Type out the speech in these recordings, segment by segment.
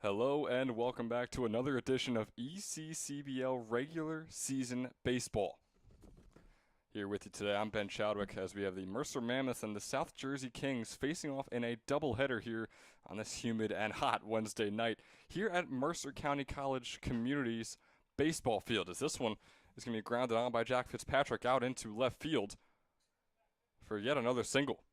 Hello and welcome back to another edition of ECCBL Regular Season Baseball. Here with you today, I'm Ben Chadwick as we have the Mercer Mammoths and the South Jersey Kings facing off in a doubleheader here on this humid and hot Wednesday night here at Mercer County College Community's baseball field, as this one is going to be grounded on by Jack Fitzpatrick out into left field for yet another single.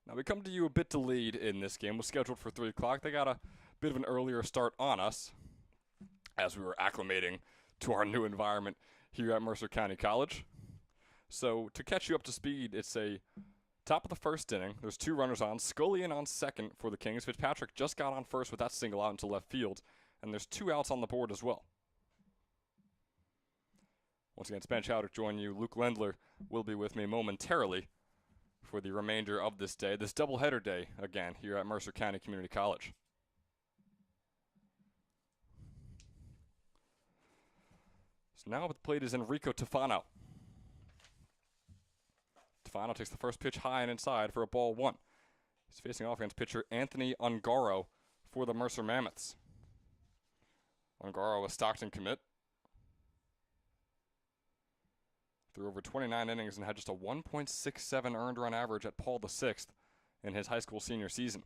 Now, we come to you a bit delayed in this game. It was scheduled for 3 o'clock. They got a bit of an earlier start on us as we were acclimating to our new environment here at Mercer County College. So, to catch you up to speed, it's a top of the first inning. There's 2 runners on. Scully in on second for the Kings. Fitzpatrick just got on first with that single out into left field. And there's 2 outs on the board as well. Once again, it's Ben Chowder joining you. Luke Lendler will be with me momentarily for the remainder of this day, this doubleheader day, again, here at Mercer County Community College. So now at the plate is Enrico Tufano. Tufano takes the first pitch high and inside for a ball 1. He's facing off against pitcher Anthony Ungaro for the Mercer Mammoths. Ungaro, a Stockton commit. Threw over 29 innings and had just a 1.67 earned run average at Paul VI in his high school senior season.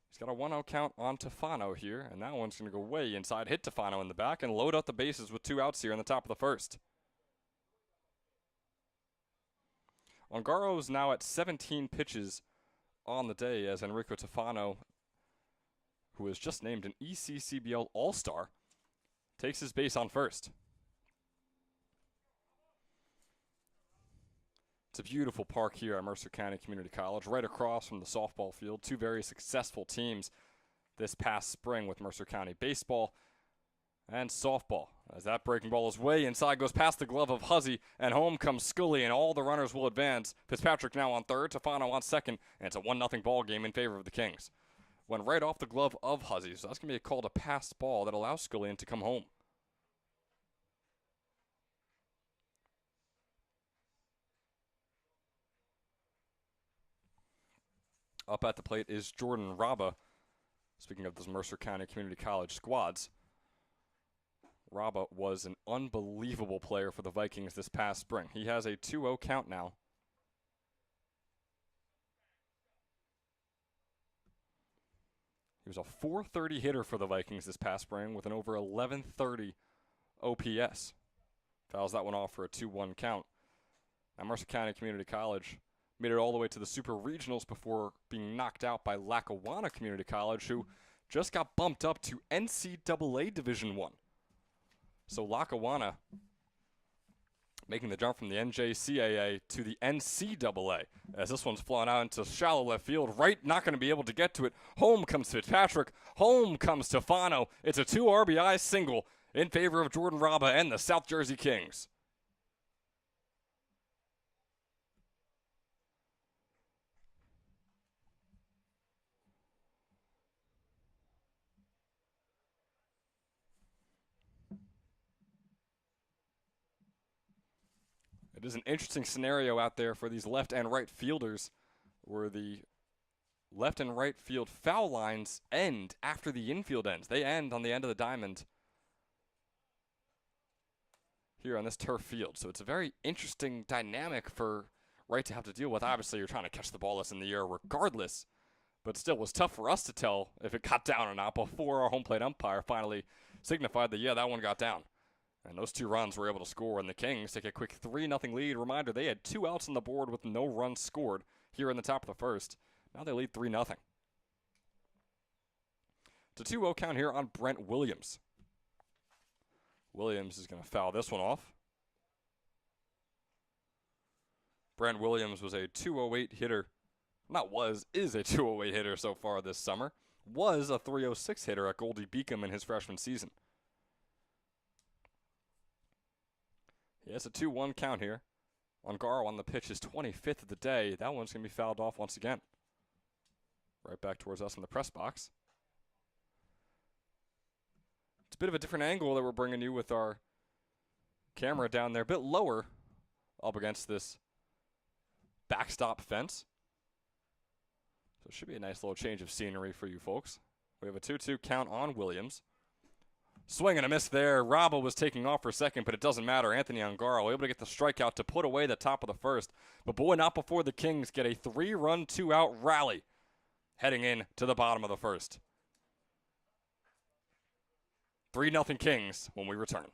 He's got a 1-0 count on Tufano here, and that one's going to go way inside, hit Tufano in the back, and load up the bases with 2 outs here in the top of the first. Ongaro is now at 17 pitches on the day as Enrico Tufano, who is just named an ECCBL All-Star, takes his base on first. It's a beautiful park here at Mercer County Community College, right across from the softball field. 2 very successful teams this past spring with Mercer County baseball and softball. As that breaking ball is way inside, goes past the glove of Huzzy, and home comes Scully, and all the runners will advance. Fitzpatrick now on third, Tufano on second, and it's a 1-0 ball game in favor of the Kings. Went right off the glove of Huzzy, so that's going to be a call to pass ball that allows Scully to come home. Up at the plate is Jordan Raba. Speaking of those Mercer County Community College squads, Raba was an unbelievable player for the Vikings this past spring. He has a 2-0 count now. He was a .430 hitter for the Vikings this past spring with an over 1130 OPS. Fouls that one off for a 2-1 count. Now Mercer County Community College made it all the way to the Super Regionals before being knocked out by Lackawanna Community College, who just got bumped up to NCAA Division I. So Lackawanna making the jump from the NJCAA to the NCAA, as this one's flown out into shallow left field. Right, not going to be able to get to it. Home comes Fitzpatrick. Home comes Tufano. It's a 2 RBI single in favor of Jordan Raba and the South Jersey Kings. It is an interesting scenario out there for these left and right fielders where the left and right field foul lines end after the infield ends. They end on the end of the diamond here on this turf field. So it's a very interesting dynamic for right to have to deal with. Obviously, you're trying to catch the ball that's in the air regardless, but still it was tough for us to tell if it got down or not before our home plate umpire finally signified that, yeah, that one got down. And those 2 runs were able to score, and the Kings take a quick 3-0 lead. Reminder, they had 2 outs on the board with no runs scored here in the top of the first. Now they lead 3-0. It's a 2-0 count here on Brent Williams. Williams is going to foul this one off. Brent Williams was a 208 hitter. Is a 208 hitter so far this summer. Was a 306 hitter at Goldie Beacom in his freshman season. He has a 2-1 count here. Ongaro on the pitch, his 25th of the day. That one's going to be fouled off once again. Right back towards us in the press box. It's a bit of a different angle that we're bringing you with our camera down there. A bit lower up against this backstop fence. So it should be a nice little change of scenery for you folks We have a 2-2 count on Williams. Swing and a miss there. Rabba was taking off for a second, but it doesn't matter. Anthony Ongaro able to get the strikeout to put away the top of the first. But boy, not before the Kings get a 3-run, 2-out rally heading in to the bottom of the first. 3-0 Kings when we return.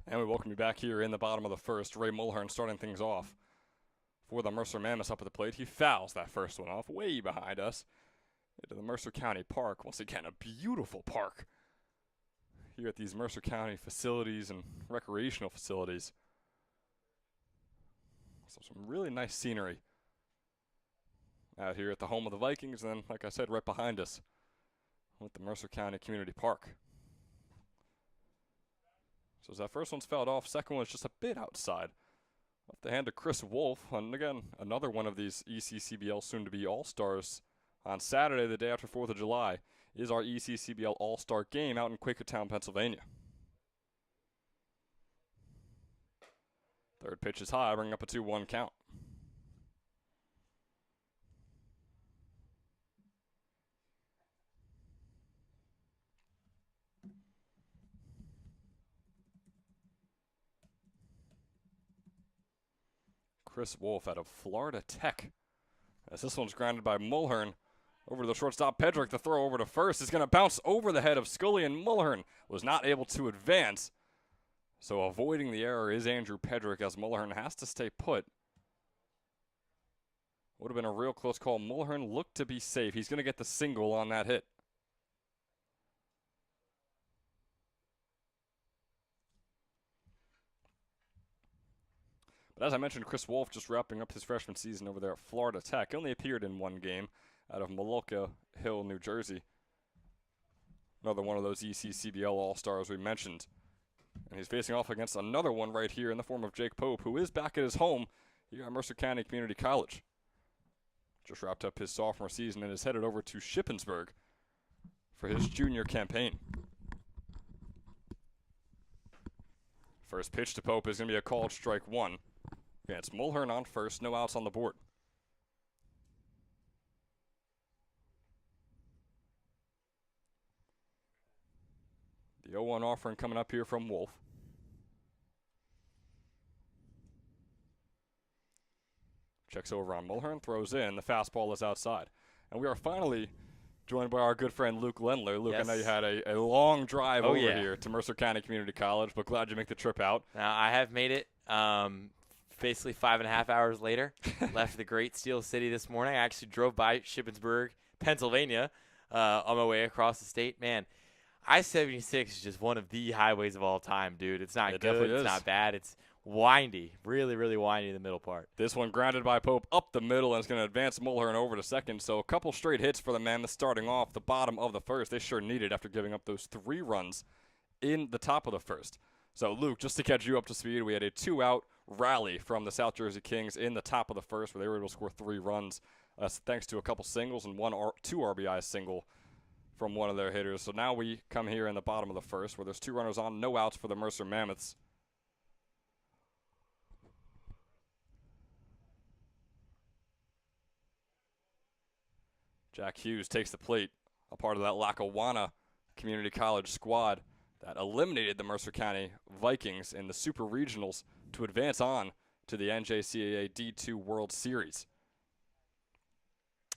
And we welcome you back here in the bottom of the first. Ray Mulhern starting things off for the Mercer Mammoths up at the plate. He fouls that first one off way behind us into the Mercer County Park. Once again, a beautiful park here at these Mercer County facilities and recreational facilities. So some really nice scenery out here at the home of the Vikings. And then, like I said, right behind us with the Mercer County Community Park. So as that first one's fouled off, second one's just a bit outside. Off the hand of Chris Wolf, and again, another one of these ECCBL soon-to-be All-Stars. On Saturday, the day after 4th of July, is our ECCBL All-Star game out in Quakertown, Pennsylvania. Third pitch is high, bringing up a 2-1 count. Chris Wolf out of Florida Tech. As this one's grounded by Mulhern over to the shortstop. Pedrick, the throw over to first, is going to bounce over the head of Scully, and Mulhern was not able to advance. So avoiding the error is Andrew Pedrick as Mulhern has to stay put. Would have been a real close call. Mulhern looked to be safe. He's going to get the single on that hit. But as I mentioned, Chris Wolf just wrapping up his freshman season over there at Florida Tech. Only appeared in one game out of Mololka Hill, New Jersey. Another one of those ECCBL All-Stars we mentioned. And he's facing off against another one right here in the form of Jake Pope, who is back at his home here at Mercer County Community College. Just wrapped up his sophomore season and is headed over to Shippensburg for his junior campaign. First pitch to Pope is going to be a called strike one. Yeah, it's Mulhern on first, no outs on the board. The 0-1 offering coming up here from Wolf. Checks over on Mulhern, throws in. The fastball is outside. And we are finally joined by our good friend Luke Lendler. Luke, yes. I know you had a long drive over here to Mercer County Community College, but glad you make the trip out. I have made it basically 5.5 hours later. Left the great Steel City this morning. I actually drove by Shippensburg, Pennsylvania on my way across the state. Man, I-76 is just one of the highways of all time, dude. It's not good. It's not bad. It's windy, really, really windy in the middle part. This one grounded by Pope up the middle, and it's going to advance Mulhern over to second. So a couple straight hits for the Mammoths starting off the bottom of the first. They sure needed after giving up those 3 runs in the top of the first. So, Luke, just to catch you up to speed, we had a 2-out rally from the South Jersey Kings in the top of the first where they were able to score 3 runs thanks to a couple singles and 2 RBI single from one of their hitters. So now we come here in the bottom of the first where there's 2 runners on, no outs for the Mercer Mammoths. Jack Hughes takes the plate, a part of that Lackawanna Community College squad that eliminated the Mercer County Vikings in the Super Regionals to advance on to the NJCAA D2 World Series.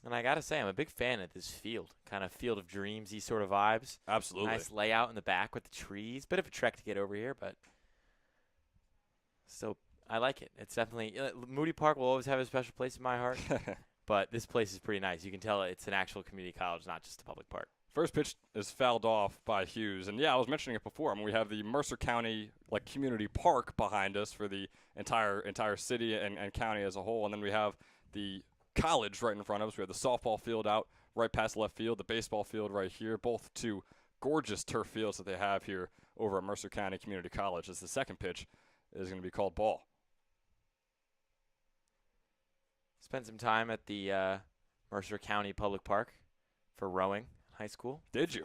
And I got to say, I'm a big fan of this field, kind of Field of Dreams-y sort of vibes. Absolutely. Nice layout in the back with the trees. Bit of a trek to get over here, but so I like it. It's definitely Moody Park will always have a special place in my heart. But this place is pretty nice. You can tell it's an actual community college, not just a public park. First pitch is fouled off by Hughes. And, yeah, I was mentioning it before. I mean, we have the Mercer County community park behind us for the entire city and county as a whole. And then we have the college right in front of us. We have the softball field out right past left field, the baseball field right here, both 2 gorgeous turf fields that they have here over at Mercer County Community College. As the second pitch is going to be called ball. Spent some time at the Mercer County Public Park for rowing high school. Did you?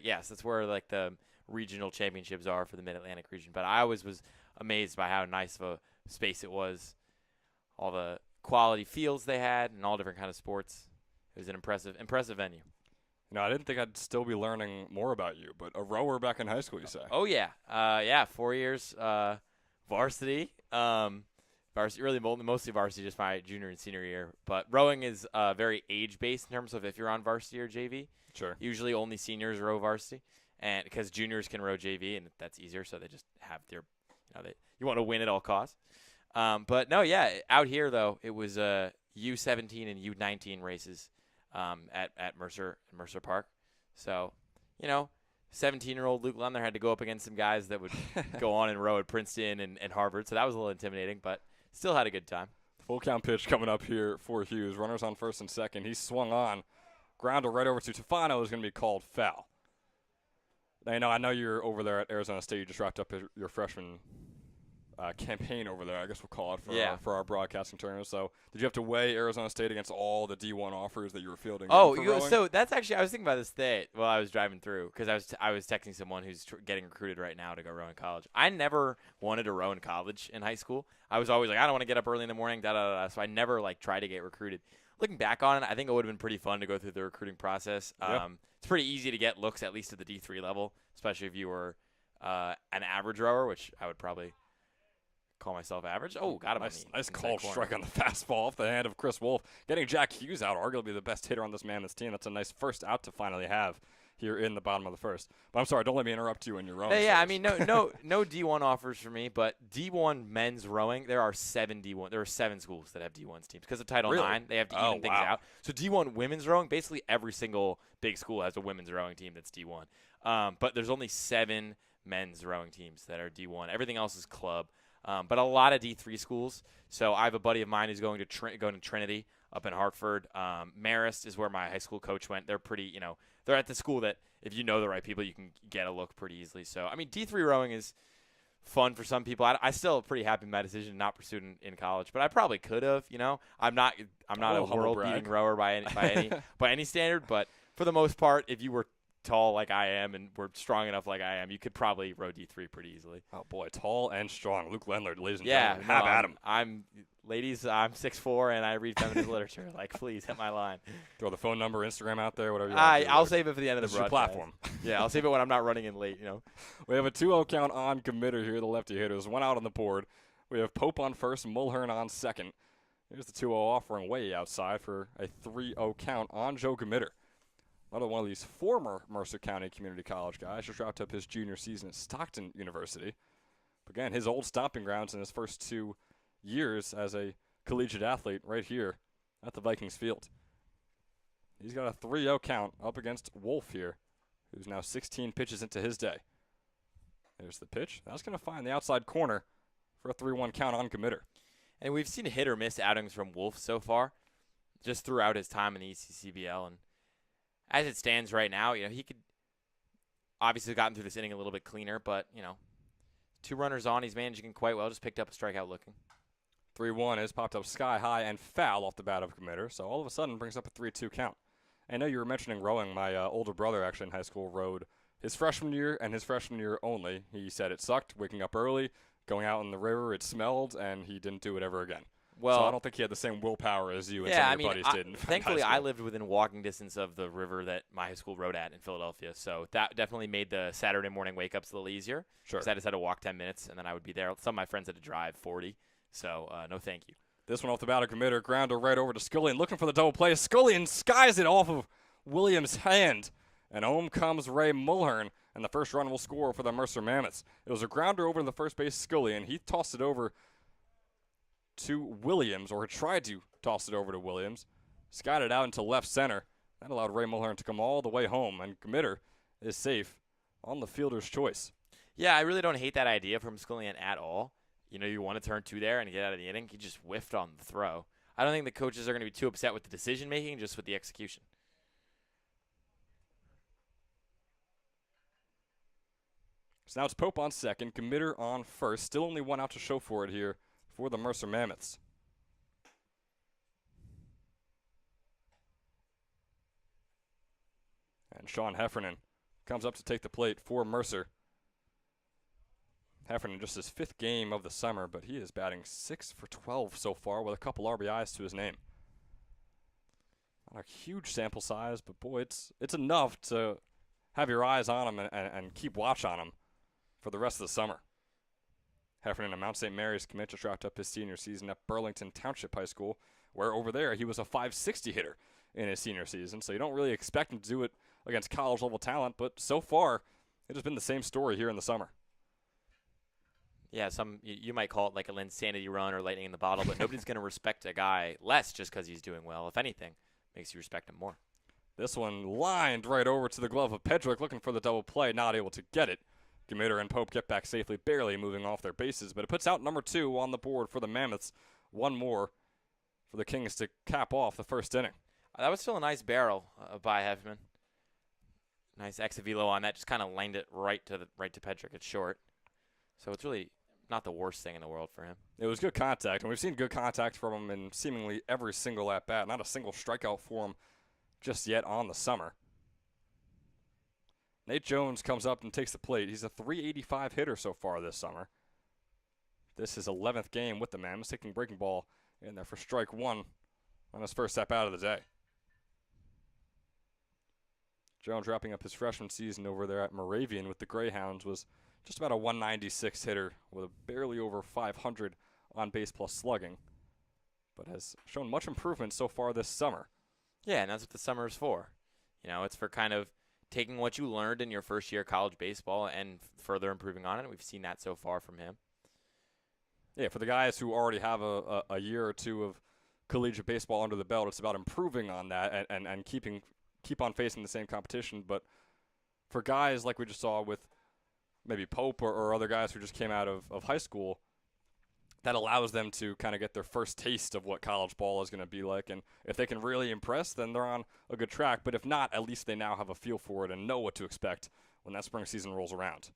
Yes. That's where the regional championships are for the Mid-Atlantic region. But I always was amazed by how nice of a space it was. All the quality fields they had and all different kind of sports. It was an impressive venue. You know, I didn't think I'd still be learning more about you, but a rower back in high school, you say? Oh, yeah. 4 years varsity. Varsity, really mostly varsity, just my junior and senior year. But rowing is very age-based in terms of if you're on varsity or JV. Sure. Usually only seniors row varsity, and because juniors can row JV, and that's easier, so they just have their, you want to win at all costs. But no, yeah, out here though, it was U17 and U19 races at Mercer Park. So, 17-year-old Luke Lendler had to go up against some guys that would go on and row at Princeton and Harvard, so that was a little intimidating, but still had a good time. Full count pitch coming up here for Hughes. Runners on first and second. He swung on. Grounder right over to Tufano is going to be called foul. Now, I know you're over there at Arizona State. You just wrapped up your freshman campaign over there, I guess we'll call it, for our broadcasting tournament. So did you have to weigh Arizona State against all the D1 offers that you were fielding? So that's actually – I was thinking about this today while I was driving through because I was texting someone who's getting recruited right now to go row in college. I never wanted to row in college in high school. I was always like, I don't want to get up early in the morning, so I never tried to get recruited. Looking back on it, I think it would have been pretty fun to go through the recruiting process. Yep. It's pretty easy to get looks, at least at the D3 level, especially if you were an average rower, which I would probably – call myself average. Oh, got him. Nice called strike on the fastball off the hand of Chris Wolf. Getting Jack Hughes out, arguably the best hitter on this Mammoths team. That's a nice first out to finally have here in the bottom of the first. But I'm sorry, don't let me interrupt you in your rowing. Yeah, I mean, no D1 offers for me, but D1 men's rowing, there are 7 D1. There are 7 schools that have D1's teams because of Title IX. They have to even things out. So D1 women's rowing, basically every single big school has a women's rowing team that's D1. But there's only 7 men's rowing teams that are D1. Everything else is club. But a lot of D3 schools. So I have a buddy of mine who's going to Trinity up in Hartford. Marist is where my high school coach went. They're pretty, they're at the school that if you know the right people, you can get a look pretty easily. So, I mean, D3 rowing is fun for some people. I still am pretty happy with my decision to not pursue it in college, but I probably could have, I'm not a world-beating rower by any standard, but for the most part, if you were tall like I am and were strong enough like I am, you could probably row D3 pretty easily. Oh, boy, tall and strong. Luke Lendler, ladies and Yeah, gentlemen. Have at him. Ladies, I'm 6'4", and I read feminist literature. Like, please, hit my line. Throw the phone number, Instagram out there, whatever you want to do. I'll save it for the end of the broadcast. This is your platform. Yeah, I'll save it when I'm not running in late, We have a 2-0 count on Committer here, the lefty hitters. One out on the board. We have Pope on first, Mulhern on second. Here's the 2-0 offering way outside for a 3-0 count on Joe Committer. Another one of these former Mercer County Community College guys just wrapped up his junior season at Stockton University. Again, his old stomping grounds in his first 2 years as a collegiate athlete right here at the Vikings field. He's got a 3-0 count up against Wolf here, who's now 16 pitches into his day. There's the pitch. That's going to find the outside corner for a 3-1 count on Committer. And we've seen hit or miss outings from Wolf so far, just throughout his time in the ECCBL. And as it stands right now, he could obviously have gotten through this inning a little bit cleaner, but, 2 runners on, he's managing quite well, just picked up a strikeout looking. 3-1 has popped up sky high and foul off the bat of Committer, so all of a sudden brings up a 3-2 count. I know you were mentioning rowing. My older brother actually in high school rowed his freshman year and his freshman year only. He said it sucked, waking up early, going out in the river, it smelled, and he didn't do it ever again. Well, so I don't think he had the same willpower as you and some of your buddies did. Thankfully, I lived within walking distance of the river that my high school rowed at in Philadelphia, so that definitely made the Saturday morning wake-ups a little easier. Sure. Because I just had to walk 10 minutes, and then I would be there. Some of my friends had to drive 40, so no thank you. This one off the bat of Committer, grounder right over to Scullion, looking for the double play. Scullion skies it off of Williams' hand, and home comes Ray Mulhern, and the first run will score for the Mercer Mammoths. It was a grounder over to the first base Scullion. He tossed it over to Williams, or tried to toss it over to Williams, skied it out into left center. That allowed Ray Mulhern to come all the way home, and Committer is safe on the fielder's choice. Yeah, I really don't hate that idea from Scullion at all. You want to turn 2 there and get out of the inning. He just whiffed on the throw. I don't think the coaches are going to be too upset with the decision-making, just with the execution. So now it's Pope on second, Committer on first. Still only 1 out to show for it here for the Mercer Mammoths. And Sean Heffernan comes up to take the plate for Mercer. Heffernan just his 5th game of the summer, but he is batting 6 for 12 so far with a couple RBIs to his name. Not a huge sample size, but boy, it's enough to have your eyes on him and keep watch on him for the rest of the summer. Heffernan, a Mount St. Mary's commit, just wrapped up his senior season at Burlington Township High School, where over there he was a .560 hitter in his senior season, so you don't really expect him to do it against college-level talent, but so far it has been the same story here in the summer. Yeah, you might call it like an insanity run or lightning in the bottle, but nobody's going to respect a guy less just because he's doing well. If anything, makes you respect him more. This one lined right over to the glove of Pedrick, looking for the double play, not able to get it. Committer and Pope get back safely, barely moving off their bases, but it puts out number 2 on the board for the Mammoths. 1 more for the Kings to cap off the first inning. That was still a nice barrel by Heffernan. Nice ex velo on that, just kind of lined it right to Pedrick. It's short, so it's really not the worst thing in the world for him. It was good contact, and we've seen good contact from him in seemingly every single at-bat. Not a single strikeout for him just yet on the summer. Nate Jones comes up and takes the plate. He's a .385 hitter so far this summer. This is 11th game with the Mammoths, taking breaking ball in there for strike 1 on his first at-bat of the day. Jones wrapping up his freshman season over there at Moravian with the Greyhounds was just about a .196 hitter with a barely over .500 on base plus slugging, but has shown much improvement so far this summer. Yeah, and that's what the summer is for. It's for kind of taking what you learned in your first year of college baseball and further improving on it. We've seen that so far from him. Yeah, for the guys who already have a year or 2 of collegiate baseball under the belt, it's about improving on that and keep on facing the same competition. But for guys like we just saw with maybe Pope or other guys who just came out of high school, that allows them to kind of get their first taste of what college ball is going to be like. And if they can really impress, then they're on a good track. But if not, at least they now have a feel for it and know what to expect when that spring season rolls around.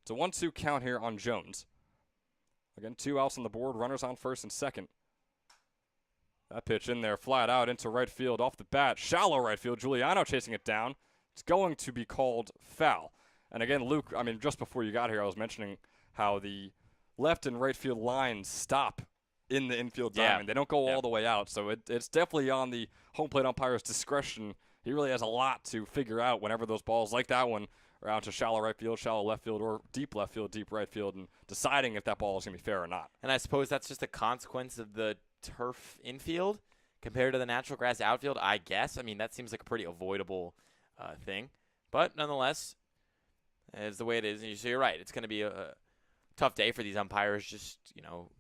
It's a 1-2 count here on Jones. Again, 2 outs on the board, runners on first and second. That pitch in there, flat out into right field off the bat. Shallow right field. Giuliano chasing it down. It's going to be called foul. And again, Luke, I mean, just before you got here, I was mentioning how the left and right field lines stop in the infield diamond. They don't go all the way out. So it's definitely on the home plate umpire's discretion. He really has a lot to figure out whenever those balls like that one are out to shallow right field, shallow left field, or deep left field, deep right field, and deciding if that ball is going to be fair or not. And I suppose that's just a consequence of the turf infield compared to the natural grass outfield, I guess. I mean, that seems like a pretty avoidable thing. But nonetheless, it's the way it is. And so you're right. It's going to be a tough day for these umpires, just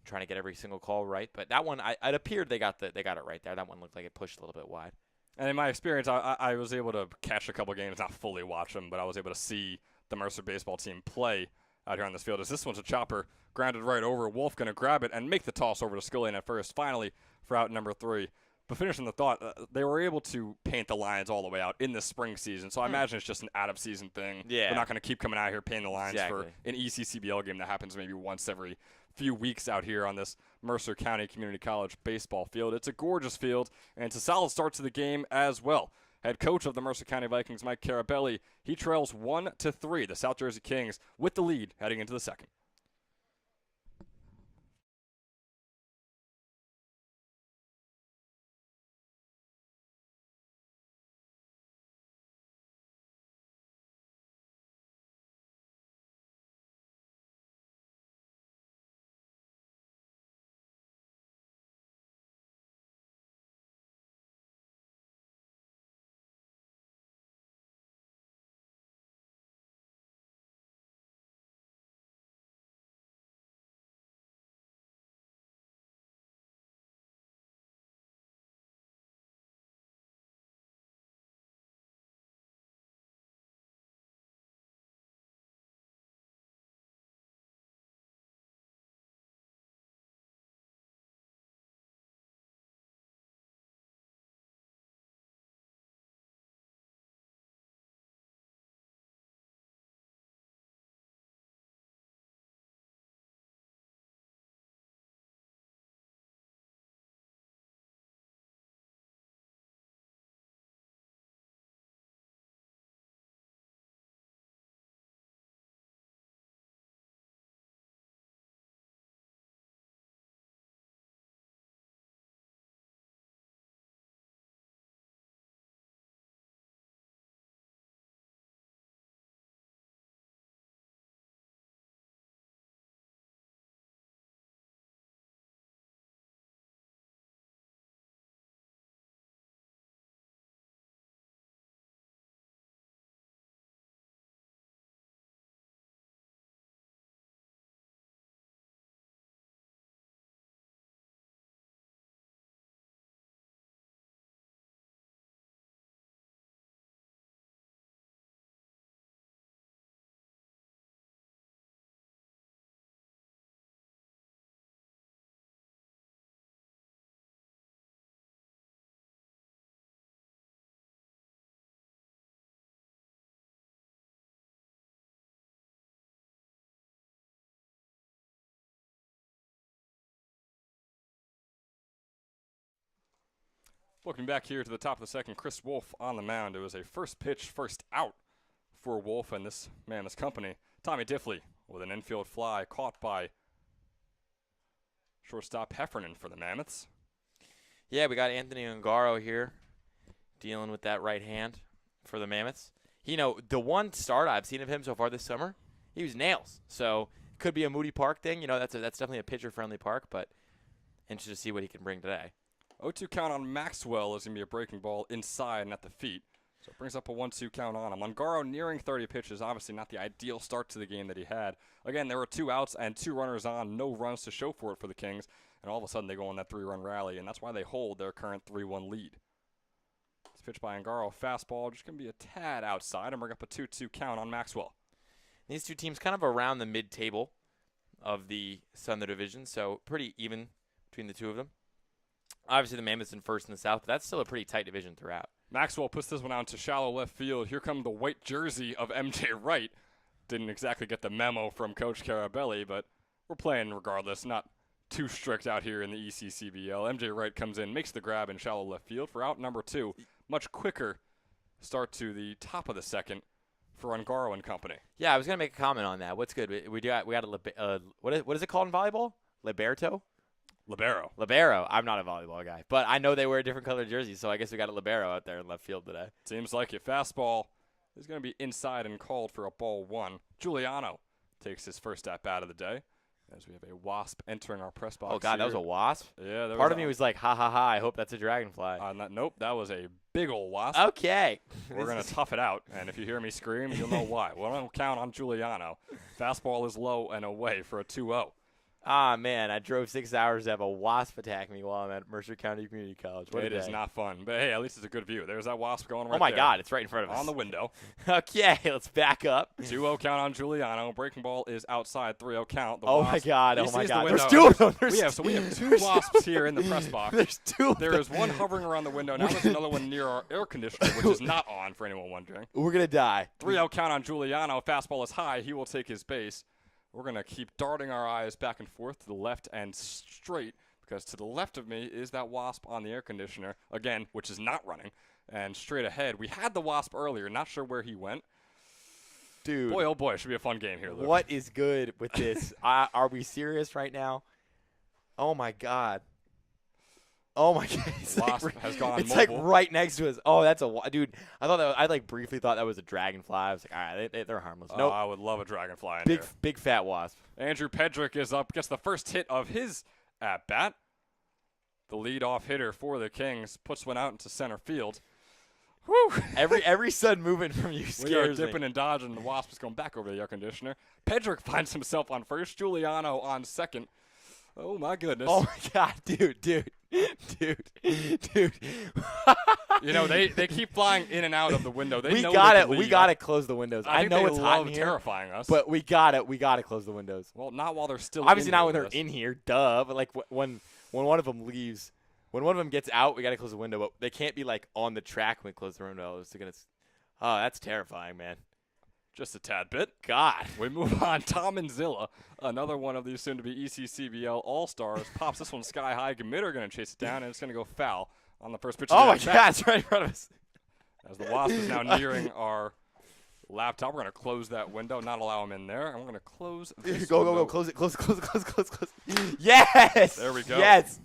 trying to get every single call right. But that one, it appeared they got it right there. That one looked like it pushed a little bit wide. And in my experience, I was able to catch a couple games, not fully watch them, but I was able to see the Mercer baseball team play out here on this field. As this one's a chopper, grounded right over. Wolf going to grab it and make the toss over to Scullion at first, finally for out number 3. But finishing the thought, they were able to paint the lines all the way out in the spring season. So I imagine it's just an out-of-season thing. Yeah. We're not going to keep coming out here painting the lines for an ECCBL game that happens maybe once every few weeks out here on this Mercer County Community College baseball field. It's a gorgeous field, and it's a solid start to the game as well. Head coach of the Mercer County Vikings, Mike Carabelli, he trails 1-3, the South Jersey Kings, with the lead heading into the second. Looking back here to the top of the second, Chris Wolf on the mound. It was a first pitch, first out for Wolf and this Mammoths company. Tommy Diffley with an infield fly caught by shortstop Heffernan for the Mammoths. Yeah, we got Anthony Ungaro here dealing with that right hand for the Mammoths. The one start I've seen of him so far this summer, he was nails. So could be a Moody Park thing. That's definitely a pitcher-friendly park, but interested to see what he can bring today. 0-2 count on Maxwell is going to be a breaking ball inside and at the feet. So it brings up a 1-2 count on him. Ungaro nearing 30 pitches, obviously not the ideal start to the game that he had. Again, there were 2 outs and 2 runners on, no runs to show for it for the Kings. And all of a sudden they go on that 3-run rally, and that's why they hold their current 3-1 lead. This pitch by Ungaro, fastball, just going to be a tad outside and bring up a 2-2 count on Maxwell. These two teams kind of around the mid-table of the Southern Division, so pretty even between the two of them. Obviously, the Mammoths in first in the South, but that's still a pretty tight division throughout. Maxwell puts this one out to shallow left field. Here come the white jersey of MJ Wright. Didn't exactly get the memo from Coach Carabelli, but we're playing regardless. Not too strict out here in the ECCBL. MJ Wright comes in, makes the grab in shallow left field for out number 2. Much quicker start to the top of the second for Ungaro and company. Yeah, I was gonna make a comment on that. What's good? We got a what is it called in volleyball? Libero. I'm not a volleyball guy, but I know they wear different colored jerseys, so I guess we got a libero out there in left field today. Seems like your fastball is going to be inside and called for a ball one. Giuliano takes his first at bat of the day as we have a wasp entering our press box. Oh, God, here. that was a wasp? Yeah. Part of me was like, ha, ha, ha, I hope that's a dragonfly. Nope, that was a big old wasp. Okay. We're going to tough it out, and if you hear me scream, you'll know why. We don't count on Giuliano. Fastball is low and away for a 2-0. Ah, man, I drove 6 hours to have a wasp attack me while I'm at Mercer County Community College. It is not fun, but hey, at least it's a good view. There's that wasp going right there. Oh, my God, it's right in front of us. On the window. Okay, let's back up. 2-0 count on Giuliano. Breaking ball is outside. 3-0 count. Oh, my God. Oh, my God. There's two of them. We have two wasps here in the press box. There's two of them. There is one hovering around the window. Now there's another one near our air conditioner, which is not on for anyone wondering. We're going to die. 3-0 count on Giuliano. Fastball is high. He will take his base. We're going to keep darting our eyes back and forth to the left and straight, because to the left of me is that wasp on the air conditioner, again, which is not running. And straight ahead, we had the wasp earlier. Not sure where he went. Dude. Boy, oh boy, should be a fun game here, Luke. What is good with this? Are we serious right now? Oh, my God. Oh, my God. Wasp has gone It's mobile. like right next to us. Oh, that's a dude. I briefly thought that was a dragonfly. I was like, all right, they're harmless. Nope. I would love a dragonfly in here. Big fat wasp. Andrew Pedrick is up, gets the first hit of his at-bat. The leadoff hitter for the Kings puts one out into center field. Whew. Every sudden movement from you We are scares me. dipping and dodging. The wasp is going back over the air conditioner. Pedrick finds himself on first. Giuliano on second. Oh, my goodness. Oh, my God, dude. You know, they keep flying in and out of the window. We gotta close the windows. I know it's hot in love here, terrifying us. but we gotta close the windows. Well, not while they're still Obviously in not here when they're with us. in here, duh. But like when one of them leaves, when one of them gets out, we gotta close the window. But they can't be like on the track when we close the window. Oh, that's terrifying, man. Just a tad bit. God. We move on. Tom and Zilla, another one of these soon-to-be ECCBL All-Stars, pops this one sky high. Gamitter going to chase it down, and it's going to go foul on the first pitch. Oh, my God. It's right in front of us. As the wasp is now nearing our laptop, we're going to close that window, not allow him in there. And we're going to close this Go. Close it. Close. Yes. There we go. Yes.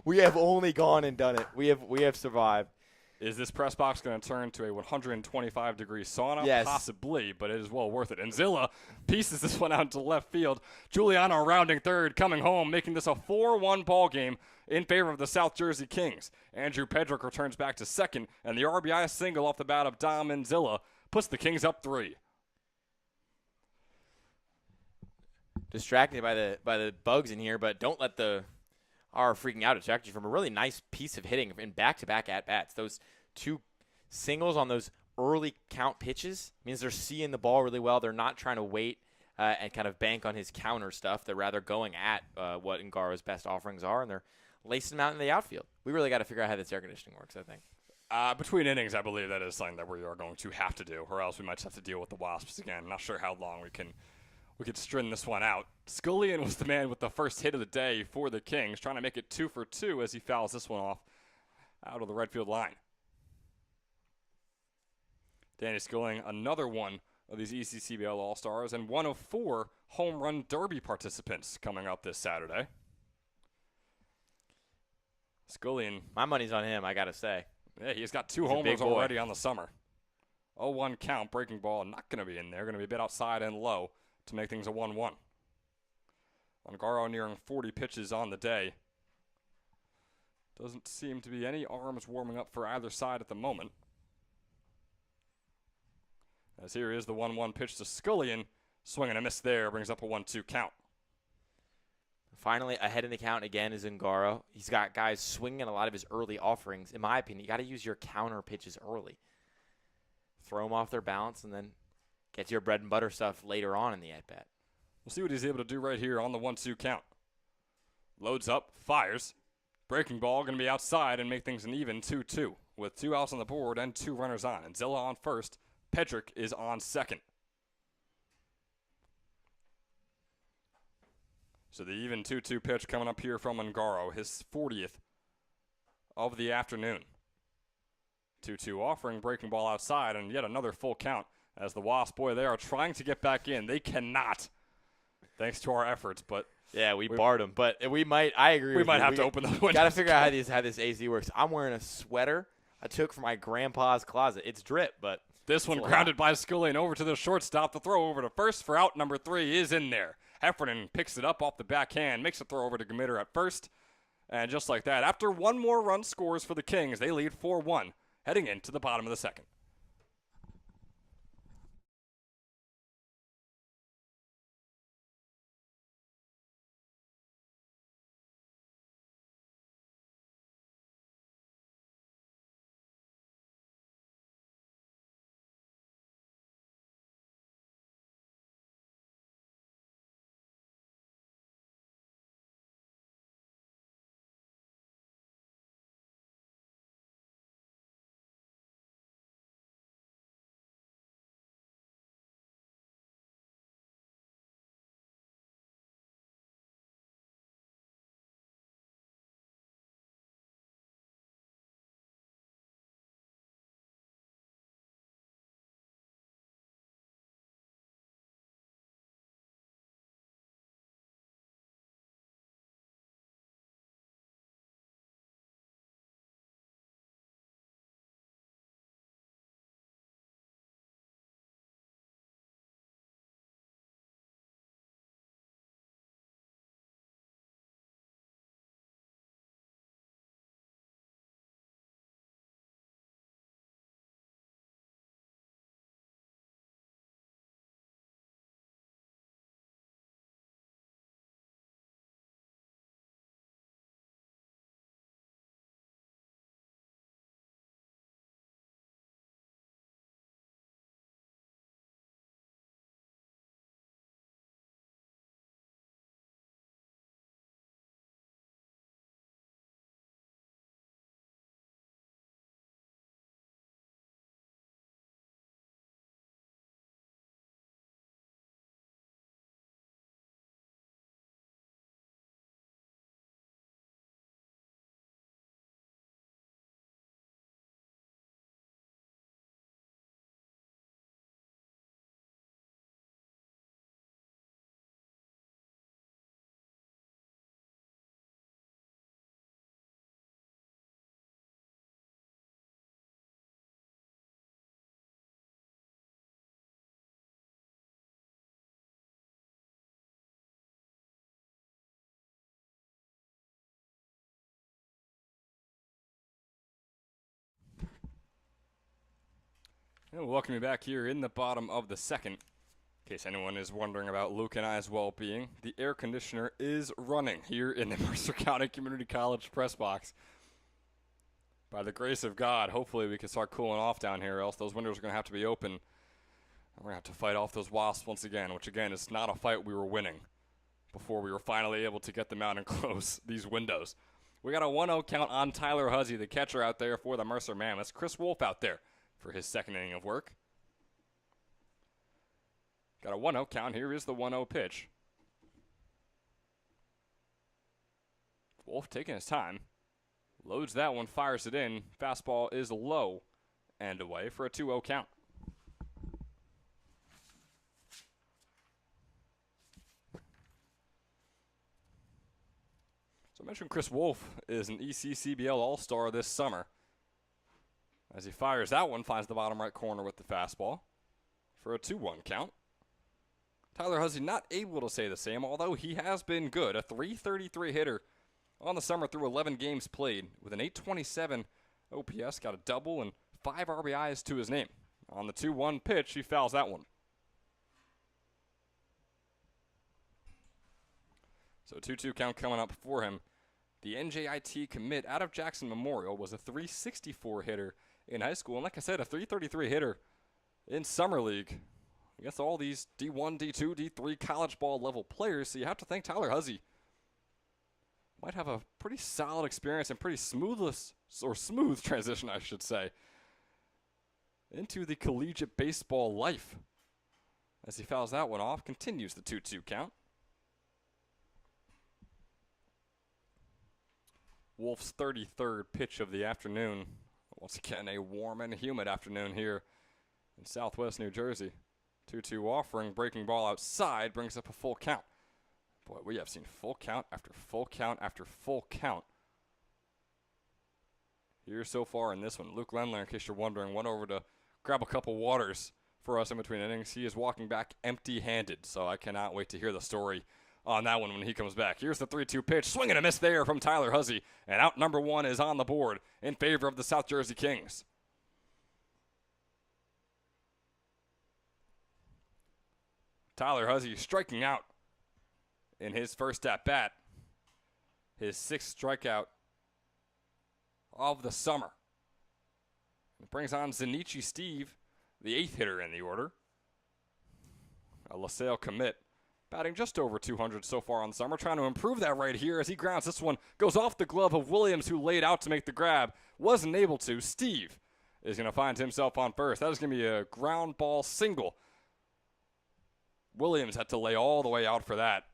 We have only gone and done it. We have survived. Is this press box going to turn to a 125-degree sauna? Yes. Possibly, but it is well worth it. And Zilla pieces this one out to left field. Giuliano rounding third, coming home, making this a 4-1 ball game in favor of the South Jersey Kings. Andrew Pedrick returns back to second, and the RBI single off the bat of Dom and Zilla puts the Kings up 3. Distracted by the bugs in here, but don't let our freaking out distract you from a really nice piece of hitting in back-to-back at-bats. Those two singles on those early count pitches means they're seeing the ball really well. They're not trying to wait and kind of bank on his counter stuff. They're rather going at what Ngaro's best offerings are, and they're lacing them out in the outfield. We really got to figure out how this air conditioning works, I think. Between innings, I believe that is something that we are going to have to do, or else we might just have to deal with the Wasps again. Not sure how long we could string this one out. Scullion was the man with the first hit of the day for the Kings, trying to make it 2 for 2 as he fouls this one off out of the right field line. Danny Scullion, another one of these ECCBL All-Stars, and one of 4 home run derby participants coming up this Saturday. Scullion. My money's on him, I got to say. Yeah, he's got 2 homers already on the summer. 0-1 count, breaking ball, not going to be in there. Going to be a bit outside and low to make things a 1-1. Ungaro nearing 40 pitches on the day. Doesn't seem to be any arms warming up for either side at the moment. As here is the 1-1 pitch to Scullion. Swing and a miss there, brings up a 1-2 count. Finally, ahead in the count again is Ungaro. He's got guys swinging a lot of his early offerings. In my opinion, you got to use your counter pitches early. Throw them off their balance and then get your bread and butter stuff later on in the at-bat. We'll see what he's able to do right here on the 1-2 count. Loads up, fires. Breaking ball going to be outside and make things an even 2-2 with 2 outs on the board and 2 runners on. And Zilla on first. Pedrick is on second. So the even 2-2 pitch coming up here from Ungaro, his 40th of the afternoon. 2-2 offering, breaking ball outside, and yet another full count as the Wasps, boy, they are trying to get back in. They cannot, thanks to our efforts, but yeah, we barred them. But we might, I agree we with might you. have to open the window. Got to figure out how this AC works. I'm wearing a sweater I took from my grandpa's closet. It's drip, but this one grounded by Scullion over to the shortstop. The throw over to first for out number 3 is in there. Heffernan picks it up off the backhand, makes a throw over to Gmitter at first. And just like that, after one more run scores for the Kings, they lead 4-1, heading into the bottom of the second. And welcome you back here in the bottom of the second. In case anyone is wondering about Luke and I's well-being, the air conditioner is running here in the Mercer County Community College press box. By the grace of God, hopefully we can start cooling off down here, else those windows are going to have to be open. We're going to have to fight off those Wasps once again, which again is not a fight we were winning before we were finally able to get them out and close these windows. We got a 1-0 count on Tyler Huzzy, the catcher out there for the Mercer Mammoths. Chris Wolf out there for his second inning of work. Got a 1-0 count. Here is the 1-0 pitch. Wolf taking his time. Loads that one, fires it in. Fastball is low and away for a 2-0 count. So I mentioned Chris Wolf is an ECCBL All-Star this summer. As he fires that one, finds the bottom right corner with the fastball for a 2-1 count. Tyler Huzzy not able to say the same, although he has been good. A .333 hitter on the summer through 11 games played with an .827 OPS, got a double and 5 RBIs to his name. On the 2-1 pitch, he fouls that one. So 2-2 count coming up for him. The NJIT commit out of Jackson Memorial was a .364 hitter in high school. And like I said, a .333 hitter in summer league against all these D1, D2, D3 college ball level players. So you have to thank Tyler Huzzy. Might have a pretty solid experience and pretty smooth transition, I should say, into the collegiate baseball life. As he fouls that one off, continues the 2-2 count. Wolf's 33rd pitch of the afternoon. Once again, a warm and humid afternoon here in southwest New Jersey. 2-2 offering, breaking ball outside, brings up a full count. Boy, we have seen full count after full count after full count here so far in this one. Luke Lendler, in case you're wondering, went over to grab a couple waters for us in between innings. He is walking back empty-handed, so I cannot wait to hear the story on that one when he comes back. Here's the 3-2 pitch. Swing and a miss there from Tyler Huzzy. And out number 1 is on the board in favor of the South Jersey Kings. Tyler Huzzy striking out in his first at-bat. His 6th strikeout of the summer. It brings on Zanichi Steve, the 8th hitter in the order. A LaSalle commit, batting just over 200 so far on the summer, trying to improve that right here as he grounds this one. Goes off the glove of Williams, who laid out to make the grab. Wasn't able to. Steve is going to find himself on first. That is going to be a ground ball single. Williams had to lay all the way out for that.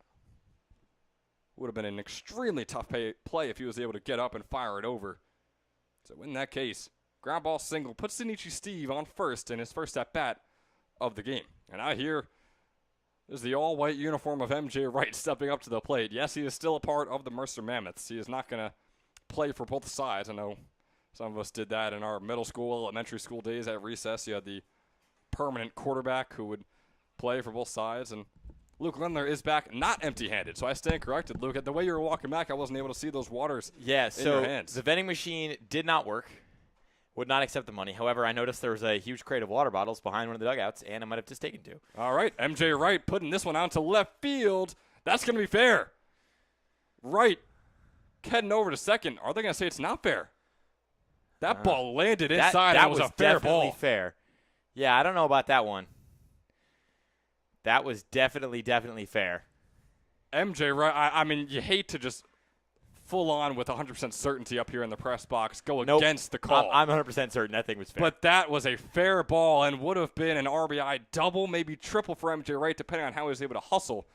Would have been an extremely tough play if he was able to get up and fire it over. So in that case, ground ball single puts Zanichi Steve on first in his first at-bat of the game. And out here is the all-white uniform of MJ Wright stepping up to the plate. Yes, he is still a part of the Mercer Mammoths. He is not going to play for both sides. I know some of us did that in our middle school, elementary school days at recess. You had the permanent quarterback who would play for both sides, and Luke Lindler is back not empty-handed, so I stand corrected, Luke. The way you were walking back, I wasn't able to see those waters in your hands. The vending machine did not work, would not accept the money. However, I noticed there was a huge crate of water bottles behind one of the dugouts, and I might have just taken 2. All right, MJ Wright putting this one out to left field. That's going to be fair. Wright heading over to second. Are they going to say it's not fair? That ball landed inside. That was a fair ball. Fair. Yeah, I don't know about that one. That was definitely fair. MJ Wright, I mean, you hate to just full on with 100% certainty up here in the press box go against the call. I'm 100% certain that thing was fair. But that was a fair ball and would have been an RBI double, maybe triple for MJ Wright, depending on how he was able to hustle.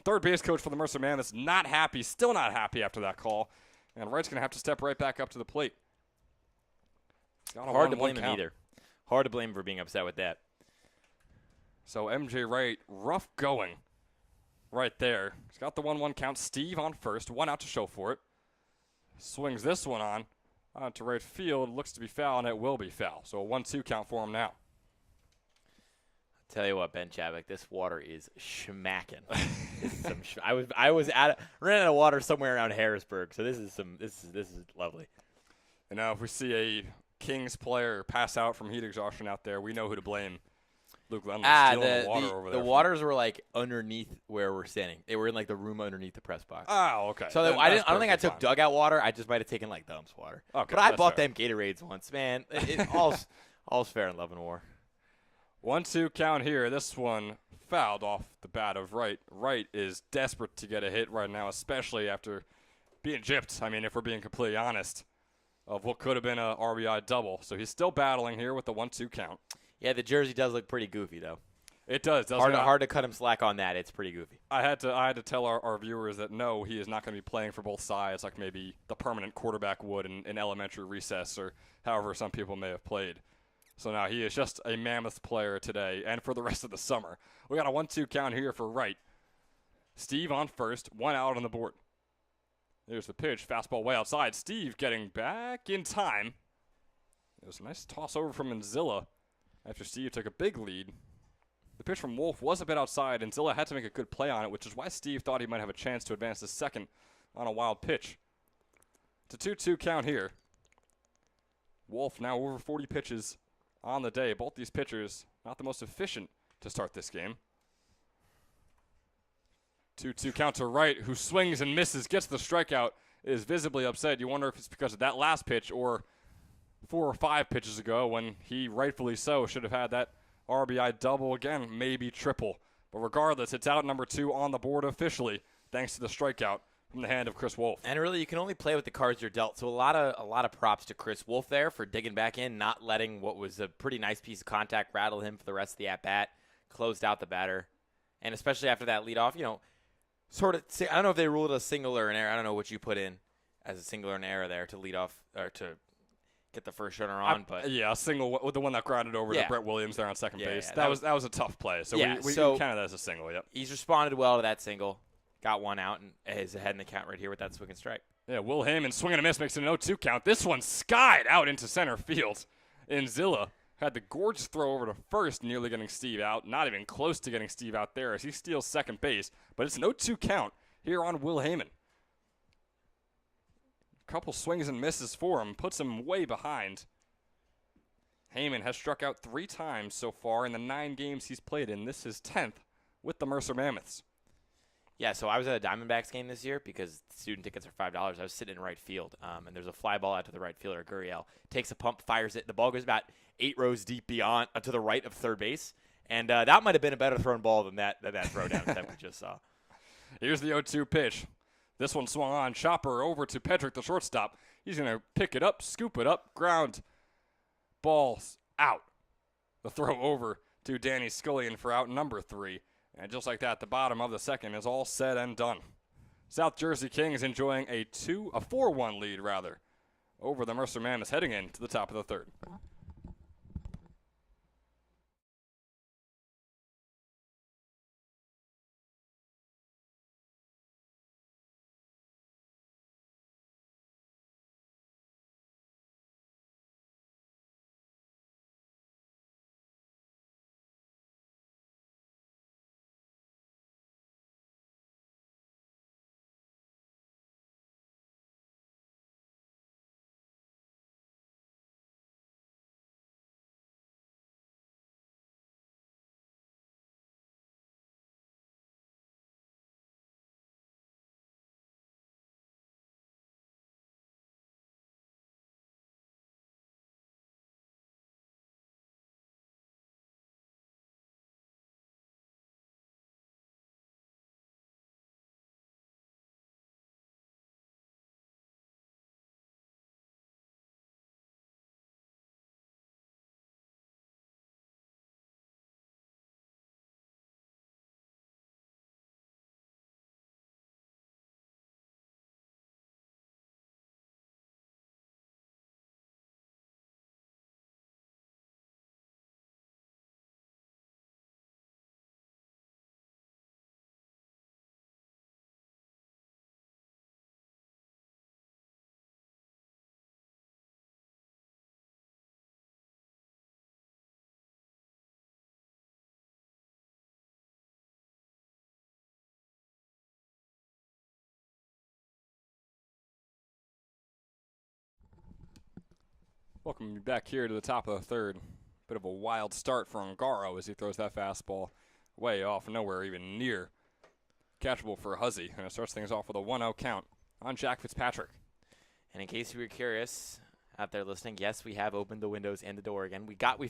Third base coach for the Mercer Mammoths, not happy, still not happy after that call. And Wright's going to have to step right back up to the plate. Hard to blame him either. Hard to blame him for being upset with that. So MJ Wright, rough going right there. He's got the 1-1 count. Steve on first, 1 out to show for it. Swings this one on to right field. Looks to be foul, and it will be foul. So a 1-2 count for him now. I'll tell you what, Ben Chavik, this water is schmacking. I ran out of water somewhere around Harrisburg, so this is lovely. And now if we see a Kings player pass out from heat exhaustion out there, we know who to blame. Luke Lemler stealing the water over there. The waters were like underneath where we're standing. They were in like the room underneath the press box. Oh, okay. So I don't think I took dugout water. I just might have taken like Thumbs water. Okay, but I bought them Gatorades once, man. All's fair in love and war. 1-2 count here. This one fouled off the bat of Wright. Wright is desperate to get a hit right now, especially after being gypped. I mean, if we're being completely honest, of what could have been a RBI double. So he's still battling here with the 1-2 count. Yeah, the jersey does look pretty goofy, though. It does. Hard to cut him slack on that. It's pretty goofy. I had to tell our viewers that, no, he is not going to be playing for both sides like maybe the permanent quarterback would in elementary recess or however some people may have played. So now he is just a Mammoth player today and for the rest of the summer. We got a 1-2 count here for Wright. Steve on first, 1 out on the board. There's the pitch, fastball way outside. Steve getting back in time. It was a nice toss over from Manzilla after Steve took a big lead. The pitch from Wolf was a bit outside, and Zilla had to make a good play on it, which is why Steve thought he might have a chance to advance to second on a wild pitch. It's a 2-2 count here. Wolf now over 40 pitches on the day. Both these pitchers not the most efficient to start this game. 2-2 count to Wright, who swings and misses, gets the strikeout, is visibly upset. You wonder if it's because of that last pitch or 4 or 5 pitches ago when he rightfully so should have had that RBI double again, maybe triple. But regardless, it's out number 2 on the board officially, thanks to the strikeout from the hand of Chris Wolf. And really, you can only play with the cards you're dealt. So a lot of props to Chris Wolf there for digging back in, not letting what was a pretty nice piece of contact rattle him for the rest of the at-bat, closed out the batter. And especially after that leadoff, sort of, I don't know if they ruled a single or an error. I don't know what you put in as a single or an error there to lead off or to get the first runner on. But yeah, a single with the one that grounded over to Brett Williams there on second base. Yeah, that was a tough play. So we counted that as a single. Yep. He's responded well to that single. Got one out and is ahead in the count right here with that swing and strike. Yeah, Will Heyman swing and a miss makes it an 0-2 count. This one skied out into center field. And Zilla had the gorgeous throw over to first, nearly getting Steve out. Not even close to getting Steve out there as he steals second base. But it's an 0-2 count here on Will Heyman. Couple swings and misses for him. Puts him way behind. Heyman has struck out 3 times so far in the 9 games he's played in. This is 10th with the Mercer Mammoths. Yeah, so I was at a Diamondbacks game this year because student tickets are $5. I was sitting in right field, and there's a fly ball out to the right fielder, Gurriel. Takes a pump, fires it. The ball goes about 8 rows deep beyond to the right of third base. And that might have been a better thrown ball than that throw down that we just saw. Here's the 0-2 pitch. This one swung on. Chopper over to Pedrick, the shortstop. He's going to pick it up, scoop it up, ground. Ball's out. The throw over to Danny Scullion for out number 3. And just like that, the bottom of the second is all said and done. South Jersey Kings enjoying a 4-1 lead, over the Mercer Mammoths heading into the top of the third. Welcome you back here to the top of the third. Bit of a wild start for Ongaro as he throws that fastball way off, nowhere even near catchable for Huzzy. And it starts things off with a 1-0 count on Jack Fitzpatrick. And in case you were curious out there listening, yes, we have opened the windows and the door again. We've got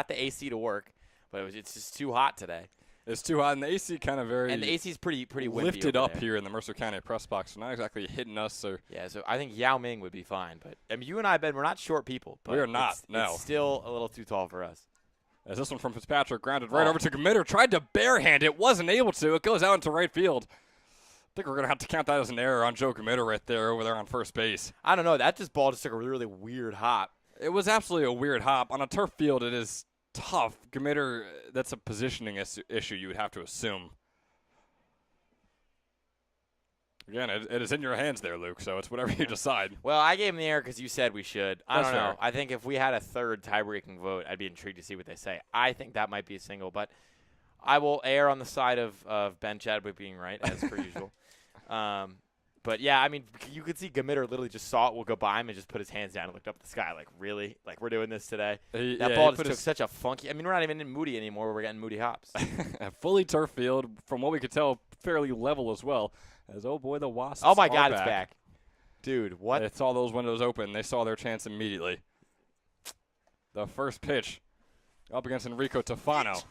the AC to work, but it's just too hot today. It's too hot, and the AC kind of and the AC is pretty wimpy lifted up there. here in the Mercer County press box, so not exactly hitting us. So yeah, so I think Yao Ming would be fine, but I mean, you and I, Ben, we're not short people. But we are not. It's still a little too tall for us. As this one from Fitzpatrick grounded right over to Gmitter, tried to barehand it, wasn't able to. It goes out into right field. I think we're gonna have to count that as an error on Joe Gmitter right there over there on first base. I don't know. That ball just took a really weird hop. It was absolutely a weird hop on a turf field. It is tough. Gmitter, that's a positioning issue you would have to assume. Again, it is in your hands there, Luke, so it's whatever you decide. Well, I gave him the error because you said we should. I don't know. Fair. I think if we had a third tie-breaking vote, I'd be intrigued to see what they say. I think that might be a single, but I will err on the side of Ben Chadwick being right, as per usual. But, yeah, I mean, you could see Gmitter literally just saw it, will go by him, and just put his hands down and looked up at the sky like, really? Like, we're doing this today? That ball just took such a funky – I mean, we're not even in Moody anymore. We're getting Moody hops. A fully turf field, from what we could tell, fairly level as well. As, oh, boy, the Wasps Oh, my God, back. it's back. Dude, what? It's all those windows open. They saw their chance immediately. The first pitch up against Enrico Tofano.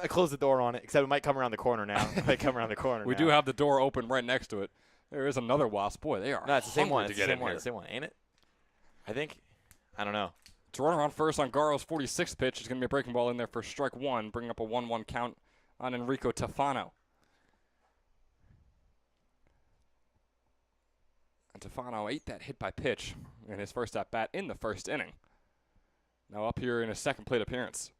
I closed the door on it, except it might come around the corner now. We do have the door open right next to it. There is another Wasp. Boy, they are. No, it's the same one. It's the same one, ain't it? I think. I don't know. It's a runner on first on Garo's 46th pitch. It's going to be a breaking ball in there for strike one, bringing up a 1-1 count on Enrico Tofano. And Tofano ate that hit by pitch in his first at bat in the first inning. Now up here in his second plate appearance.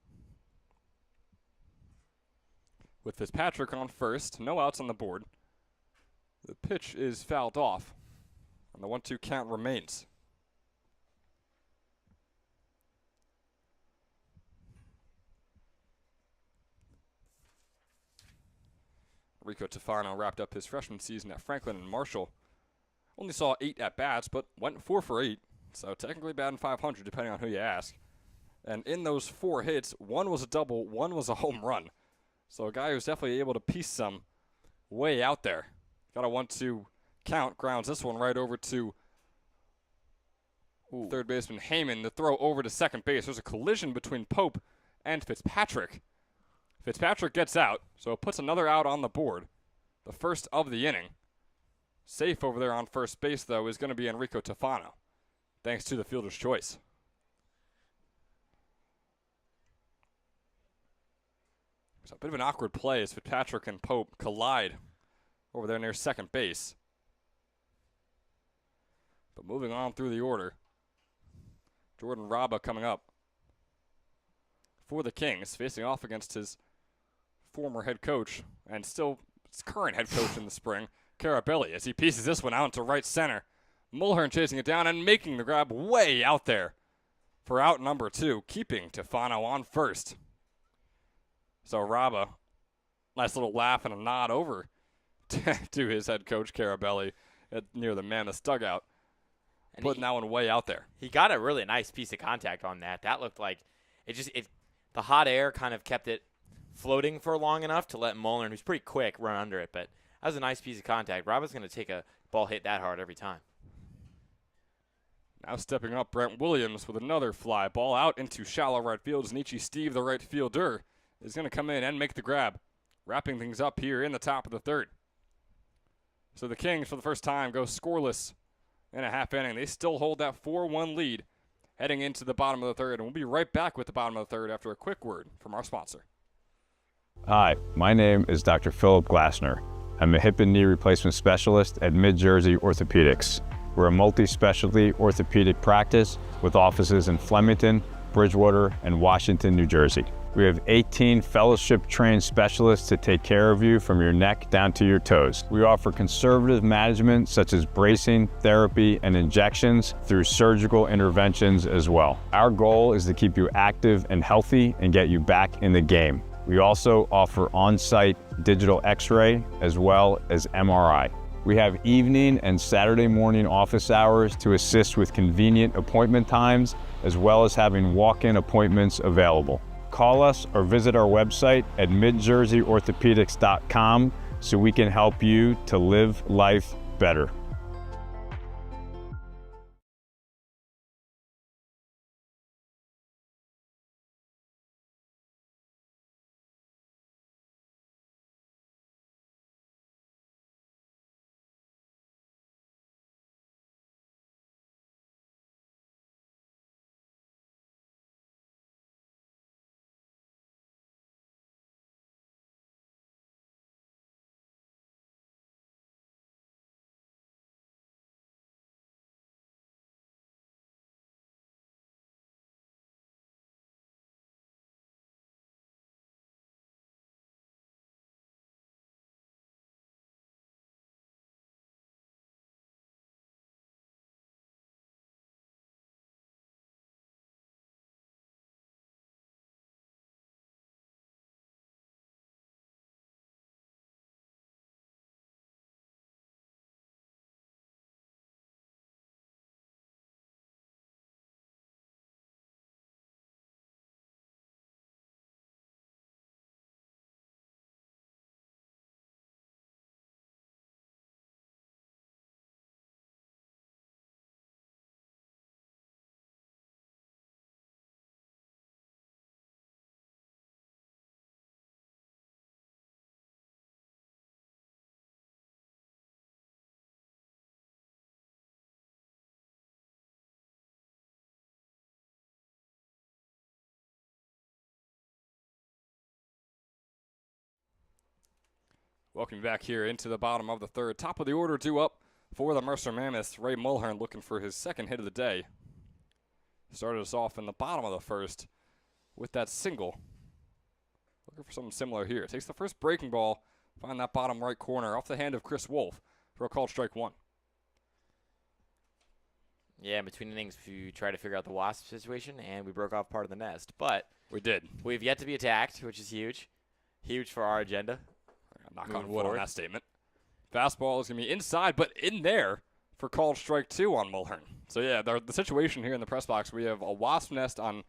With Fitzpatrick on first, no outs on the board. The pitch is fouled off, and the 1-2 count remains. Rico Tofano wrapped up his freshman season at Franklin and Marshall. Only saw 8 at-bats, but went 4 for 8, so technically batting .500 depending on who you ask. And in those 4 hits, 1 was a double, 1 was a home run. So a guy who's definitely able to piece some way out there. Got a 1-2 count, grounds this one right over to third baseman Heyman. The throw over to second base. There's a collision between Pope and Fitzpatrick. Fitzpatrick gets out, so it puts another out on the board. The first of the inning. Safe over there on first base, though, is going to be Enrico Tofano, thanks to the fielder's choice. So a bit of an awkward play as Fitzpatrick and Pope collide over there near second base. But moving on through the order, Jordan Raba coming up for the Kings, facing off against his former head coach and still his current head coach in the spring, Carabelli, as he pieces this one out into right center. Mulhern chasing it down and making the grab way out there for out number 2, keeping Tofano on first. So Raba, nice little laugh and a nod over to his head coach, Carabelli, near the Mammoths dugout, and putting that one way out there. He got a really nice piece of contact on that. That looked like the hot air kind of kept it floating for long enough to let Mulhern, who's pretty quick, run under it. But that was a nice piece of contact. Raba's going to take a ball hit that hard every time. Now stepping up, Brent Williams with another fly ball out into shallow right field. Znichi Steve, the right fielder, is going to come in and make the grab, wrapping things up here in the top of the third. So the Kings, for the first time, go scoreless in a half inning. They still hold that 4-1 lead heading into the bottom of the third, and we'll be right back with the bottom of the third after a quick word from our sponsor. Hi, my name is Dr. Philip Glassner. I'm a hip and knee replacement specialist at Mid-Jersey Orthopedics. We're a multi-specialty orthopedic practice with offices in Flemington, Bridgewater, and Washington, New Jersey. We have 18 fellowship-trained specialists to take care of you from your neck down to your toes. We offer conservative management such as bracing, therapy, and injections through surgical interventions as well. Our goal is to keep you active and healthy and get you back in the game. We also offer on-site digital x-ray as well as MRI. We have evening and Saturday morning office hours to assist with convenient appointment times, as well as having walk-in appointments available. Call us or visit our website at midjerseyorthopedics.com so we can help you to live life better. Welcome back here into the bottom of the third. Top of the order due up for the Mercer Mammoths. Ray Mulhern looking for his second hit of the day. started us off in the bottom of the first with that single. Looking for something similar here. Takes the first breaking ball, find that bottom right corner off the hand of Chris Wolf for a called strike one. Yeah, in between innings, we tried to figure out the wasp situation, and we broke off part of the nest. But we did. We've yet to be attacked, which is huge. Huge for our agenda. Knock on wood on that statement. Fastball is going to be inside, but in there for called strike two on Mulhern. So, yeah, the situation here in the press box, we have a wasp nest on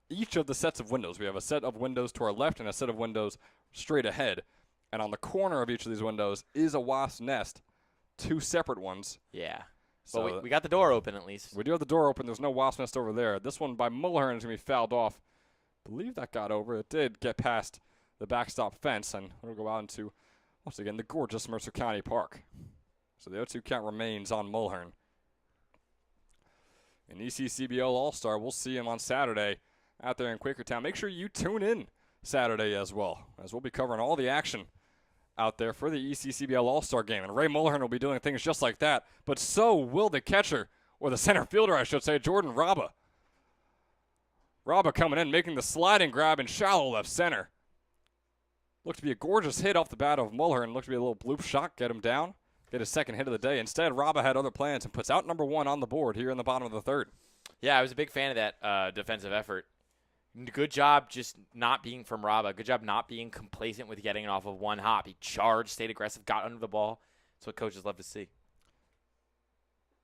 each of the sets of windows. We have a set of windows to our left and a set of windows straight ahead. And on the corner of each of these windows is a wasp nest, 2 separate ones. Yeah. So but we got the door open at least. We do have the door open. There's no wasp nest over there. This one by Mulhern is going to be fouled off. I believe that got over. It did get past the backstop fence, and we'll go out into, once again, the gorgeous Mercer County Park. So the 0-2 count remains on Mulhern. An ECCBL All-Star. We'll see him on Saturday out there in Quakertown. Make sure you tune in Saturday as well, as we'll be covering all the action out there for the ECCBL All-Star game. And Ray Mulhern will be doing things just like that, but so will the catcher, or the center fielder, I should say, Jordan Raba. Raba coming in, making the sliding grab in shallow left center. Looked to be a gorgeous hit off the bat of Mulhern. Looked to be a little bloop shot, get him down, get his second hit of the day. Instead, Raba had other plans and puts out number 1 on the board here in the bottom of the third. Yeah, I was a big fan of that defensive effort. Good job just not being from Raba. Good job not being complacent with getting it off of one hop. He charged, stayed aggressive, got under the ball. That's what coaches love to see.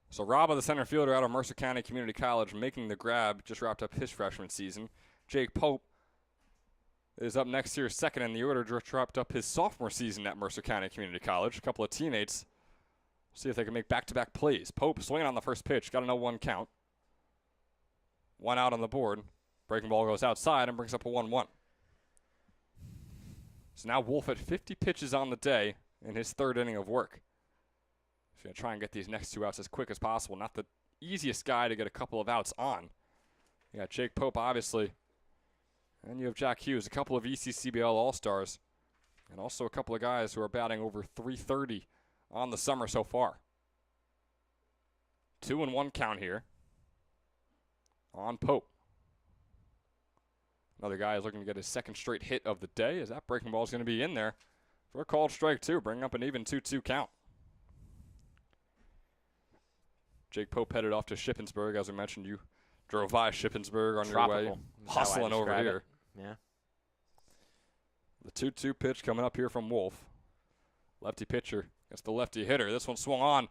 So Raba, the center fielder out of Mercer County Community College, making the grab, just wrapped up his freshman season. Jake Pope is up next here, second in the order, just wrapped up his sophomore season at Mercer County Community College. A couple of teammates. See if they can make back-to-back plays. Pope swinging on the first pitch, got a 0-1 count. 1 out on the board. Breaking ball goes outside and brings up a 1-1. So now Wolf at 50 pitches on the day in his third inning of work. He's going to try and get these next 2 outs as quick as possible. Not the easiest guy to get a couple of outs on. You got Jake Pope, obviously. And you have Jack Hughes, a couple of ECCBL All-Stars. And also a couple of guys who are batting over .330 on the summer so far. 2-1 count here on Pope. Another guy is looking to get his second straight hit of the day, as that breaking ball is going to be in there for a called strike two, bringing up an even 2-2 count. Jake Pope headed off to Shippensburg. As we mentioned, you drove by Shippensburg on your way, hustling over here. Yeah. The 2-2 pitch coming up here from Wolf. Lefty pitcher against the lefty hitter. This one swung on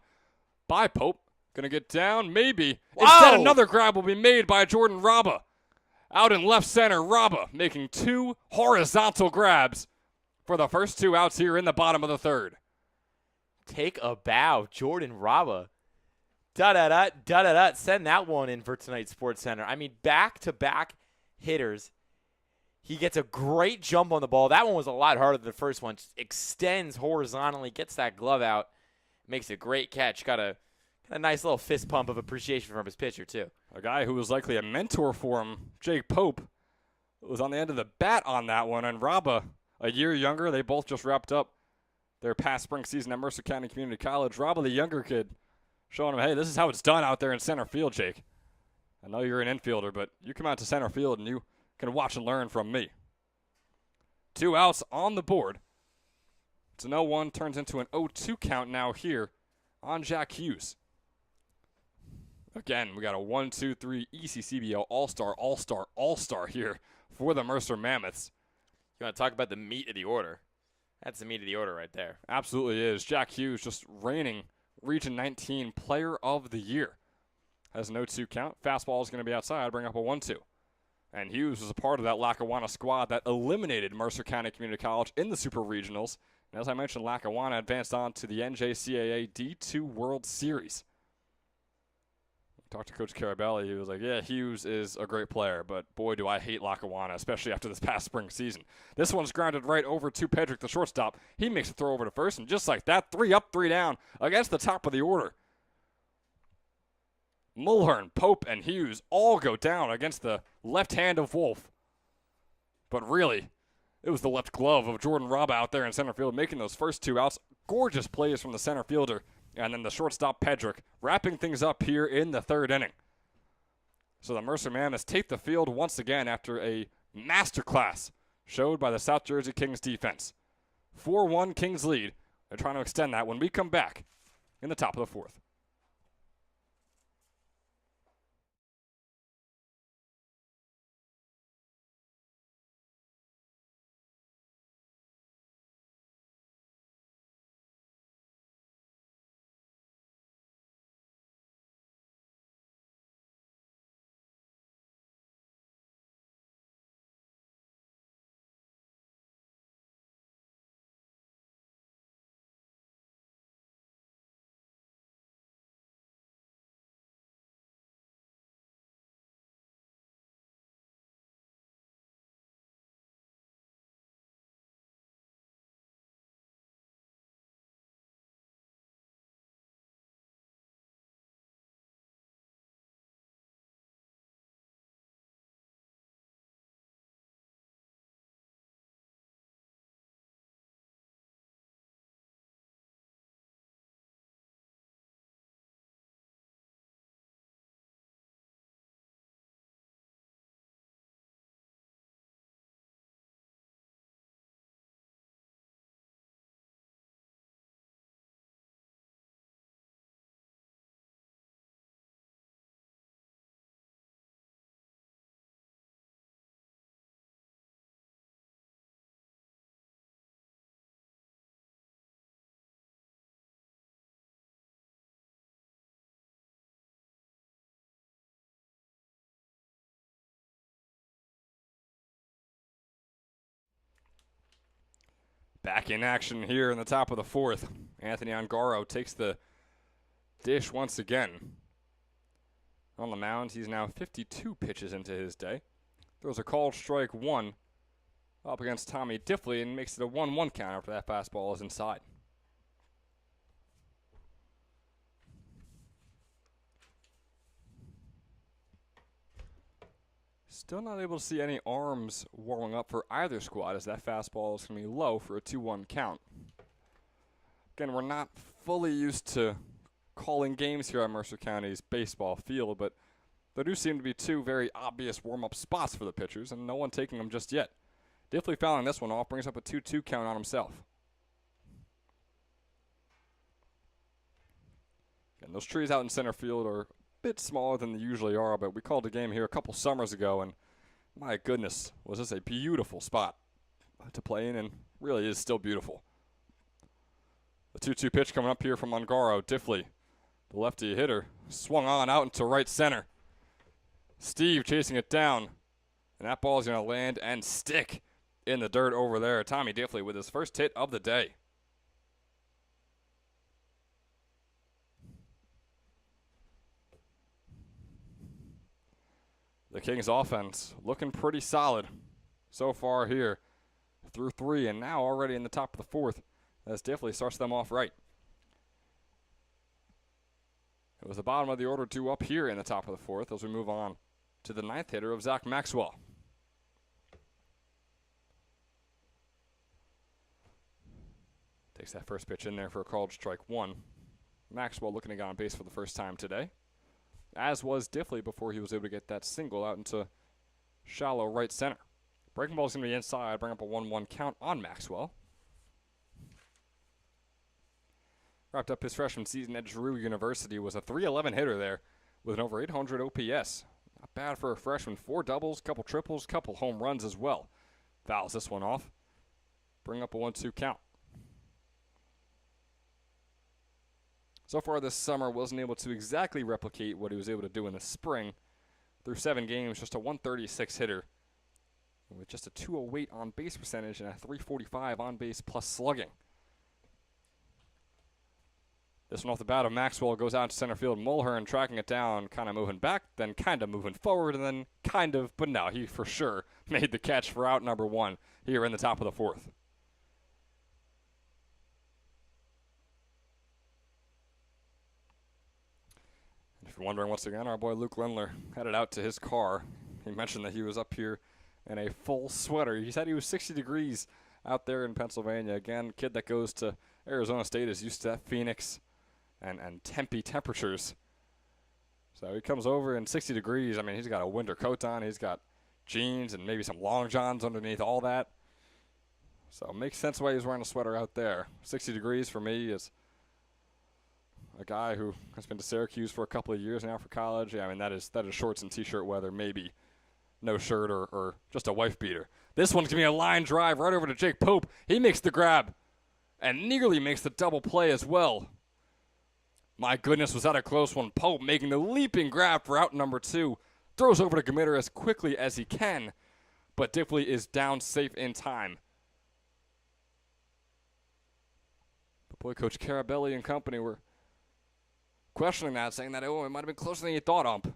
by Pope. Going to get down, maybe. Whoa! Instead, another grab will be made by Jordan Raba. Out in left center, Raba making 2 horizontal grabs for the first 2 outs here in the bottom of the third. Take a bow, Jordan Raba. Da-da-da, da-da-da. Send that one in for tonight's Sports Center. I mean, back-to-back hitters. He gets a great jump on the ball. That one was a lot harder than the first one. Just extends horizontally, gets that glove out, makes a great catch. Got a nice little fist pump of appreciation from his pitcher, too. A guy who was likely a mentor for him, Jake Pope, was on the end of the bat on that one. And Raba, a year younger, they both just wrapped up their past spring season at Mercer County Community College. Raba, the younger kid, showing him, hey, this is how it's done out there in center field, Jake. I know you're an infielder, but you come out to center field and you can watch and learn from me. 2 outs on the board. It's an 0-1, turns into an 0-2 count now here on Jack Hughes. Again, we got a 1-2-3 ECCBL All-Star here for the Mercer Mammoths. You want to talk about the meat of the order? That's the meat of the order right there. Absolutely is. Jack Hughes just reigning Region 19 Player of the Year. Has no 2 count. Fastball is going to be outside, bring up a 1-2. And Hughes was a part of that Lackawanna squad that eliminated Mercer County Community College in the Super Regionals. And as I mentioned, Lackawanna advanced on to the NJCAA D2 World Series. Talked to Coach Carabelli. He was like, yeah, Hughes is a great player, but boy, do I hate Lackawanna, especially after this past spring season. This one's grounded right over to Pedrick, the shortstop. He makes a throw over to first, and just like that, 3 up, 3 down against the top of the order. Mulhern, Pope, and Hughes all go down against the left hand of Wolf. But really, it was the left glove of Jordan Raba out there in center field making those first 2 outs. Gorgeous plays from the center fielder. And then the shortstop, Pedrick, wrapping things up here in the third inning. So the Mercer Mammoths take the field once again after a masterclass showed by the South Jersey Kings defense. 4-1 Kings lead. They're trying to extend that when we come back in the top of the fourth. Back in action here in the top of the fourth. Anthony Ongaro takes the dish once again. On the mound, he's now 52 pitches into his day. Throws a called strike one up against Tommy Diffley and makes it a 1-1 count after that fastball is inside. Still not able to see any arms warming up for either squad as that fastball is going to be low for a 2-1 count. Again, we're not fully used to calling games here at Mercer County's baseball field, but there do seem to be two very obvious warm-up spots for the pitchers, and no one taking them just yet. Diffley fouling this one off brings up a 2-2 count on himself. And those trees out in center field are a bit smaller than they usually are, but we called a game here a couple summers ago, and my goodness, was this a beautiful spot to play in, and really is still beautiful. The 2-2 pitch coming up here from Ongaro. Diffley, the lefty hitter, swung on out into right center. Steve chasing it down, and that ball is going to land and stick in the dirt over there. Tommy Diffley with his first hit of the day. The Kings offense looking pretty solid so far here through three, and now already in the top of the fourth as Diffley starts them off right. It was the bottom of the order two up here in the top of the fourth as we move on to the ninth hitter of Zach Maxwell. Takes that first pitch in there for a called strike one. Maxwell looking to get on base for the first time today, as was Diffley before he was able to get that single out into shallow right center. Breaking ball is going to be inside, bring up a 1-1 count on Maxwell. Wrapped up his freshman season at Drew University, was a .311 hitter there with an over 800 OPS. Not bad for a freshman. 4 doubles, couple triples, couple home runs as well. Fouls this one off. Bring up a 1-2 count. So far this summer, wasn't able to exactly replicate what he was able to do in the spring. Through 7 games, just a 136 hitter with just a 208 on base percentage and a 345 on base plus slugging. This one off the bat of Maxwell goes out to center field. Mulhern tracking it down, kind of moving back, then kind of moving forward, and then kind of, but no, he for sure made the catch for out number 1 here in the top of the fourth. If you're wondering, once again, our boy Luke Lindler headed out to his car. He mentioned that he was up here in a full sweater. He said he was 60 degrees out there in Pennsylvania. Again, kid that goes to Arizona State is used to that Phoenix and Tempe temperatures. So he comes over in 60 degrees. I mean, he's got a winter coat on. He's got jeans and maybe some long johns underneath all that. So it makes sense why he's wearing a sweater out there. 60 degrees for me is a guy who has been to Syracuse for a couple of years now for college. Yeah, I mean, that is shorts and T-shirt weather, maybe no shirt or just a wife beater. This one's going to be a line drive right over to Jake Pope. He makes the grab and nearly makes the double play as well. My goodness, was that a close one. Pope making the leaping grab for out number 2. Throws over to Gmitter as quickly as he can, but Diffley is down safe in time. But boy, Coach Carabelli and company were questioning that, saying that, it might have been closer than you thought, ump.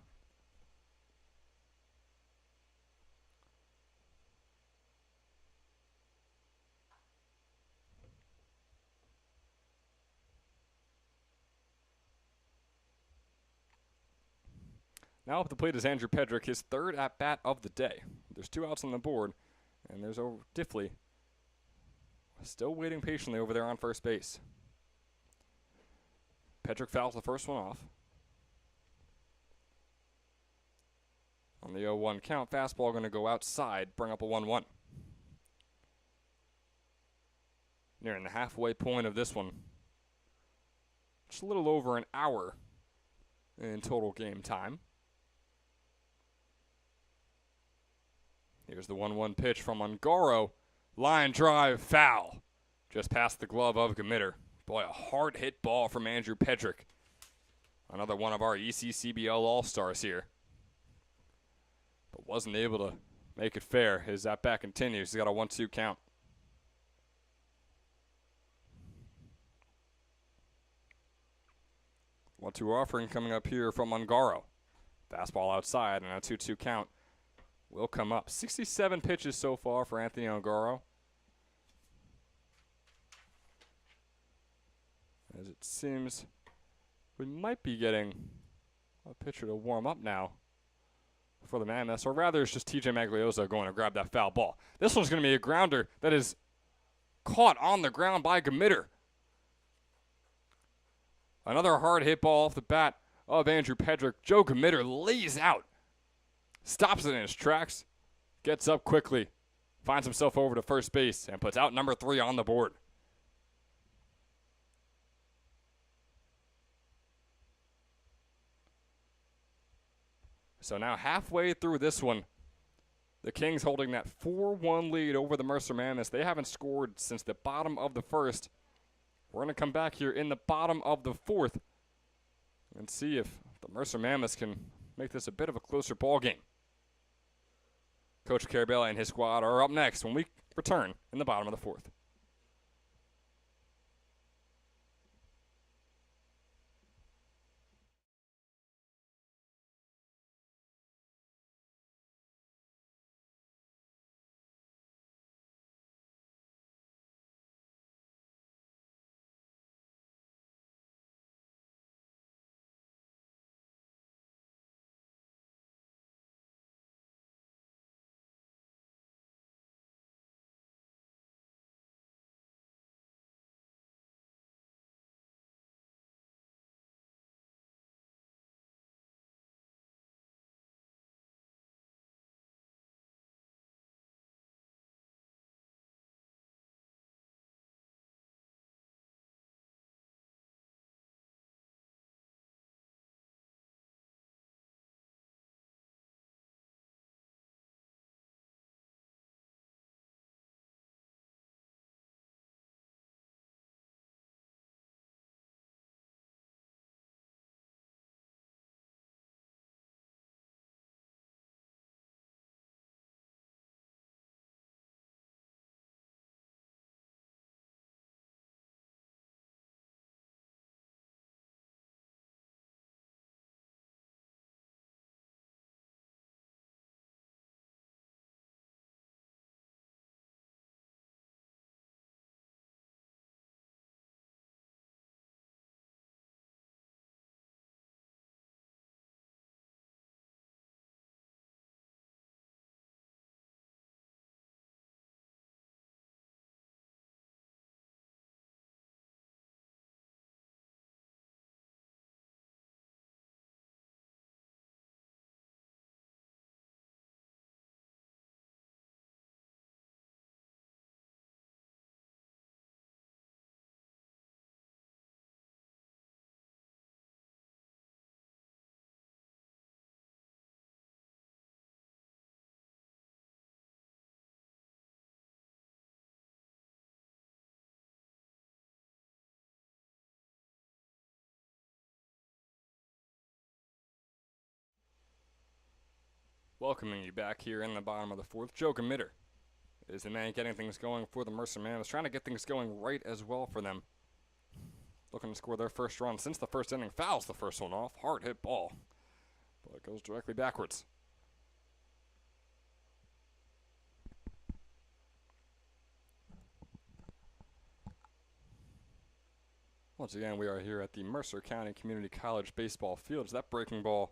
Now up the plate is Andrew Pedrick, his third at-bat of the day. There's 2 outs on the board, and there's Diffley still waiting patiently over there on first base. Pedrick fouls the first one off. On the 0-1 count, fastball going to go outside, bring up a 1-1. Nearing the halfway point of this one. Just a little over an hour in total game time. Here's the 1-1 pitch from Ungaro. Line drive, foul. Just past the glove of Gmitter. Boy, a hard hit ball from Andrew Pedrick. Another one of our ECCBL All-Stars here. But wasn't able to make it fair. His at-bat continues. He's got a 1-2 count. One-two offering coming up here from Ungaro. Fastball outside and a 2-2 count will come up. 67 pitches so far for Anthony Ungaro. As it seems we might be getting a pitcher to warm up now for the Mammoths, or rather it's just TJ Magliosa going to grab that foul ball. This one's going to be a grounder that is caught on the ground by Gmitter. Another hard hit ball off the bat of Andrew Pedrick. Joe Gmitter lays out, stops it in his tracks, gets up quickly, finds himself over to first base, and puts out number 3 on the board. So now halfway through this one, the Kings holding that 4-1 lead over the Mercer Mammoths. They haven't scored since the bottom of the first. We're going to come back here in the bottom of the 4th and see if the Mercer Mammoths can make this a bit of a closer ball game. Coach Carabelli and his squad are up next when we return in the bottom of the 4th. Welcoming you back here in the bottom of the fourth. Joe Gamitter is the man getting things going for the Mercer Mammoths, trying to get things going right as well for them. Looking to score their first run since the first inning. Fouls the first one off. Hard hit ball, but it goes directly backwards. Once again, we are here at the Mercer County Community College baseball field. So that breaking ball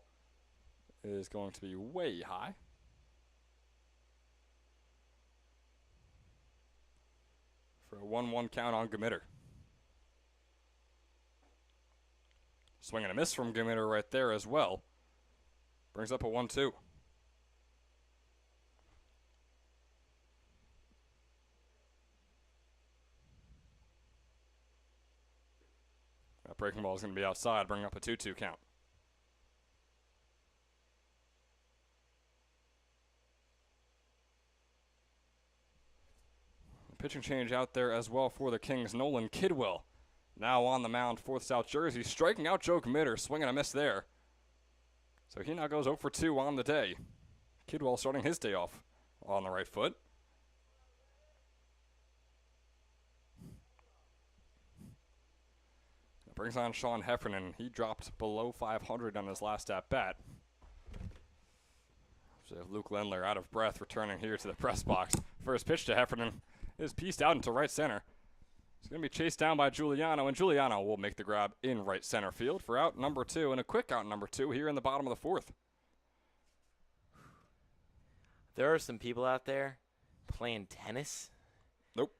is going to be way high. For a 1-1 count on Gamitter. Swing and a miss from Gamitter right there as well. Brings up a 1-2. That breaking ball is going to be outside, bringing up a 2-2 count. Pitching change out there as well for the Kings. Nolan Kidwell now on the mound for South Jersey, striking out Joe Gamitter, swinging a miss there. So he now goes 0 for 2 on the day. Kidwell starting his day off on the right foot. That brings on Sean Heffernan. He dropped below 500 on his last at bat. So Luke Lendler out of breath returning here to the press box. First pitch to Heffernan is pieced out into right center. He's going to be chased down by Giuliano, and Giuliano will make the grab in right center field for out number 2, and a quick out number 2 here in the bottom of the fourth. There are some people out there playing tennis. Nope.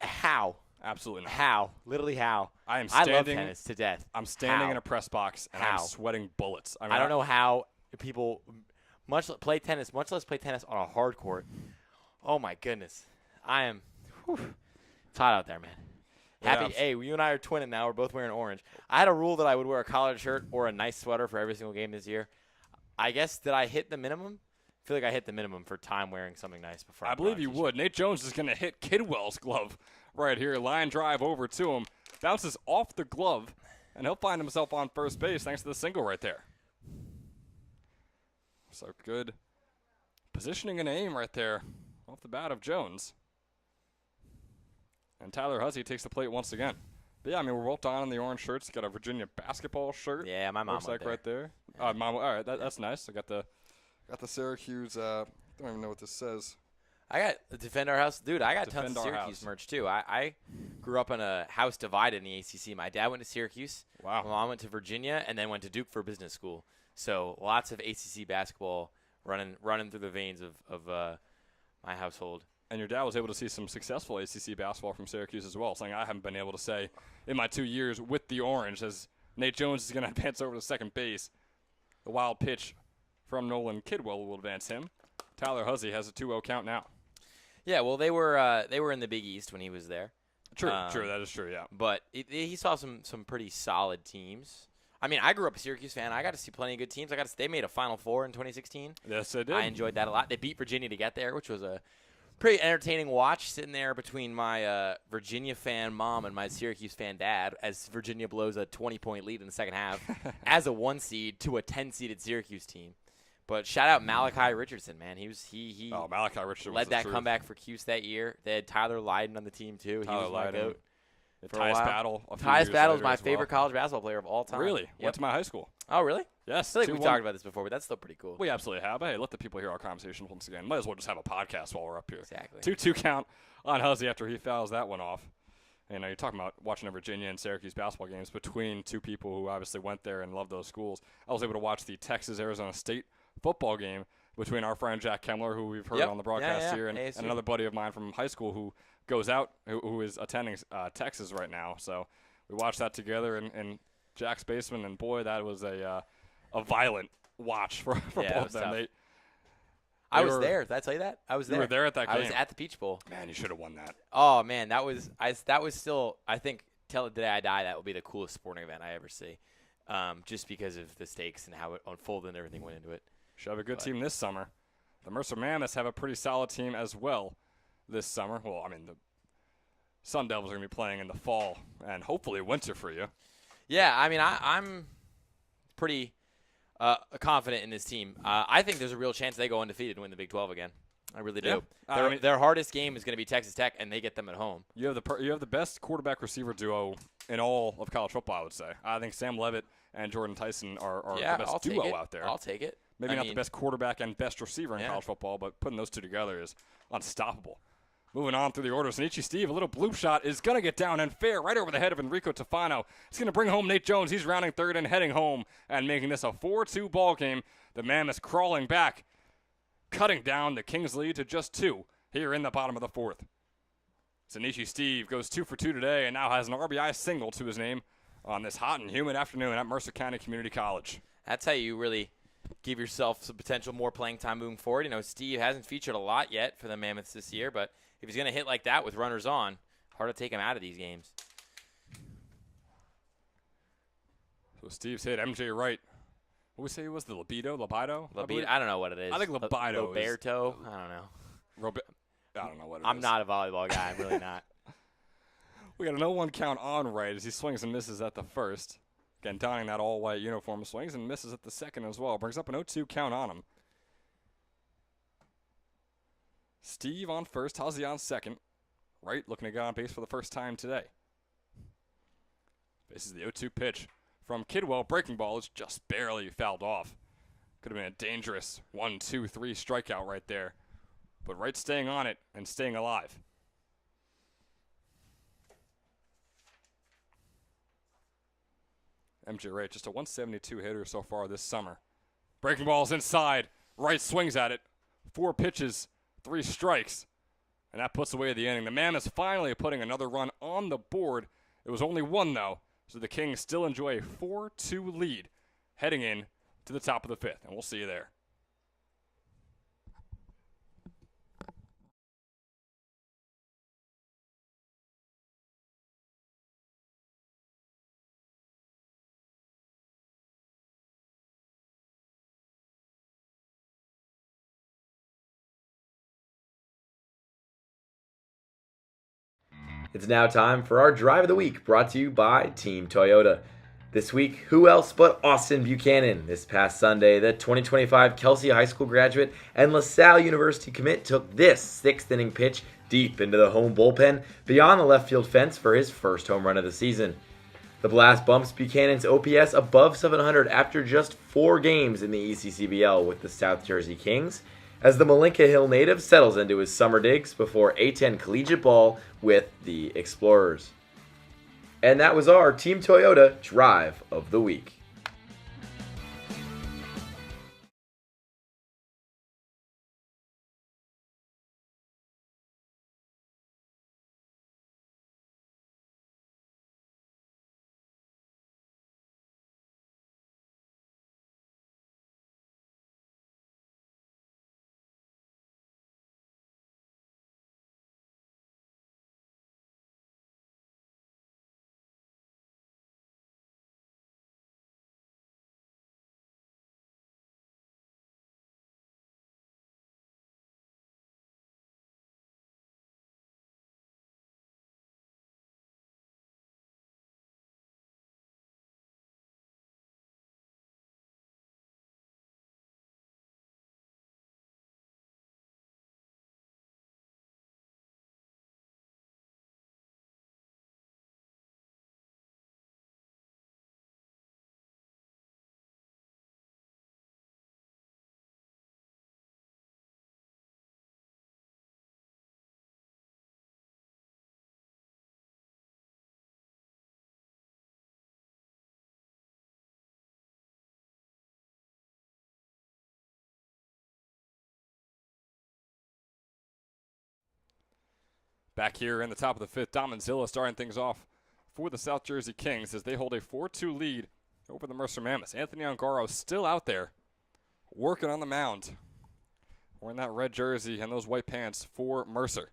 How? Absolutely not. How? Literally how? I love tennis to death. I'm standing How? in a press box, and I'm sweating bullets. I don't know how people play tennis, much less play tennis on a hard court. Oh, my goodness. I am it's hot out there, man. Happy. Yeah, hey, you and I are twinning now. We're both wearing orange. I had a rule that I would wear a collared shirt or a nice sweater for every single game this year. I guess, did I hit the minimum? I feel like I hit the minimum for time wearing something nice before. I believe you would. Nate Jones is going to hit Kidwell's glove right here. Line drive over to him. Bounces off the glove, and he'll find himself on first base thanks to the single right there. So good positioning and aim right there off the bat of Jones. And Tyler Hussey takes the plate once again. But yeah, I mean, we're both on in the orange shirts. Got a Virginia basketball shirt. Yeah, my mom looks like there. right there. Yeah. Mom, all right, that's nice. I got the Syracuse. Don't even know what this says. I got Defend Our House. Dude, I got Defend tons of Our Syracuse House. merch, too. I grew up in a house divided in the ACC. My dad went to Syracuse. Wow. My mom went to Virginia and then went to Duke for business school. So lots of ACC basketball running through the veins of my household. And your dad was able to see some successful ACC basketball from Syracuse as well, something I haven't been able to say in my 2 years with the Orange, as Nate Jones is going to advance over to second base. The wild pitch from Nolan Kidwell will advance him. Tyler Hussey has a 2-0 count now. Yeah, well, they were in the Big East when he was there. True, that is true, yeah. But he saw some pretty solid teams. I mean, I grew up a Syracuse fan. I got to see plenty of good teams. They made a Final Four in 2016. Yes, they did. I enjoyed that a lot. They beat Virginia to get there, which was a pretty entertaining watch, sitting there between my Virginia fan mom and my Syracuse fan dad as Virginia blows a 20-point lead in the second half as a 1 seed to a 10-seeded Syracuse team. But shout out Malachi Richardson, man. He Malachi Richardson led was that the comeback for Cuse that year. They had Tyler Lydon on the team too. He was my goat. Tyus Battle. Tyus Battle is my favorite college basketball player of all time. Really? Yep. Went to my high school. Oh, really? Yes. I feel like we talked about this before, but that's still pretty cool. We absolutely have. Hey, let the people hear our conversation once again. Might as well just have a podcast while we're up here. Exactly. 2-2 count on Hussey after he fouls that one off. And you're talking about watching a Virginia and Syracuse basketball games between two people who obviously went there and love those schools. I was able to watch the Texas-Arizona State football game between our friend Jack Kemmler, who we've heard on the broadcast here, and another buddy of mine from high school who goes out, who is attending Texas right now. So we watched that together in Jack's basement, and boy, that was a violent watch for both of them. I was there. Did I tell you that? I was there. You were there at that game. I was at the Peach Bowl. Man, you should have won that. Oh man, that was still, I think, till the day I die, that will be the coolest sporting event I ever see. Just because of the stakes and how it unfolded and everything went into it. Should have a good team this summer. The Mercer Mammoths have a pretty solid team as well this summer. Well, I mean, the Sun Devils are going to be playing in the fall and hopefully winter for you. Yeah, I mean, I'm pretty confident in this team. I think there's a real chance they go undefeated and win the Big 12 again. I really do. Yeah. Their hardest game is going to be Texas Tech, and they get them at home. You have the best quarterback receiver duo in all of college football, I would say. I think Sam Levitt and Jordan Tyson are the best duo out there. I'll take it. Maybe not the best quarterback and best receiver in college football, but putting those two together is unstoppable. Moving on through the order, Sanichi Steve, a little bloop shot, is going to get down and fair right over the head of Enrico Tofano. It's going to bring home Nate Jones. He's rounding third and heading home and making this a 4-2 ball game. The Mammoths crawling back, cutting down the Kings lead to just 2 here in the bottom of the 4th. Sanichi Steve goes 2 for 2 today and now has an RBI single to his name on this hot and humid afternoon at Mercer County Community College. That's how you really give yourself some potential more playing time moving forward. You know, Steve hasn't featured a lot yet for the Mammoths this year, but if he's going to hit like that with runners on, hard to take him out of these games. So Steve's hit MJ Wright. What we say it was the Libido? I don't know what it is. I think Libido Roberto. I don't know. I don't know what it is. I'm not a volleyball guy. I'm really not. We got an 0-1 count on Wright as he swings and misses at the first. Again, donning that all-white uniform, swings and misses at the second as well. Brings up an 0-2 count on him. Steve on first, Hazy on second. Wright looking to get on base for the first time today. This is the 0-2 pitch from Kidwell. Breaking ball is just barely fouled off. Could have been a dangerous 1-2-3 strikeout right there. But Wright staying on it and staying alive. MJ Wright, just a 172 hitter so far this summer. Breaking ball's inside. Wright swings at it. 4 pitches, 3 strikes. And that puts away the inning. The Mammoths finally putting another run on the board. It was only 1, though. So the Kings still enjoy a 4-2 lead heading in to the top of the 5th. And we'll see you there. It's now time for our Drive of the Week, brought to you by Team Toyota. This week, who else but Austin Buchanan? This past Sunday, the 2025 Kelsey High School graduate and LaSalle University commit took this 6th-inning pitch deep into the home bullpen beyond the left field fence for his first home run of the season. The blast bumps Buchanan's OPS above 700 after just 4 games in the ECCBL with the South Jersey Kings, as the Malinka Hill native settles into his summer digs before A-10 collegiate ball with the Explorers. And that was our Team Toyota Drive of the Week. Back here in the top of the 5th, Domanzilla starting things off for the South Jersey Kings as they hold a 4-2 lead over the Mercer Mammoths. Anthony Ongaro still out there working on the mound, wearing that red jersey and those white pants for Mercer.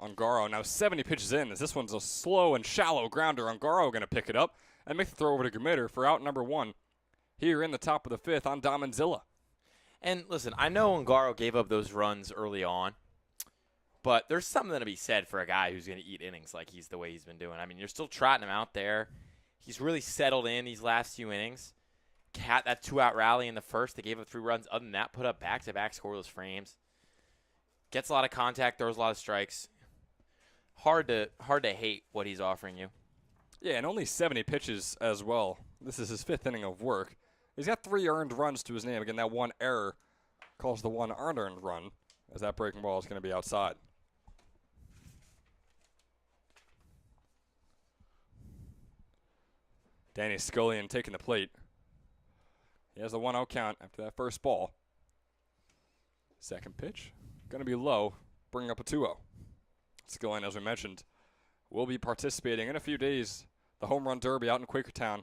Ongaro now 70 pitches in as this one's a slow and shallow grounder. Ongaro going to pick it up and make the throw over to Gmitter for out number 1 here in the top of the 5th on Domanzilla. And listen, I know Ongaro gave up those runs early on, but there's something to be said for a guy who's going to eat innings like the way he's been doing. I mean, you're still trotting him out there. He's really settled in these last few innings. That 2-out rally in the first, they gave up 3 runs. Other than that, put up back-to-back scoreless frames. Gets a lot of contact, throws a lot of strikes. Hard to hate what he's offering you. Yeah, and only 70 pitches as well. This is his 5th inning of work. He's got 3 earned runs to his name. Again, that one error caused the one unearned run, as that breaking ball is going to be outside. Danny Scullion taking the plate. He has the 1-0 count after that first ball. Second pitch, going to be low, bringing up a 2-0. Scullion, as we mentioned, will be participating in a few days. The Home Run Derby out in Quakertown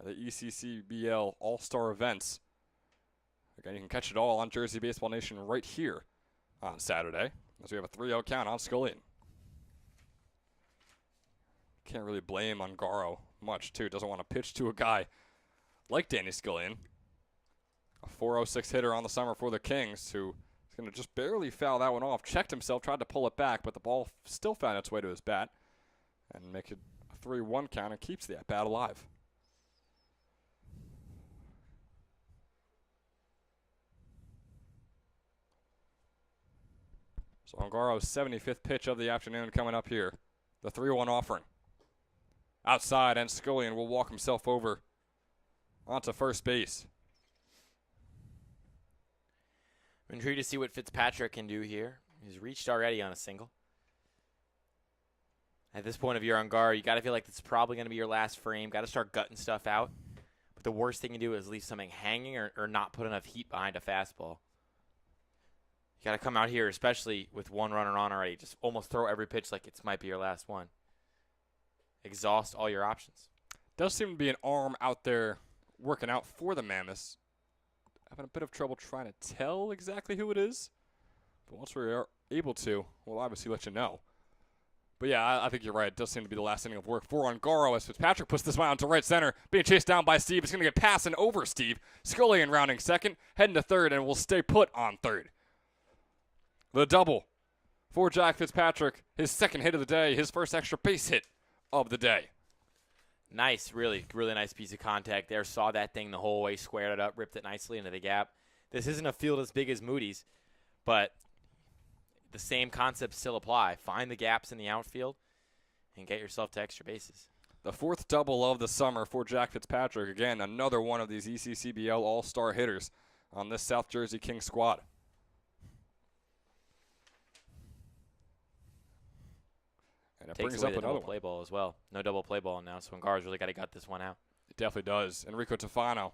at the ECCBL All-Star Events. Again, you can catch it all on Jersey Baseball Nation right here on Saturday, as we have a 3-0 count on Scullion. Can't really blame Ongaro much, too. Doesn't want to pitch to a guy like Danny Scullion. A 406 hitter on the summer for the Kings, who is going to just barely foul that one off. Checked himself, tried to pull it back, but the ball still found its way to his bat and make it a 3-1 count and keeps the at-bat alive. So Ongaro's 75th pitch of the afternoon coming up here. The 3-1 offering. Outside, and Scullion will walk himself over onto first base. I'm intrigued to see what Fitzpatrick can do here. He's reached already on a single. At this point of your Ongaro, you got to feel like it's probably going to be your last frame. Got to start gutting stuff out. But the worst thing you do is leave something hanging or not put enough heat behind a fastball. You got to come out here, especially with 1 runner on already. Just almost throw every pitch like it might be your last one. Exhaust all your options. Does seem to be an arm out there working out for the Mammoths. Having a bit of trouble trying to tell exactly who it is. But once we are able to, we'll obviously let you know. But yeah, I think you're right. It does seem to be the last inning of work for Ongaro as Fitzpatrick puts this one out to right center. Being chased down by Steve. It's going to get passing over Steve. Scullion rounding second, heading to third, and will stay put on third. The double for Jack Fitzpatrick. His second hit of the day. His first extra base hit of the day. Nice, really nice piece of contact there. Saw that thing the whole way, squared it up, ripped it nicely into the gap. This isn't a field as big as Moody's, but the same concepts still apply. Find the gaps in the outfield and get yourself to extra bases. The 4th double of the summer for Jack Fitzpatrick. Again, another one of these ECCBL All-Star hitters on this South Jersey Kings squad. And it Takes brings away up the another double play ball as well. No double play ball now, so Ongaro's really got to gut this one out. It definitely does. Enrico Tefano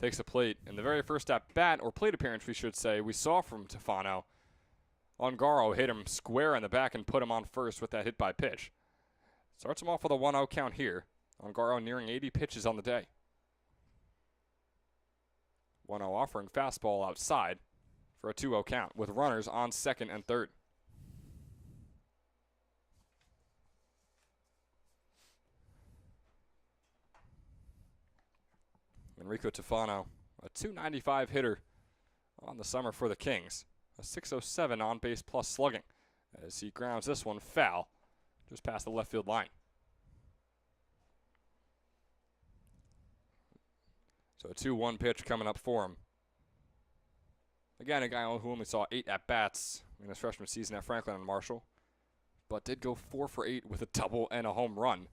takes the plate. In the very first at-bat, or plate appearance, we should say, we saw from Tefano, Ongaro hit him square in the back and put him on first with that hit by pitch. Starts him off with a 1-0 count here. Ongaro nearing 80 pitches on the day. 1-0 offering fastball outside for a 2-0 count with runners on second and third. Enrico Tefano, a .295 hitter on the summer for the Kings. A .607 on-base plus slugging as he grounds this one foul just past the left field line. So a 2-1 pitch coming up for him. Again, a guy who only saw 8 at-bats in his freshman season at Franklin and Marshall, but did go 4 for 8 with a double and a home run.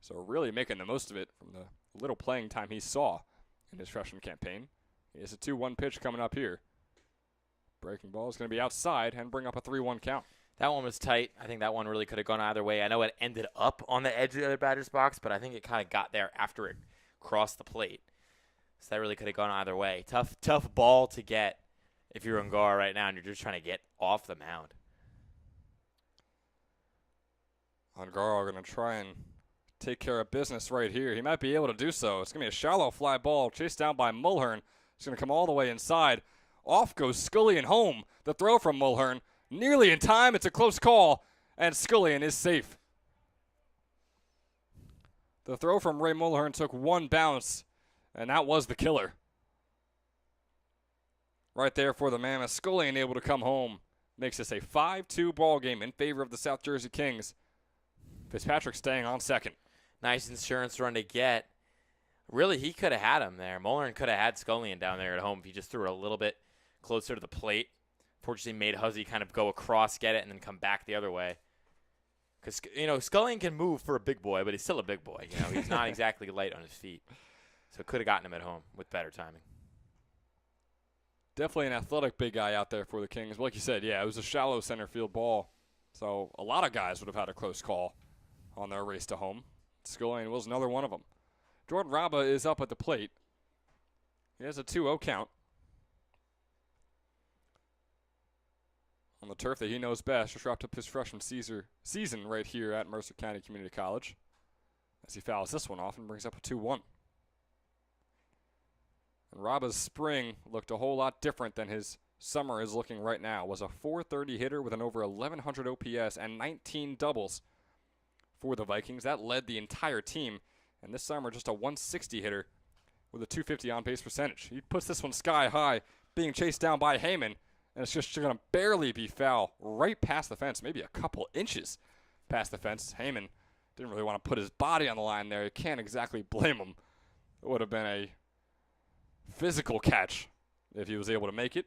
So really making the most of it from the little playing time he saw in his freshman campaign. He has a 2-1 pitch coming up here. Breaking ball is going to be outside and bring up a 3-1 count. That one was tight. I think that one really could have gone either way. I know it ended up on the edge of the other batter's box, but I think it kind of got there after it crossed the plate. So that really could have gone either way. Tough ball to get if you're Ongaro right now and you're just trying to get off the mound. Ongaro going to try and take care of business right here. He might be able to do so. It's going to be a shallow fly ball chased down by Mulhern. It's going to come all the way inside. Off goes Scullion home. The throw from Mulhern. Nearly in time. It's a close call, and Scullion is safe. The throw from Ray Mulhern took one bounce, and that was the killer. Right there for the Mammoths. Scullion able to come home. Makes this a 5-2 ball game in favor of the South Jersey Kings. Fitzpatrick staying on second. Nice insurance run to get. Really, he could have had him there. Mullen could have had Scullion down there at home if he just threw it a little bit closer to the plate. Fortunately, made Huzzy kind of go across, get it, and then come back the other way. Because, Scullion can move for a big boy, but he's still a big boy. He's not exactly light on his feet. So could have gotten him at home with better timing. Definitely an athletic big guy out there for the Kings. Like you said, yeah, it was a shallow center field ball. So a lot of guys would have had a close call on their race to home. Scullion was another one of them. Jordan Raba is up at the plate. He has a 2-0 count. On the turf that he knows best, just wrapped up his freshman season right here at Mercer County Community College. As he fouls this one off and brings up a 2-1. And Raba's spring looked a whole lot different than his summer is looking right now. Was a .430 hitter with an over 1,100 OPS and 19 doubles for the Vikings. That led the entire team. And this summer, just a .160 hitter with a .250 on-base percentage. He puts this one sky high, being chased down by Heyman, and it's just going to barely be foul right past the fence, maybe a couple inches past the fence. Heyman didn't really want to put his body on the line there. You can't exactly blame him. It would have been a physical catch if he was able to make it.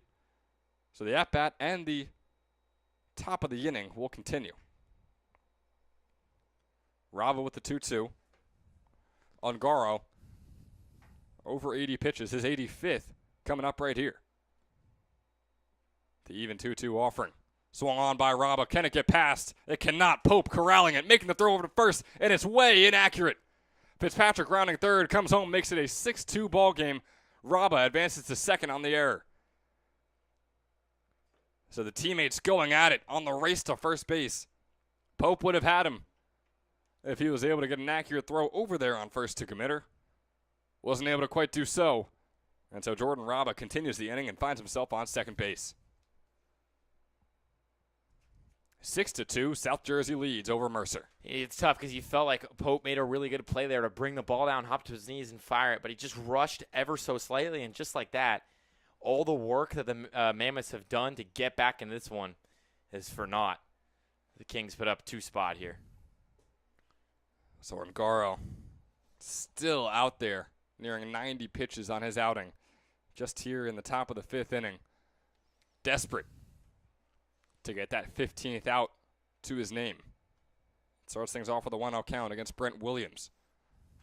So the at-bat and the top of the inning will continue. Rava with the 2-2. Ungaro, over 80 pitches, his 85th coming up right here. The even 2-2 offering. Swung on by Raba. Can it get past? It cannot. Pope corralling it, making the throw over to first, and it's way inaccurate. Fitzpatrick rounding third, comes home, makes it a 6-2 ball game. Raba advances to second on the error. So the teammates going at it on the race to first base. Pope would have had him if he was able to get an accurate throw over there on first to committer. Wasn't able to quite do so. And so Jordan Raba continues the inning and finds himself on second base. 6-2, South Jersey leads over Mercer. It's tough because you felt like Pope made a really good play there to bring the ball down, hop to his knees, and fire it. But he just rushed ever so slightly, and just like that, all the work that the Mammoths have done to get back in this one is for naught. The Kings put up 2 spot here. So Ungaro still out there, nearing 90 pitches on his outing. Just here in the top of the 5th inning. Desperate to get that 15th out to his name. Starts things off with a 1-0 count against Brent Williams.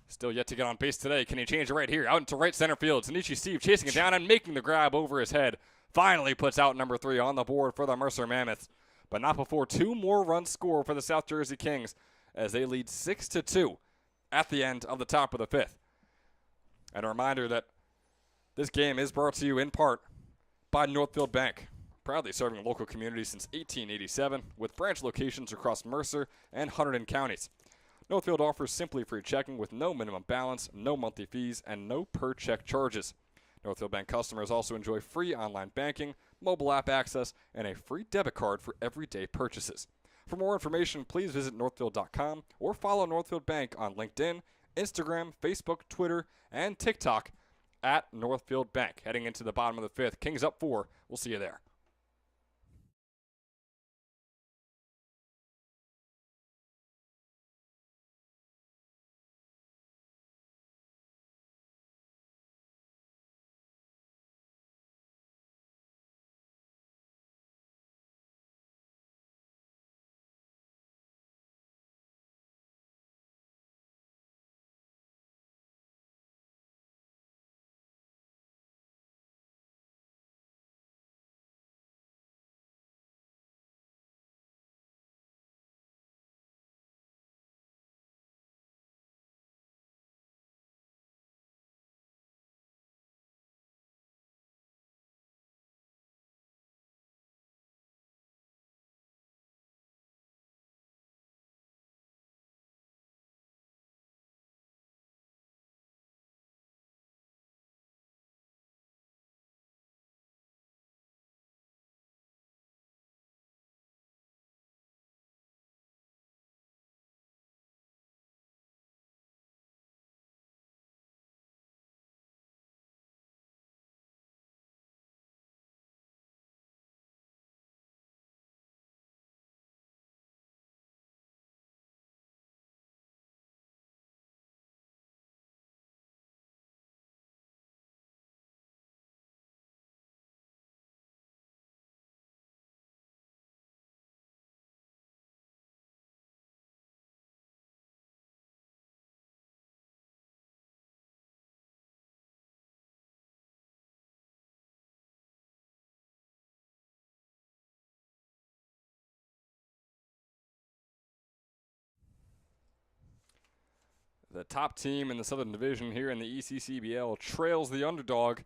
Still yet to get on base today. Can he change it right here? Out into right center field. Tanichi Steve chasing it down and making the grab over his head. Finally puts out number 3 on the board for the Mercer Mammoths. But not before 2 more runs score for the South Jersey Kings as they lead 6-2 at the end of the top of the 5th. And a reminder that this game is brought to you in part by Northfield Bank, proudly serving local communities since 1887 with branch locations across Mercer and Hunterdon counties. Northfield offers simply free checking with no minimum balance, no monthly fees, and no per-check charges. Northfield Bank customers also enjoy free online banking, mobile app access, and a free debit card for everyday purchases. For more information, please visit northfield.com or follow Northfield Bank on LinkedIn, Instagram, Facebook, Twitter, and TikTok at Northfield Bank. Heading into the bottom of the 5th, Kings up 4. We'll see you there. The top team in the Southern Division here in the ECCBL trails the underdog,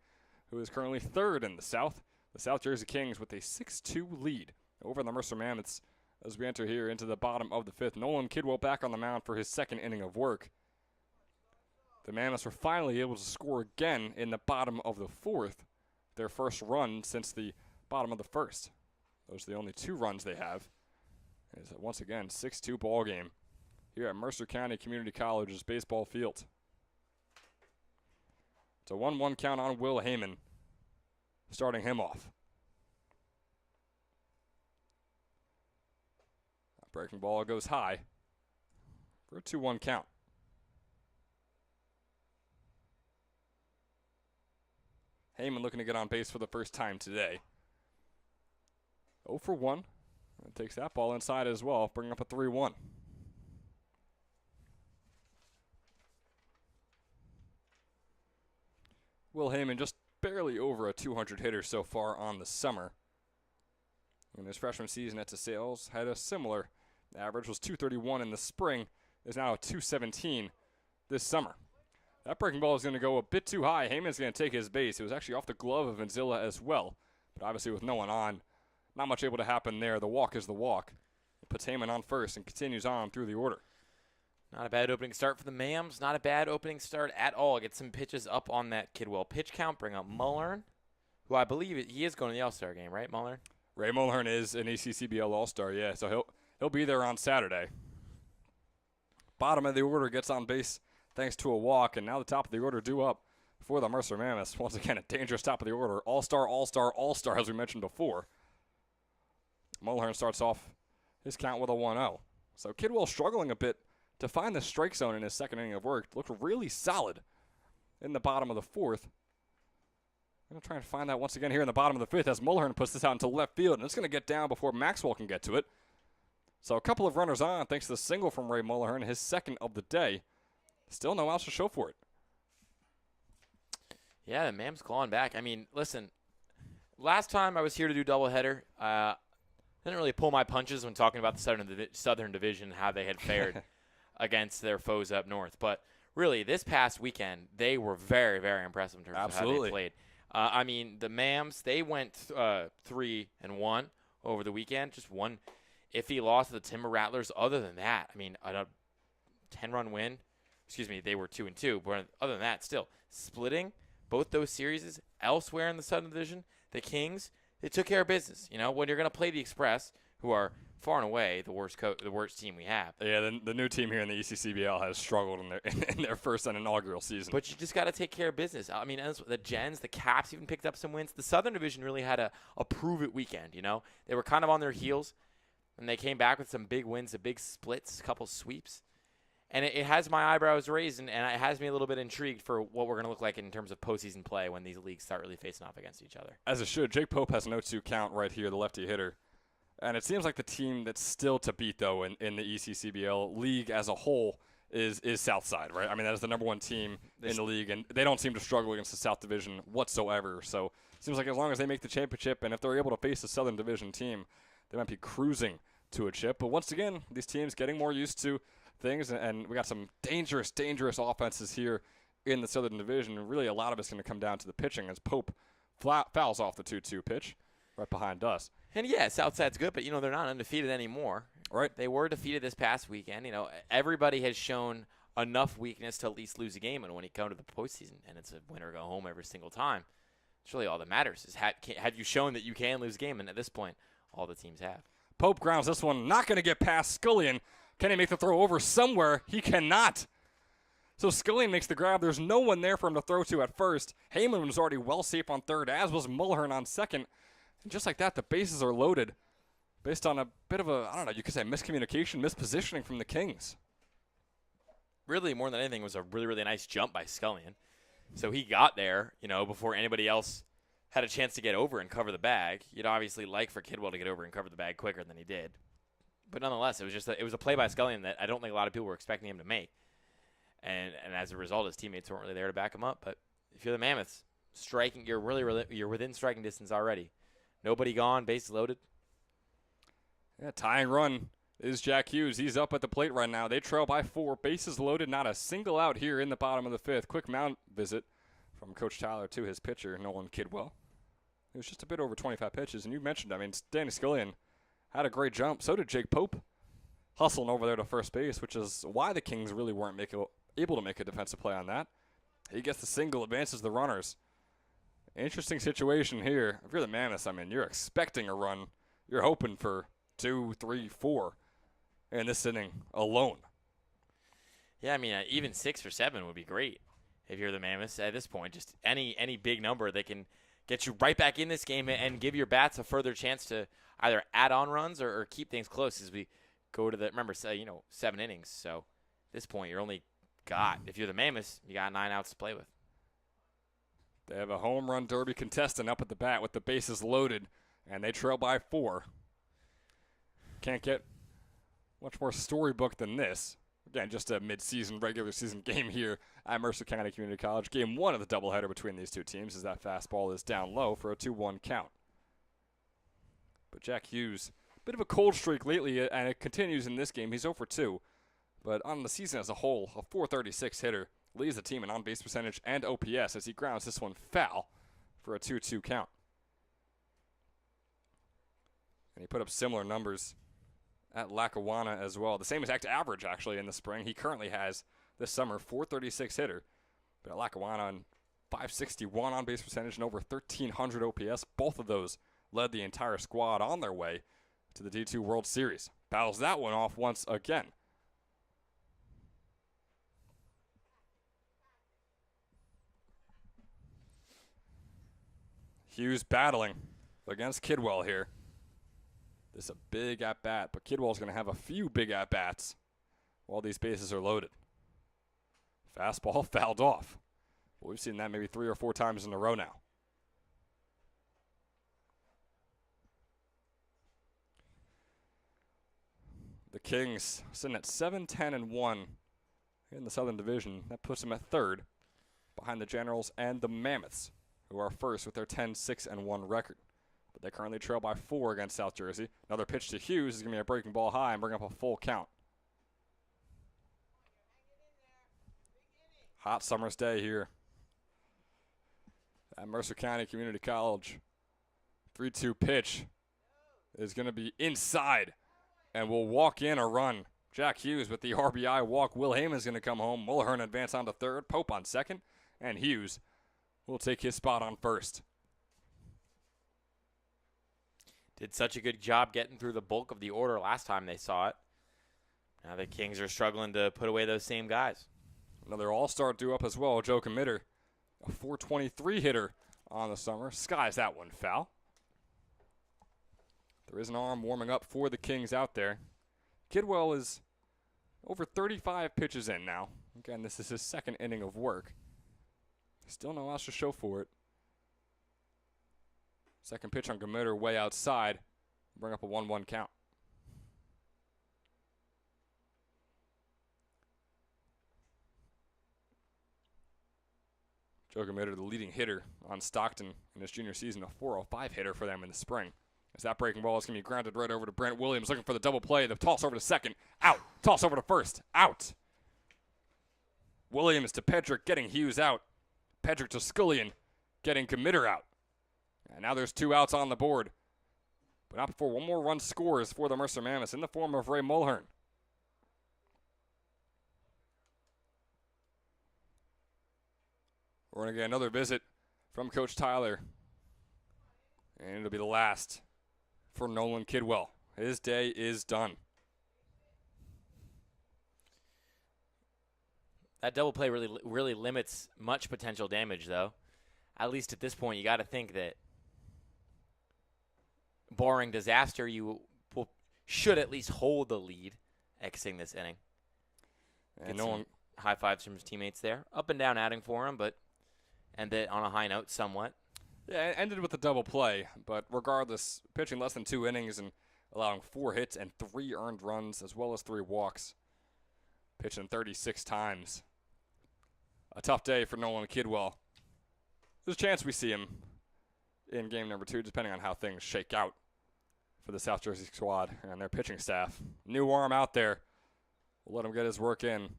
who is currently third in the South. The South Jersey Kings with a 6-2 lead over the Mercer Mammoths as we enter here into the bottom of the fifth. Nolan Kidwell back on the mound for his second inning of work. The Mammoths were finally able to score again in the bottom of the fourth, their first run since the bottom of the first. Those are the only 2 runs they have. It's once again 6-2 ball game here at Mercer County Community College's baseball field. It's a 1-1 count on Will Heyman, starting him off. Breaking ball goes high for a 2-1 count. Heyman looking to get on base for the first time today. 0 for 1. And takes that ball inside as well, bringing up a 3-1. Will Heyman just barely over a 200 hitter so far on the summer. In his freshman season at DeSales, had a similar average, was 231 in the spring, is now a 217 this summer. That breaking ball is going to go a bit too high. Heyman's going to take his base. It was actually off the glove of Vanzilla as well, but obviously with no one on, not much able to happen there. The walk is the walk. It puts Heyman on first and continues on through the order. Not a bad opening start for the Mams. Not a bad opening start at all. Get some pitches up on that Kidwell pitch count. Bring up Mullern, who I believe he is going to the All-Star game, right, Mullern? Ray Mullern is an ECCBL All-Star, yeah, so he'll be there on Saturday. Bottom of the order gets on base thanks to a walk, and now the top of the order due up for the Mercer Mammoths. Once again, a dangerous top of the order. All-Star, All-Star, All-Star, as we mentioned before. Mullern starts off his count with a 1-0. So Kidwell struggling a bit to find the strike zone in his second inning of work. Looked really solid in the bottom of the fourth. I'm going to try and find that once again here in the bottom of the fifth as Mullern puts this out into left field, and it's going to get down before Maxwell can get to it. So a couple of runners on thanks to the single from Ray Mullern, his second of the day. Still no outs to show for it. Yeah, the Mams clawing back. I mean, listen, last time I was here to do doubleheader, didn't really pull my punches when talking about the Southern Division and how they had fared against their foes up north. But really, this past weekend, they were very, very impressive in terms of how they played. I mean, the Mams, they went 3-1 over the weekend. Just one iffy loss to the Timber Rattlers. Other than that, I mean, a 10-run win. Excuse me, they were 2-2. But other than that, still splitting both those series elsewhere in the Southern Division. The Kings, they took care of business. You know, when you're going to play the Express, who are far and away the worst team we have. Yeah, the new team here in the ECCBL has struggled in their first and inaugural season. But you just got to take care of business. I mean, the Gens, the Caps even picked up some wins. The Southern Division really had a prove-it weekend, you know. They were kind of on their heels, and they came back with some big wins, some big splits, a couple sweeps. And it has my eyebrows raised, and it has me a little bit intrigued for what we're going to look like in terms of postseason play when these leagues start really facing off against each other. As it should. Jake Pope has an 0-2 count right here, the lefty hitter. And it seems like the team that's still to beat, though, in the ECCBL league as a whole is Southside, right? I mean, that is the number one team in the league, and they don't seem to struggle against the South Division whatsoever. So it seems like as long as they make the championship, and if they're able to face a Southern Division team, they might be cruising to a chip. But once again, these teams getting more used to things, and we got some dangerous offenses here in the Southern Division. And really, a lot of it's going to come down to the pitching as Pope fouls off the 2-2 pitch right behind us. And yeah, Southside's good, but you know they're not undefeated anymore. Right. They were defeated this past weekend. You know, everybody has shown enough weakness to at least lose a game, and when you come to the postseason, and it's a win or go home every single time, it's really all that matters is have you shown that you can lose a game, and at this point, all the teams have. Pope grounds this one, not going to get past Scullion. Can he make the throw over somewhere? He cannot. So Scullion makes the grab. There's no one there for him to throw to at first. Heyman was already well safe on third, as was Mullern on second. And just like that, the bases are loaded based on a bit of a, I don't know, you could say miscommunication, mispositioning from the Kings. Really, more than anything, was a really, really nice jump by Scullion. So he got there, you know, before anybody else had a chance to get over and cover the bag. You'd obviously like for Kidwell to get over and cover the bag quicker than he did. But nonetheless, it was a play by Scullion that I don't think a lot of people were expecting him to make. And as a result, his teammates weren't really there to back him up. But if you're the Mammoths, you're within striking distance already. Nobody gone, bases loaded. Yeah, tying run is Jack Hughes. He's up at the plate right now. They trail by 4. Bases loaded, not a single out here in the bottom of the 5th. Quick mound visit from Coach Tyler to his pitcher, Nolan Kidwell. It was just a bit over 25 pitches, and you mentioned, Danny Scullion had a great jump. So did Jake Pope, hustling over there to first base, which is why the Kings really weren't able to make a defensive play on that. He gets the single, advances the runners. Interesting situation here. If you're the Mammoths, you're expecting a run. You're hoping for 2, 3, 4 in this inning alone. Yeah, even 6 or 7 would be great if you're the Mammoths at this point. Just any big number that can get you right back in this game and give your bats a further chance to either add on runs or keep things close as we go to 7 innings. So at this point, you're only got, if you're the Mammoths, you got 9 outs to play with. They have a home run derby contestant up at the bat with the bases loaded, and they trail by 4. Can't get much more storybook than this. Again, just a mid-season, regular season game here at Mercer County Community College. Game 1 of the doubleheader between these two teams as that fastball is down low for a 2-1 count. But Jack Hughes, a bit of a cold streak lately, and it continues in this game. He's 0 for 2. But on the season as a whole, a .436 hitter leads the team in on-base percentage and OPS as he grounds this one foul for a 2-2 count. And he put up similar numbers at Lackawanna as well. The same exact average, actually, in the spring. He currently has, this summer, .436 hitter. But at Lackawanna, 561 on-base percentage and over 1,300 OPS. Both of those led the entire squad on their way to the D2 World Series. Battles that one off once again. Hughes battling against Kidwell here. This is a big at-bat, but Kidwell's going to have a few big at-bats while these bases are loaded. Fastball fouled off. Well, we've seen that maybe 3 or 4 times in a row now. The Kings sitting at 7-10-1 in the Southern Division. That puts them at 3rd behind the Generals and the Mammoths, who are first with their 10-6-1 record. But they currently trail by 4 against South Jersey. Another pitch to Hughes is going to be a breaking ball high and bring up a full count. Hot summer's day here at Mercer County Community College. 3-2 pitch is going to be inside and will walk in a run. Jack Hughes with the RBI walk. Will Heyman's going to come home. Mulhern advance on to 3rd. Pope on 2nd. And Hughes will take his spot on 1st. Did such a good job getting through the bulk of the order last time they saw it. Now the Kings are struggling to put away those same guys. Another all-star due up as well, Joe Committer. A .423 hitter on the summer. Skies that one foul. There is an arm warming up for the Kings out there. Kidwell is over 35 pitches in now. Again, this is his 2nd inning of work. Still no outs to show for it. Second pitch on Committer way outside. Bring up a 1-1 count. Joe Committer, the leading hitter on Stockton in his junior season, a .405 hitter for them in the spring. As that breaking ball is going to be grounded right over to Brent Williams, looking for the double play. The toss over to 2nd, out. Toss over to 1st, out. Williams to Pedrick, getting Hughes out. Pedrick to Scullion, getting Committer out. And now there's 2 outs on the board. But not before one more run scores for the Mercer Mammoths in the form of Ray Mulhern. We're going to get another visit from Coach Tyler. And it'll be the last for Nolan Kidwell. His day is done. That double play really limits much potential damage, though. At least at this point, you got to think that, barring disaster, you should at least hold the lead exiting this inning. And no one high fives from his teammates there. Up and down adding for him, but ended on a high note somewhat. Yeah, it ended with a double play, but regardless, pitching less than 2 innings and allowing 4 hits and 3 earned runs as well as 3 walks. Pitching 36 times. A tough day for Nolan Kidwell. There's a chance we see him in game number 2, depending on how things shake out for the South Jersey squad and their pitching staff. New arm out there. We'll let him get his work in.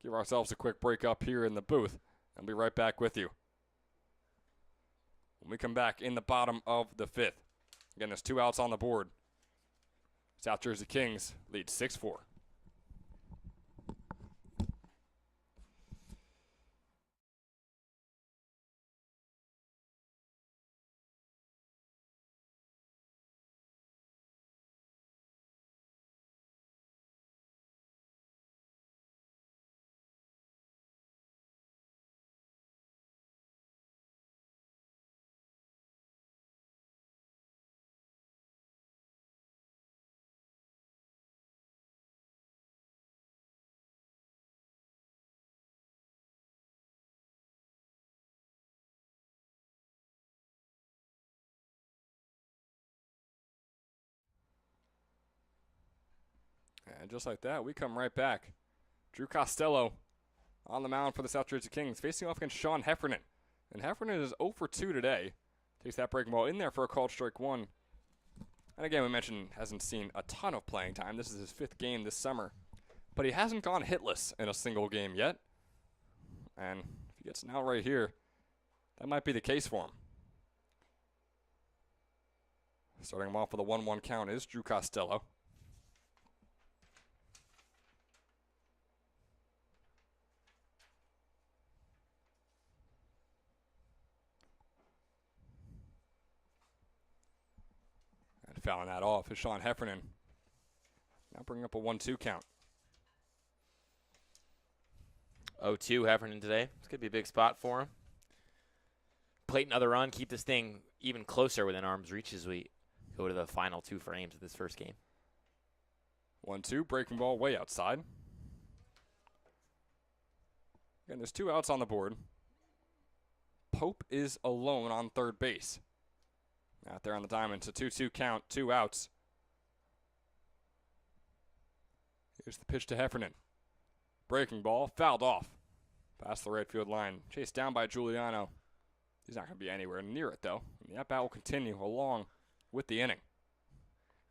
Give ourselves a quick break up here in the booth. I'll be right back with you. When we come back in the bottom of the 5th. Again, there's 2 outs on the board. South Jersey Kings lead 6-4. And just like that, we come right back. Drew Costello on the mound for the South Jersey Kings, facing off against Sean Heffernan. And Heffernan is 0 for 2 today. Takes that breaking ball in there for a called strike 1. And again, we mentioned hasn't seen a ton of playing time. This is his 5th game this summer. But he hasn't gone hitless in a single game yet. And if he gets an out right here, that might be the case for him. Starting him off with a 1-1 count is Drew Costello. Fouling that off is Sean Heffernan. Now bringing up a 1-2 count. 0-2 Heffernan today. This could be a big spot for him. Plate another run, keep this thing even closer within arm's reach as we go to the final 2 frames of this first game. 1-2, breaking ball way outside. Again, there's 2 outs on the board. Pope is alone on third base. Out there on the diamond, it's a 2-2 count, 2 outs. Here's the pitch to Heffernan. Breaking ball, fouled off. Past the right field line. Chased down by Giuliano. He's not going to be anywhere near it, though. And the at-bat will continue along with the inning.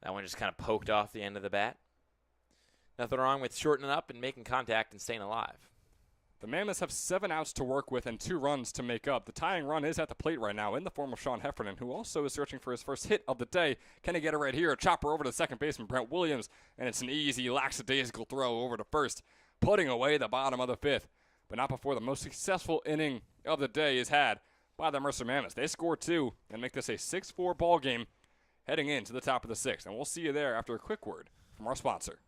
That one just kind of poked off the end of the bat. Nothing wrong with shortening up and making contact and staying alive. The Mammoths have 7 outs to work with and 2 runs to make up. The tying run is at the plate right now in the form of Sean Heffernan, who also is searching for his first hit of the day. Can he get it right here? A chopper over to second baseman Brent Williams, and it's an easy, lackadaisical throw over to first, putting away the bottom of the 5th. But not before the most successful inning of the day is had by the Mercer Mammoths. They score 2 and make this a 6-4 ball game heading into the top of the 6th. And we'll see you there after a quick word from our sponsor.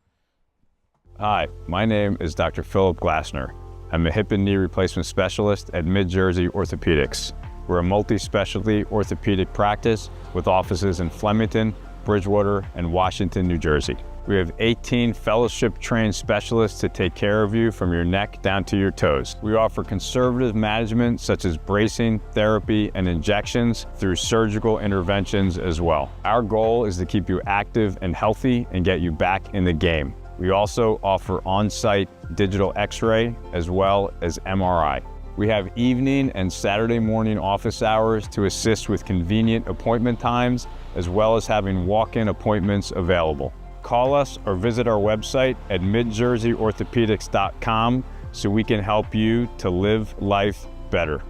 Hi, my name is Dr. Philip Glassner. I'm a hip and knee replacement specialist at Mid-Jersey Orthopedics. We're a multi-specialty orthopedic practice with offices in Flemington, Bridgewater, and Washington, New Jersey. We have 18 fellowship-trained specialists to take care of you from your neck down to your toes. We offer conservative management such as bracing, therapy, and injections through surgical interventions as well. Our goal is to keep you active and healthy and get you back in the game. We also offer on-site digital x-ray as well as MRI. We have evening and Saturday morning office hours to assist with convenient appointment times, as well as having walk-in appointments available. Call us or visit our website at midjerseyorthopedics.com so we can help you to live life better.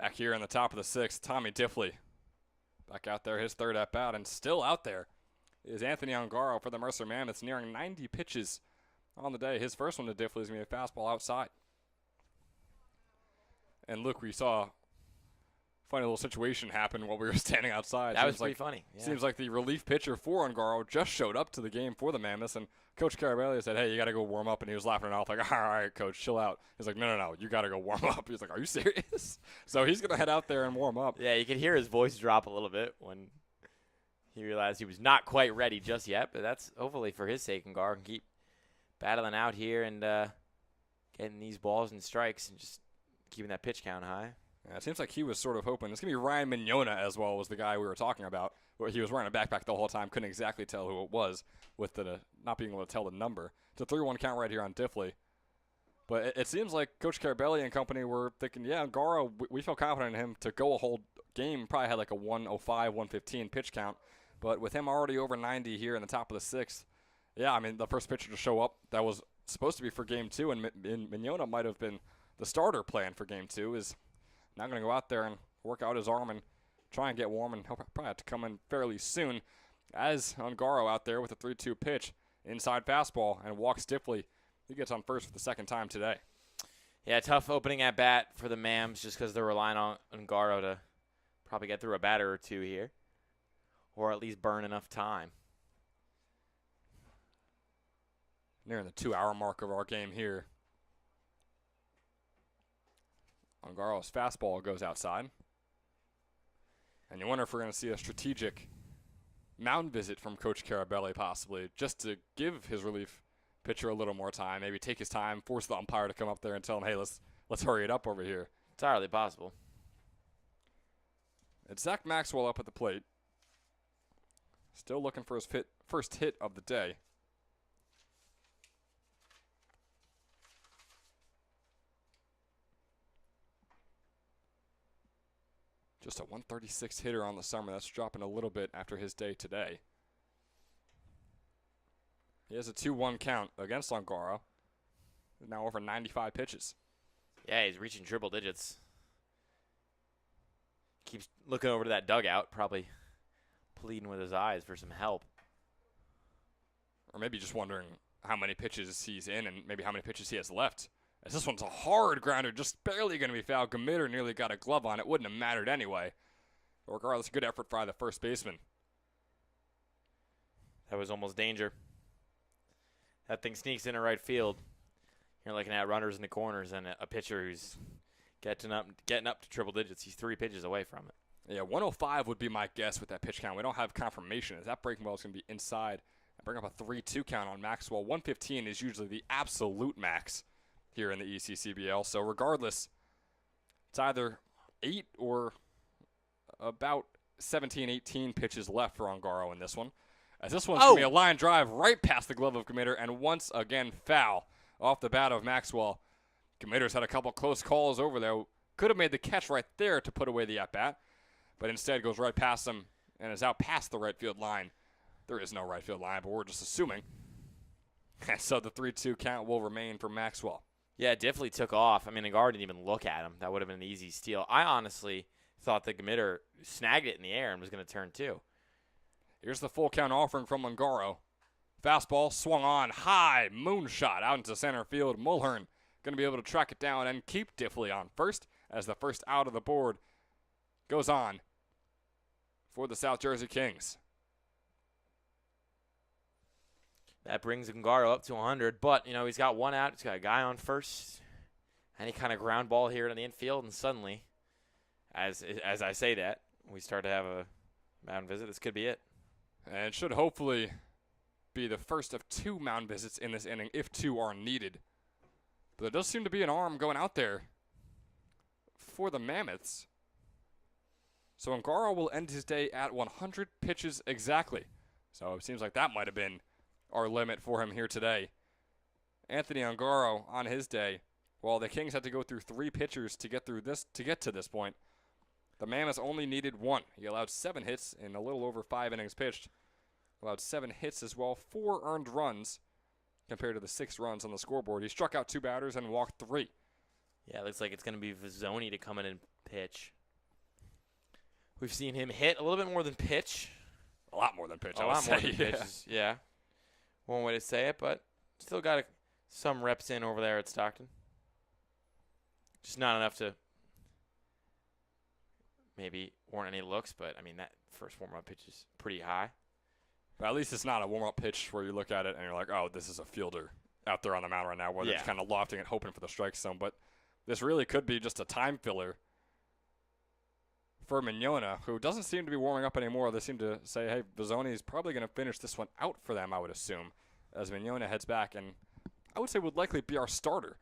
Back here in the top of the 6th, Tommy Diffley. Back out there, his 3rd at bat, and still out there is Anthony Ongaro for the Mercer Mammoths, nearing 90 pitches on the day. His first one to Diffley is going to be a fastball outside. And look, we saw a funny little situation happen while we were standing outside. That was pretty funny. Yeah. Seems like the relief pitcher for Ongaro just showed up to the game for the Mammoths, and Coach Caraballi said, hey, you got to go warm up, and he was laughing it off like, all right, Coach, chill out. He's like, no, you got to go warm up. He's like, are you serious? So he's going to head out there and warm up. Yeah, you could hear his voice drop a little bit when he realized he was not quite ready just yet, but that's hopefully for his sake. Ongaro can keep battling out here and getting these balls and strikes and just keeping that pitch count high. Yeah, it seems like he was sort of hoping. It's going to be Ryan Mignona as well, was the guy we were talking about. Where he was wearing a backpack the whole time, couldn't exactly tell who it was with the not being able to tell the number. It's a 3-1 count right here on Diffley. But it seems like Coach Caraballi and company were thinking, yeah, Ongaro, we feel confident in him to go a whole game. Probably had like a 105, 115 pitch count. But with him already over 90 here in the top of the 6th, yeah, I mean, the first pitcher to show up that was supposed to be for Game 2, and Mignona might have been the starter plan for Game 2, is now going to go out there and work out his arm and try and get warm, and he'll probably have to come in fairly soon. As Ongaro out there with a 3-2 pitch, inside fastball, and walks Diffley. He gets on first for the 2nd time today. Yeah, tough opening at bat for the Mams just because they're relying on Ongaro to probably get through a batter or two here, or at least burn enough time. Nearing the 2-hour mark of our game here. Ongaro's fastball goes outside. And you wonder if we're going to see a strategic mound visit from Coach Caraballi possibly, just to give his relief pitcher a little more time, maybe take his time, force the umpire to come up there and tell him, hey, let's hurry it up over here. Entirely possible. It's Zach Maxwell up at the plate. Still looking for his first hit of the day. Just a 136 hitter on the summer. That's dropping a little bit after his day today. He has a 2-1 count against Ongaro. Now over 95 pitches. Yeah, he's reaching triple digits. Keeps looking over to that dugout, probably pleading with his eyes for some help. Or maybe just wondering how many pitches he's in and maybe how many pitches he has left. As this one's a hard grounder, just barely going to be fouled. Gamitter nearly got a glove on it. Wouldn't have mattered anyway. But regardless, good effort by the first baseman. That was almost danger. That thing sneaks into right field. You're looking at runners in the corners and a pitcher who's getting up to triple digits. He's 3 pitches away from it. Yeah, 105 would be my guess with that pitch count. We don't have confirmation. As that breaking ball is going to be inside and bring up a 3-2 count on Maxwell. 115 is usually the absolute max here in the ECCBL. So regardless, it's either 8 or about 17, 18 pitches left for Ongaro in this one. As this one's going to be a line drive right past the glove of Gamitter, and once again foul off the bat of Maxwell. Gamitter's had a couple close calls over there. Could have made the catch right there to put away the at-bat, but instead goes right past him and is out past the right field line. There is no right field line, but we're just assuming. So the 3-2 count will remain for Maxwell. Yeah, Diffley took off. I mean, Ongaro didn't even look at him. That would have been an easy steal. I honestly thought that Gamitter snagged it in the air and was going to turn 2. Here's the full count offering from Ongaro. Fastball swung on high, moonshot out into center field. Mulhern going to be able to track it down and keep Diffley on first as the first out of the board goes on for the South Jersey Kings. That brings Ongaro up to 100, but, you know, he's got 1 out. He's got a guy on first. Any kind of ground ball here in the infield, and suddenly, as I say that, we start to have a mound visit. This could be it. And it should hopefully be the first of 2 mound visits in this inning, if 2 are needed. But there does seem to be an arm going out there for the Mammoths. So Ongaro will end his day at 100 pitches exactly. So it seems like that might have been our limit for him here today. Anthony Ongaro on his day, while the Kings had to go through 3 pitchers to get to this point, the Mammoths only needed 1. He allowed 7 hits in a little over 5 innings pitched. Allowed 7 hits as well, 4 earned runs compared to the 6 runs on the scoreboard. He struck out 2 batters and walked 3. Yeah, it looks like it's going to be Vizzoni to come in and pitch. We've seen him hit a little bit more than pitch. A lot more than pitch, A lot more than pitches, yeah. One way to say it, but still got some reps in over there at Stockton. Just not enough to maybe warrant any looks, but, I mean, that first warm-up pitch is pretty high. But at least it's not a warm-up pitch where you look at it and you're like, oh, this is a fielder out there on the mound right now, where they're just kind of lofting and hoping for the strike zone. But this really could be just a time filler for Mignogna, who doesn't seem to be warming up anymore. They seem to say, hey, Vizzoni is probably going to finish this one out for them, I would assume, as Mignogna heads back. And I would say would likely be our starter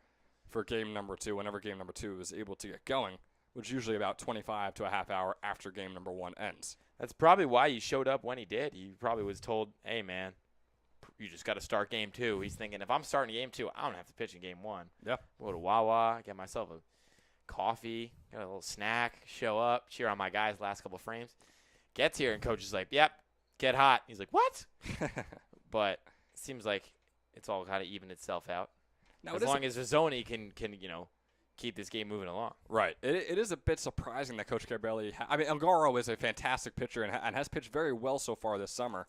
for game number 2, whenever game number 2 is able to get going, which is usually about 25 to a half hour after game number 1 ends. That's probably why he showed up when he did. He probably was told, hey, man, you just got to start game 2. He's thinking, if I'm starting game 2, I don't have to pitch in game 1. Yeah. Go to Wawa, get myself a coffee, get a little snack, show up, cheer on my guys last couple frames. Gets here, and coach is like, yep, get hot. He's like, what? But it seems like it's all kind of evened itself out. Now, as long as Vizzoni can keep this game moving along. Right. It is a bit surprising that Coach Carabelli I mean, Ungaro is a fantastic pitcher and has pitched very well so far this summer.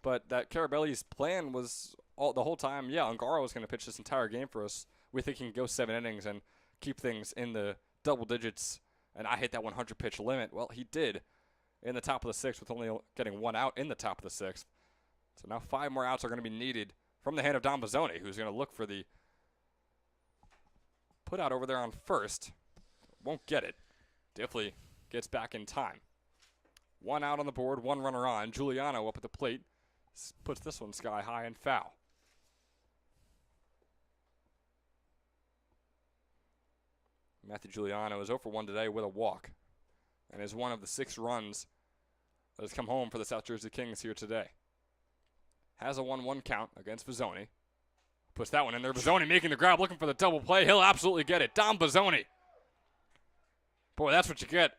But that Carabelli's plan was the whole time, Ungaro was going to pitch this entire game for us. We think he can go 7 innings and keep things in the double digits, and I hit that 100-pitch limit. Well, he did in the top of the 6th with only getting 1 out in the top of the 6th. So now 5 more outs are going to be needed from the hand of Don Vizzoni, who's going to look for the put out over there on first. Won't get it. Definitely gets back in time. 1 out on the board, 1 runner on. Giuliano up at the plate. Puts this one sky high and foul. Matthew Giuliano is 0 for 1 today with a walk and is one of the 6 runs that has come home for the South Jersey Kings here today. Has a 1-1 count against Vizzoni. Puts that one in there. Vizzoni making the grab, looking for the double play. He'll absolutely get it. Dom Vizzoni. Boy, that's what you get.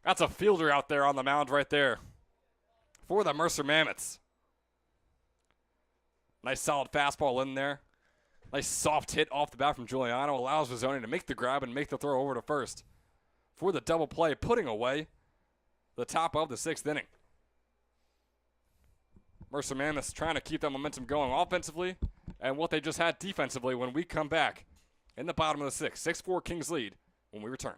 That's a fielder out there on the mound right there for the Mercer Mammoths. Nice solid fastball in there. Nice soft hit off the bat from Giuliano. Allows Vizzoni to make the grab and make the throw over to first for the double play, putting away the top of the 6th inning. Mercer Mammoths trying to keep that momentum going offensively and what they just had defensively when we come back in the bottom of the 6th. 6-4 Kings lead when we return.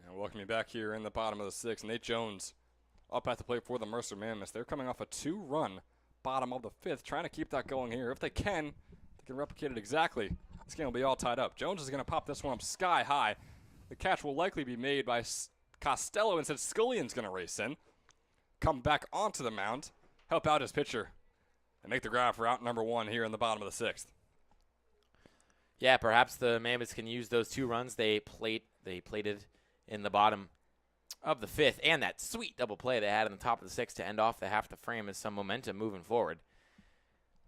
And welcome you back here in the bottom of the 6th. Nate Jones up at the plate for the Mercer Mammoths. They're coming off a 2-run bottom of the 5th, trying to keep that going here. If they can replicate it exactly. This game will be all tied up. Jones is going to pop this one up sky high. The catch will likely be made by Costello. Instead, Scullion's going to race in. come back onto the mound, help out his pitcher, and make the grab for out number 1 here in the bottom of the 6th. Yeah, perhaps the Mammoths can use those 2 runs they plated in the bottom of the 5th, and that sweet double play they had in the top of the 6th to end off the half the frame as some momentum moving forward.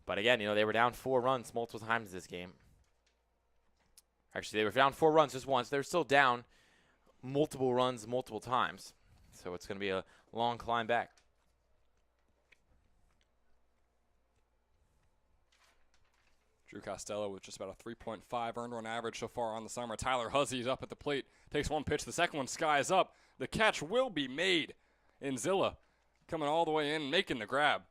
But again, they were down 4 runs multiple times this game. Actually, they were down 4 runs just once. They're still down multiple runs multiple times. So it's going to be a long climb back. Drew Costello with just about a 3.5 earned run average so far on the summer. Tyler Huzzy's up at the plate. Takes one pitch. The second one skies up. The catch will be made. Inzilla coming all the way in, making the grab.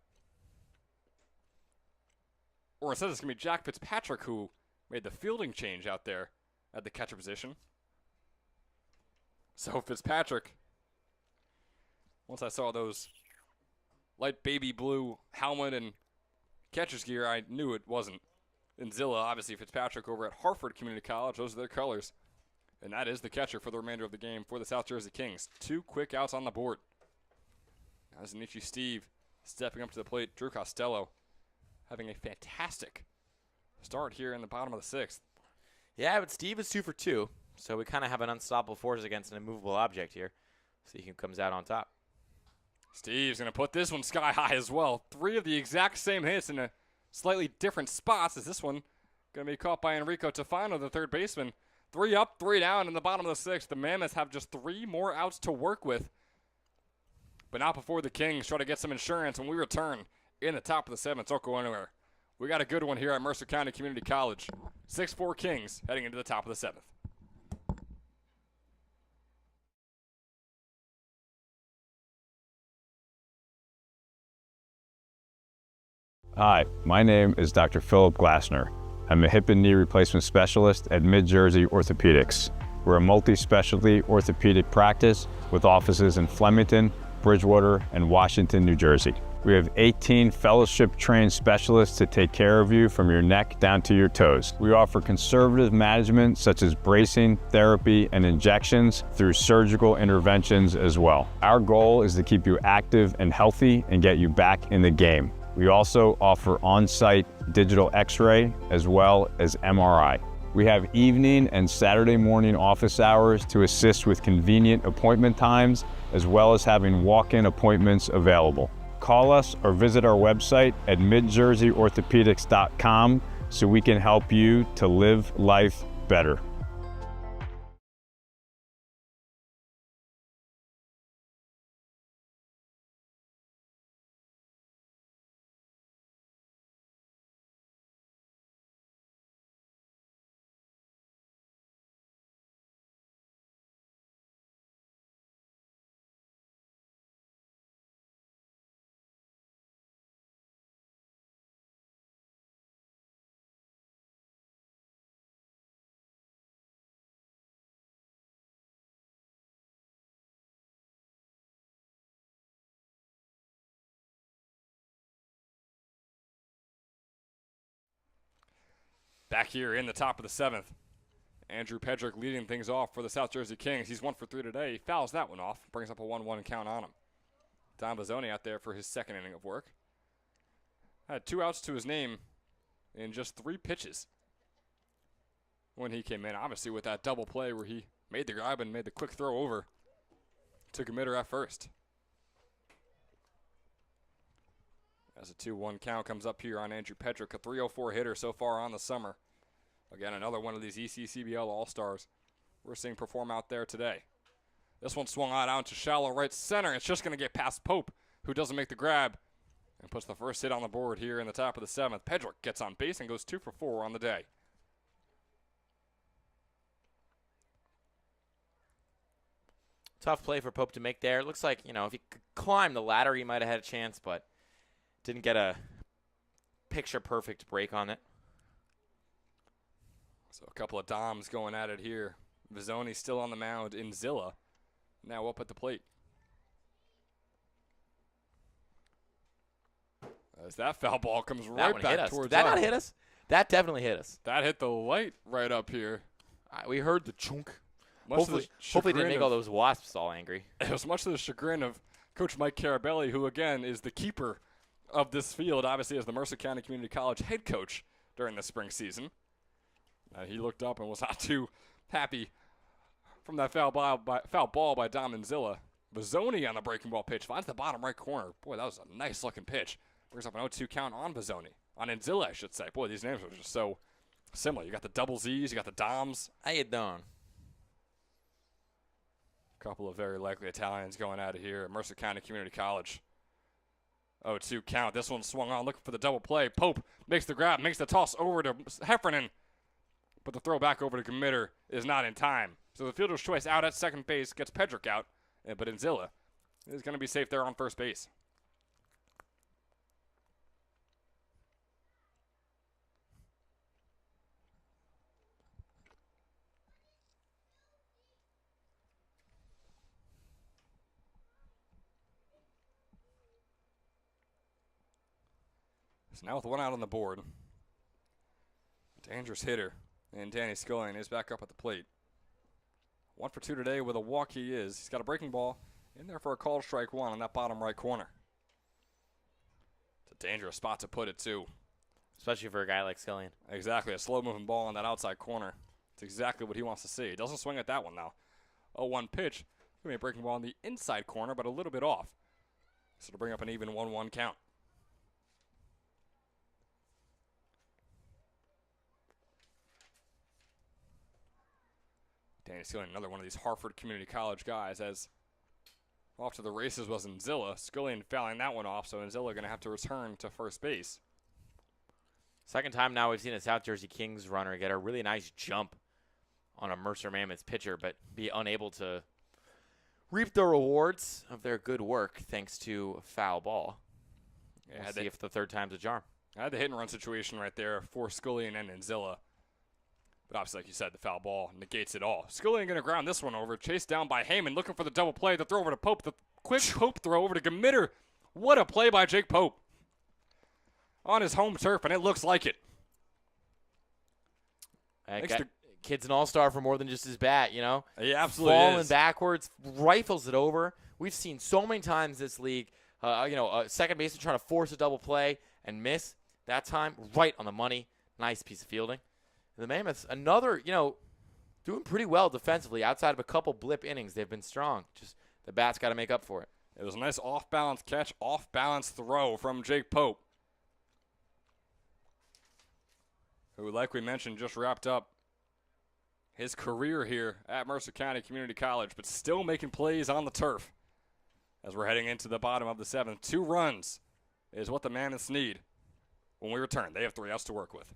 Or instead, it's going to be Jack Fitzpatrick who made the fielding change out there at the catcher position. So Fitzpatrick, once I saw those light baby blue helmet and catcher's gear, I knew it wasn't Inzilla. Obviously, Fitzpatrick over at Hartford Community College. Those are their colors. And that is the catcher for the remainder of the game for the South Jersey Kings. 2 quick outs on the board. Now Zanichi Steve stepping up to the plate. Drew Costello having a fantastic start here in the bottom of the 6th. Yeah, but Steve is 2 for 2, so we kind of have an unstoppable force against an immovable object here. See who comes out on top. Steve's going to put this one sky high as well. 3 of the exact same hits in a slightly different spots, as this one going to be caught by Enrico Tofano, the third baseman. 3 up, 3 down in the bottom of the 6th. The Mammoths have just 3 more outs to work with, but not before the Kings try to get some insurance when we return in the top of the 7th. Don't go anywhere. We got a good one here at Mercer County Community College. 6-4 Kings heading into the top of the 7th. Hi, my name is Dr. Philip Glassner. I'm a hip and knee replacement specialist at Mid-Jersey Orthopedics. We're a multi-specialty orthopedic practice with offices in Flemington, Bridgewater, and Washington, New Jersey. We have 18 fellowship-trained specialists to take care of you from your neck down to your toes. We offer conservative management such as bracing, therapy, and injections through surgical interventions as well. Our goal is to keep you active and healthy and get you back in the game. We also offer on-site digital x-ray as well as MRI. We have evening and Saturday morning office hours to assist with convenient appointment times, as well as having walk-in appointments available. Call us or visit our website at midjerseyorthopedics.com so we can help you to live life better. Back here in the top of the 7th, Andrew Pedrick leading things off for the South Jersey Kings. He's 1 for 3 today. He fouls that one off, brings up a 1-1 count on him. Don Bazzoni out there for his second inning of work. Had 2 outs to his name in just 3 pitches when he came in. Obviously with that double play where he made the grab and made the quick throw over to Gmitter at first. As a 2-1 count comes up here on Andrew Pedrick, a 304 hitter so far on the summer. Again, another one of these ECCBL All-Stars we're seeing perform out there today. This one swung out to shallow right center. It's just going to get past Pope, who doesn't make the grab and puts the first hit on the board here in the top of the 7th. Pedrick gets on base and goes 2 for 4 on the day. Tough play for Pope to make there. It looks like, if he could climb the ladder, he might have had a chance, but didn't get a picture-perfect break on it. So a couple of Doms going at it here. Vizzoni still on the mound. Inzilla now up at the plate. As that foul ball comes right back towards us. Did that not hit us? That definitely hit us. That hit the light right up here. We heard the chunk. Hopefully didn't make all those wasps all angry. It was much to the chagrin of Coach Mike Carabelli, who again is the keeper of this field, obviously as the Mercer County Community College head coach during the spring season. He looked up and was not too happy from that foul ball by Dom Enzilla. Vazzoni on the breaking ball pitch finds the bottom right corner. Boy, that was a nice looking pitch. Brings up an 0-2 count on Vazzoni. On Enzilla, I should say. Boy, these names are just so similar. You got the double Z's, you got the Doms. How you doing? A couple of very likely Italians going out of here at Mercer County Community College. 0-2 count. This one swung on, looking for the double play. Pope makes the grab, makes the toss over to Heffernan. But the throw back over to Committer is not in time. So the fielder's choice out at second base gets Pedrick out. But Enzilla is going to be safe there on first base. So now with one out on the board, dangerous hitter, and Danny Scullion is back up at the plate. 1 for 2 today with a walk he is. He's got a breaking ball in there for a called strike one on that bottom right corner. It's a dangerous spot to put it, too. Especially for a guy like Scullion. Exactly, a slow-moving ball on that outside corner. It's exactly what he wants to see. He doesn't swing at that one now. 0-1 pitch. Going to be a breaking ball on the inside corner, but a little bit off. So to bring up an even 1-1 count. Danny Scullion, another one of these Hartford Community College guys, as off to the races was Enzilla. Scullion fouling that one off, so Enzilla going to have to return to first base. Second time now we've seen a South Jersey Kings runner get a really nice jump on a Mercer Mammoths pitcher, but be unable to reap the rewards of their good work thanks to a foul ball. Yeah, We'll see if the third time's a charm. I had the hit and run situation right there for Scullion and Enzilla. But obviously, like you said, the foul ball negates it all. Scullion going to ground this one over. Chased down by Heyman, looking for the double play. The throw over to Pope. The quick Pope throw over to Committer. What a play by Jake Pope. On his home turf, and it looks like it. Kid's an all-star for more than just his bat, you know? He absolutely Falling is. backwards, rifles it over. We've seen so many times this league, a second baseman trying to force a double play and miss. That time, right on the money. Nice piece of fielding. The Mammoths, another, doing pretty well defensively. Outside of a couple blip innings, they've been strong. Just the bat's got to make up for it. It was a nice off-balance catch, off-balance throw from Jake Pope, who, like we mentioned, just wrapped up his career here at Mercer County Community College, but still making plays on the turf as we're heading into the bottom of the seventh. 2 runs is what the Mammoths need when we return. They have 3 outs to work with.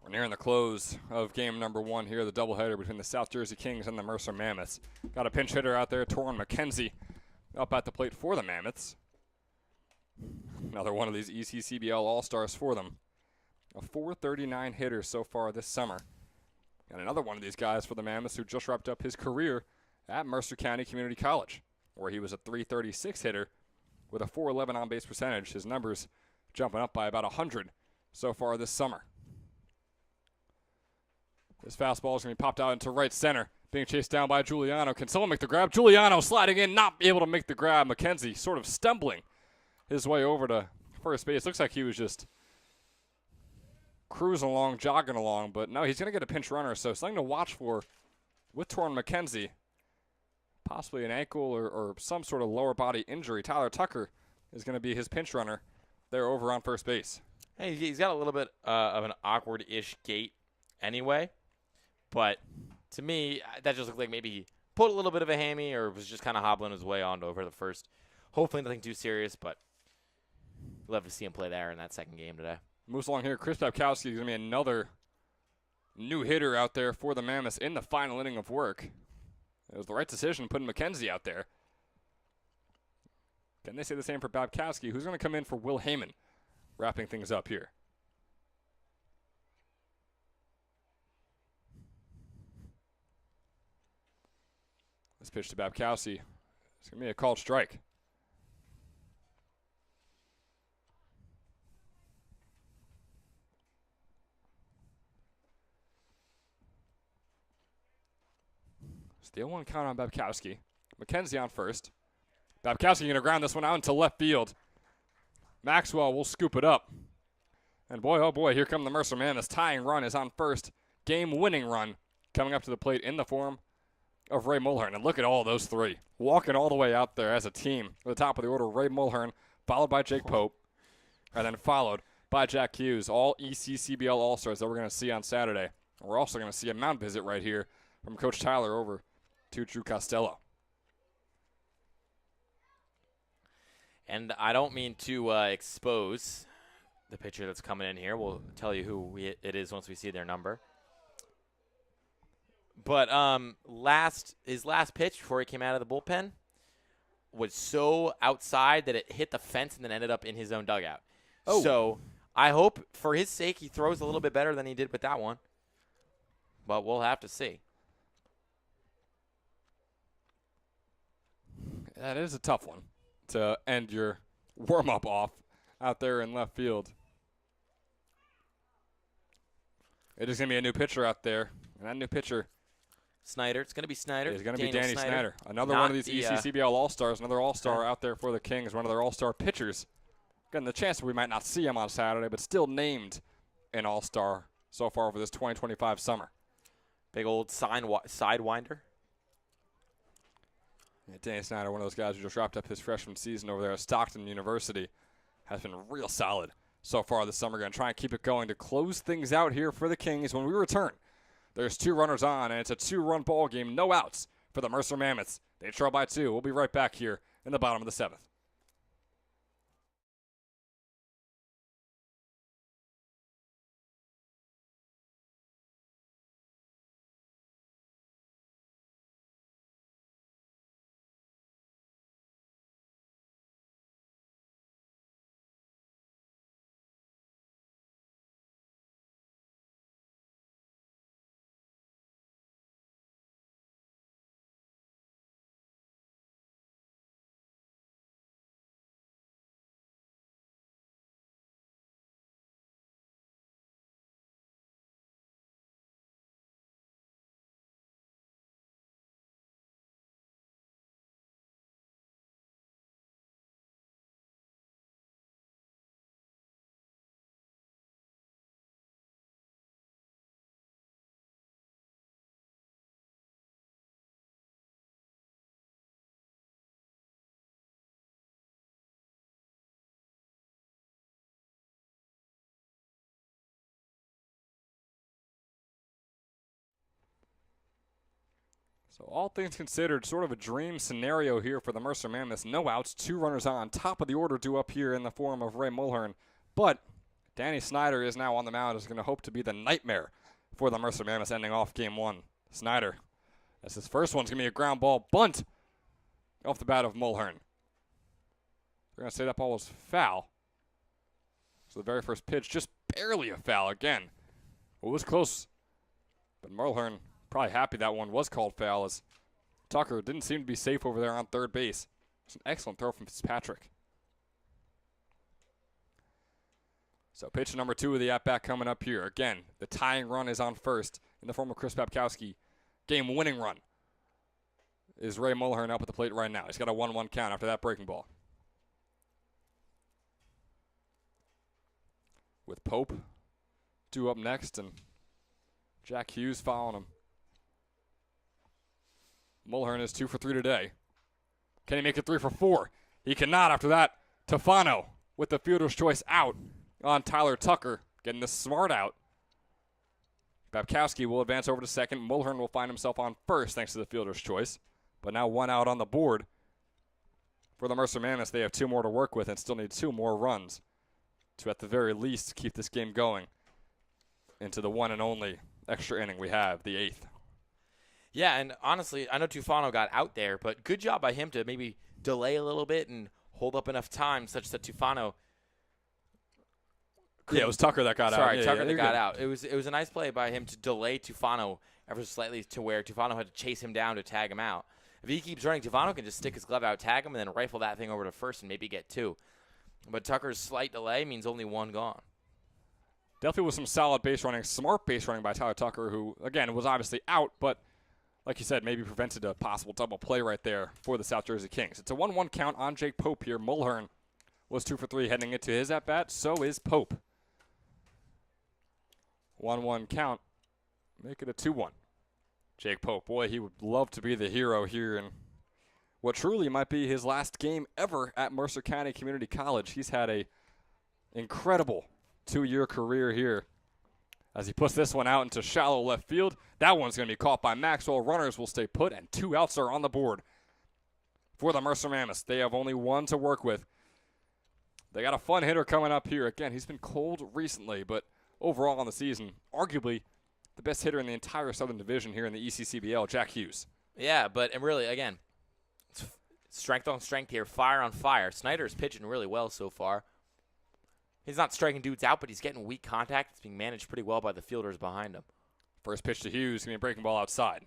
We're nearing the close of game number 1 here, the doubleheader between the South Jersey Kings and the Mercer Mammoths. Got a pinch hitter out there, Torrin McKenzie, up at the plate for the Mammoths. Another one of these ECCBL All-Stars for them. A .439 hitter so far this summer. And another one of these guys for the Mammoths who just wrapped up his career at Mercer County Community College, where he was a .336 hitter with a .411 on-base percentage. His numbers jumping up by about 100 so far this summer. This fastball is going to be popped out into right center, being chased down by Giuliano. Can someone make the grab? Giuliano sliding in, not able to make the grab. McKenzie sort of stumbling his way over to first base. Looks like he was just cruising along, jogging along, but no, he's going to get a pinch runner, so something to watch for with Torrin McKenzie. Possibly an ankle or some sort of lower body injury. Tyler Tucker is going to be his pinch runner there over on first base. Hey, he's got a little bit of an awkward-ish gait anyway, but to me, that just looked like maybe he pulled a little bit of a hammy or was just kind of hobbling his way on over the first. Hopefully nothing too serious, but we'll have to see him play there in that second game today. Moves along here. Chris Babkowski is going to be another new hitter out there for the Mammoths in the final inning of work. It was the right decision putting McKenzie out there. Can they say the same for Babkowski, who's going to come in for Will Heyman, wrapping things up here? This pitch to Babkowski. It's going to be a called strike. Still 1 count on Babkowski. McKenzie on first. Babkowski going to ground this one out into left field. Maxwell will scoop it up. And boy, oh boy, here come the Mercer Mammoths. Tying run is on first. Game-winning run coming up to the plate in the form of Ray Mulhern. And look at all those three. Walking all the way out there as a team. At the top of the order, Ray Mulhern, followed by Jake Pope, and then followed by Jack Hughes. All ECCBL All-Stars that we're going to see on Saturday. We're also going to see a mound visit right here from Coach Tyler over to Drew Costello. And I don't mean to expose the pitcher that's coming in here. We'll tell you who it is once we see their number. But his last pitch before he came out of the bullpen was so outside that it hit the fence and then ended up in his own dugout. Oh. So I hope for his sake he throws a little bit better than he did with that one. But we'll have to see. That is a tough one to end your warm-up off out there in left field. It is going to be a new pitcher out there. And that new pitcher, Snyder. It's going to be Snyder. It's going to be Danny Snyder. Another one of these ECCBL All-Stars, another All-Star out there for the Kings, one of their All-Star pitchers. Getting the chance that we might not see him on Saturday, but still named an All-Star so far for this 2025 summer. Big old sidewinder. Yeah, Danny Snyder, one of those guys who just wrapped up his freshman season over there at Stockton University, has been real solid so far this summer. Going to try and keep it going to close things out here for the Kings. When we return, there's 2 runners on, and it's a 2-run ball game. No outs for the Mercer Mammoths. They trail by 2. We'll be right back here in the bottom of the 7th. So all things considered, sort of a dream scenario here for the Mercer Mammoths. No outs, 2 runners on. Top of the order due up here in the form of Ray Mulhern. But Danny Snyder is now on the mound. Is going to hope to be the nightmare for the Mercer Mammoths ending off game one. Snyder, as his first one's going to be a ground ball bunt off the bat of Mulhern. They're going to say that ball was foul. So the very first pitch, just barely a foul again. It was close, but Mulhern probably happy that one was called foul, as Tucker didn't seem to be safe over there on third base. It's an excellent throw from Fitzpatrick. So pitch number 2 of the at-bat coming up here. Again, the tying run is on first in the form of Chris Babkowski. Game-winning run is Ray Mulhern up at the plate right now. He's got a 1-1 count after that breaking ball. With Pope due up next and Jack Hughes following him. Mulhern is 2 for 3 today. Can he make it 3 for 4? He cannot after that. Tefano with the fielder's choice out on Tyler Tucker, getting the smart out. Babkowski will advance over to second. Mulhern will find himself on first thanks to the fielder's choice. But now 1 out on the board. For the Mercer Mammoths, they have 2 more to work with and still need 2 more runs to, at the very least, keep this game going into the one and only extra inning we have, the 8th. Yeah, and honestly, I know Tufano got out there, but good job by him to maybe delay a little bit and hold up enough time such that Tufano. Yeah, it was Tucker that got out. Sorry, Yeah, Tucker yeah, that got good. out. It was a nice play by him to delay Tufano ever so slightly to where Tufano had to chase him down to tag him out. If he keeps running, Tufano can just stick his glove out, tag him, and then rifle that thing over to first and maybe get 2. But Tucker's slight delay means only 1 gone. Definitely was some solid base running, smart base running by Tyler Tucker, who, again, was obviously out, but like you said, maybe prevented a possible double play right there for the South Jersey Kings. It's a 1-1 count on Jake Pope here. Mulhern was 2 for 3 heading into his at-bat. So is Pope. 1-1 count. Make it a 2-1. Jake Pope, boy, he would love to be the hero here in what truly might be his last game ever at Mercer County Community College. He's had a incredible 2-year career here. As he puts this one out into shallow left field, that one's going to be caught by Maxwell. Runners will stay put, and 2 outs are on the board for the Mercer Mammoths. They have only 1 to work with. They got a fun hitter coming up here. Again, he's been cold recently, but overall on the season, arguably the best hitter in the entire Southern Division here in the ECCBL, Jack Hughes. Yeah, and really, again, it's strength on strength here, fire on fire. Snyder's pitching really well so far. He's not striking dudes out, but he's getting weak contact. It's being managed pretty well by the fielders behind him. First pitch to Hughes, going to be a breaking ball outside.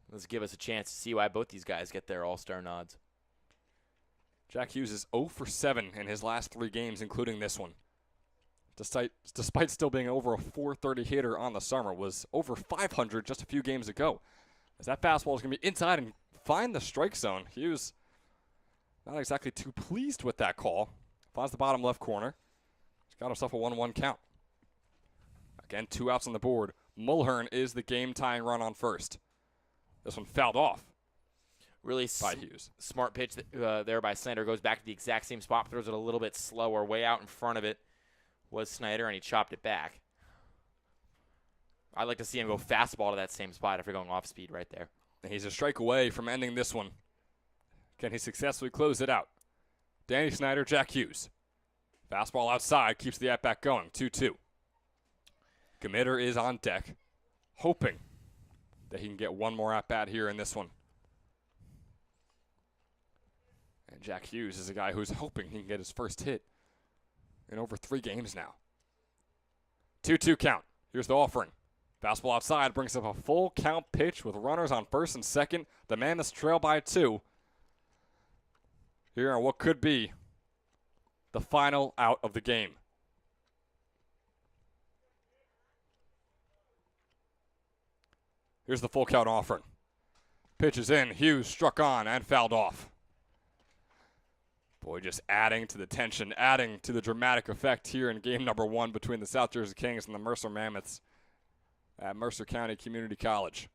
Let's give us a chance to see why both these guys get their all-star nods. Jack Hughes is 0 for 7 in his last 3 games, including this one. Despite still being over a .430 hitter on the summer, was over 500 just a few games ago. As that fastball is going to be inside and find the strike zone. Hughes not exactly too pleased with that call. Finds the bottom left corner. He's got himself a 1-1 count. Again, 2 outs on the board. Mulhern is the game-tying run on first. This one fouled off. Really by Hughes. Smart pitch there by Snyder. Goes back to the exact same spot, throws it a little bit slower. Way out in front of it was Snyder, and he chopped it back. I'd like to see him go fastball to that same spot after going off speed right there. And he's a strike away from ending this one. Can he successfully close it out? Danny Snyder, Jack Hughes. Fastball outside, keeps the at-bat going, 2-2. Committer is on deck, hoping that he can get one more at-bat here in this one. And Jack Hughes is a guy who's hoping he can get his first hit in over 3 games now. 2-2 count. Here's the offering. Fastball outside brings up a full count pitch with runners on first and second. The Mammoths trail by 2. Here on what could be the final out of the game. Here's the full count offering. Pitch is in. Hughes struck on and fouled off. Boy, just adding to the tension, adding to the dramatic effect here in game number 1 between the South Jersey Kings and the Mercer Mammoths at Mercer County Community College.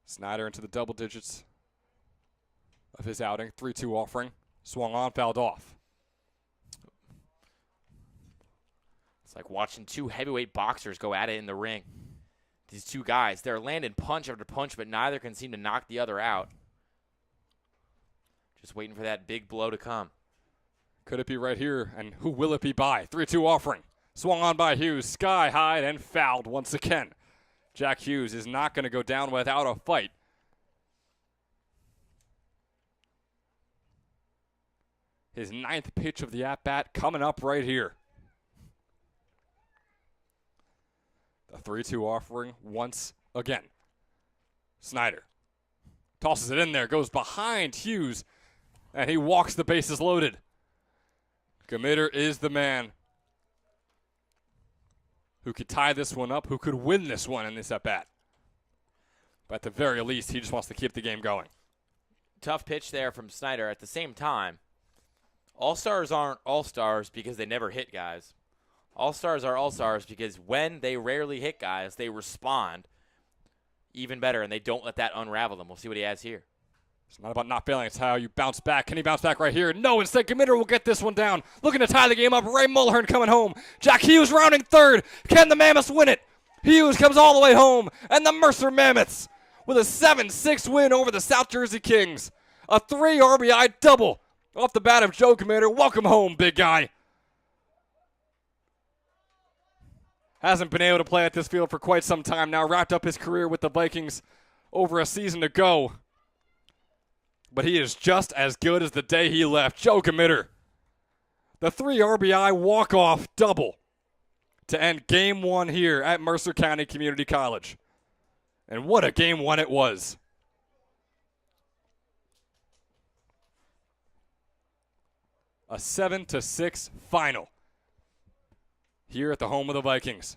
Snyder into the double digits of his outing. 3-2 offering. Swung on, fouled off. It's like watching 2 heavyweight boxers go at it in the ring. These 2 guys, they're landing punch after punch, but neither can seem to knock the other out. Just waiting for that big blow to come. Could it be right here? And who will it be by? 3-2 offering. Swung on by Hughes. Sky high and fouled once again. Jack Hughes is not going to go down without a fight. His 9th pitch of the at-bat coming up right here. The 3-2 offering once again. Snyder tosses it in there, goes behind Hughes, and he walks the bases loaded. Gmitter is the man who could tie this one up, who could win this one in this at-bat. But at the very least, he just wants to keep the game going. Tough pitch there from Snyder. At the same time, all-stars aren't all-stars because they never hit guys. All-stars are all-stars because when they rarely hit guys, they respond even better, and they don't let that unravel them. We'll see what he has here. It's not about not failing. It's how you bounce back. Can he bounce back right here? No, instead, Gmitter will get this one down. Looking to tie the game up. Ray Mulhern coming home. Jack Hughes rounding third. Can the Mammoths win it? Hughes comes all the way home, and the Mercer Mammoths with a 7-6 win over the South Jersey Kings. A 3 RBI double off the bat of Joe Gmitter. Welcome home, big guy. Hasn't been able to play at this field for quite some time now. Wrapped up his career with the Vikings over a season ago. But he is just as good as the day he left. Joe Gmitter. The 3 RBI walk-off double to end Game 1 here at Mercer County Community College. And what a Game 1 it was. A 7-6 final here at the home of the Vikings.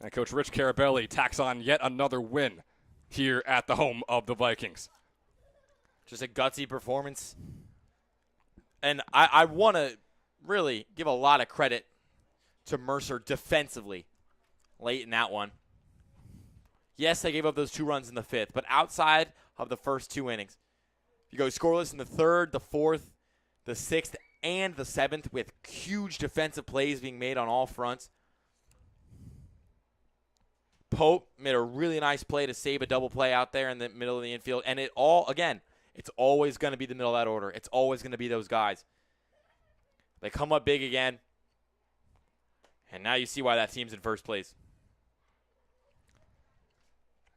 And Coach Rich Carabelli tacks on yet another win here at the home of the Vikings. Just a gutsy performance. And I want to really give a lot of credit to Mercer defensively late in that one. Yes, they gave up those 2 runs in the 5th, but outside of the first 2 innings, you go scoreless in the 3rd, the 4th, the 6th, and the 7th with huge defensive plays being made on all fronts. Pope made a really nice play to save a double play out there in the middle of the infield. And it all, again, it's always going to be the middle of that order. It's always going to be those guys. They come up big again. And now you see why that team's in first place.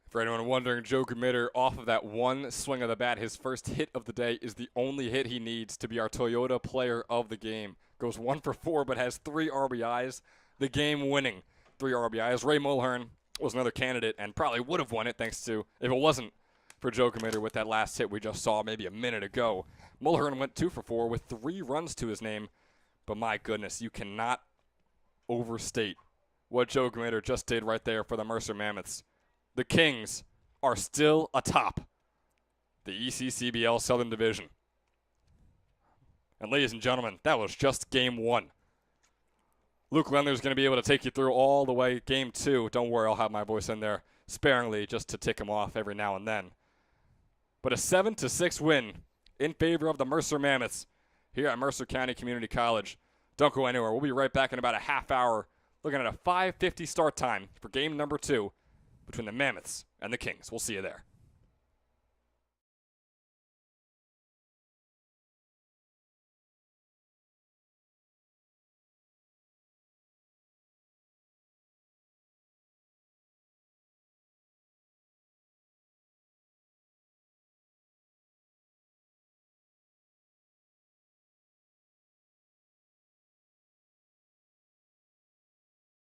For anyone wondering, Joe Gmitter, off of that one swing of the bat, his first hit of the day is the only hit he needs to be our Toyota player of the game. Goes 1 for 4, but has 3 RBIs. The game-winning 3 RBIs. Ray Mulhern was another candidate and probably would have won it thanks to, if it wasn't for Joe Gmitter with that last hit we just saw maybe a minute ago. Mulhern went 2 for 4 with 3 runs to his name. But my goodness, you cannot overstate what Joe Gmitter just did right there for the Mercer Mammoths. The Kings are still atop the ECCBL Southern Division. And ladies and gentlemen, that was just Game 1. Luke Lendler's going to be able to take you through all the way Game 2. Don't worry, I'll have my voice in there sparingly just to tick him off every now and then. But a 7-6 win in favor of the Mercer Mammoths here at Mercer County Community College. Don't go anywhere. We'll be right back in about a half hour looking at a 5:50 start time for game number 2 between the Mammoths and the Kings. We'll see you there.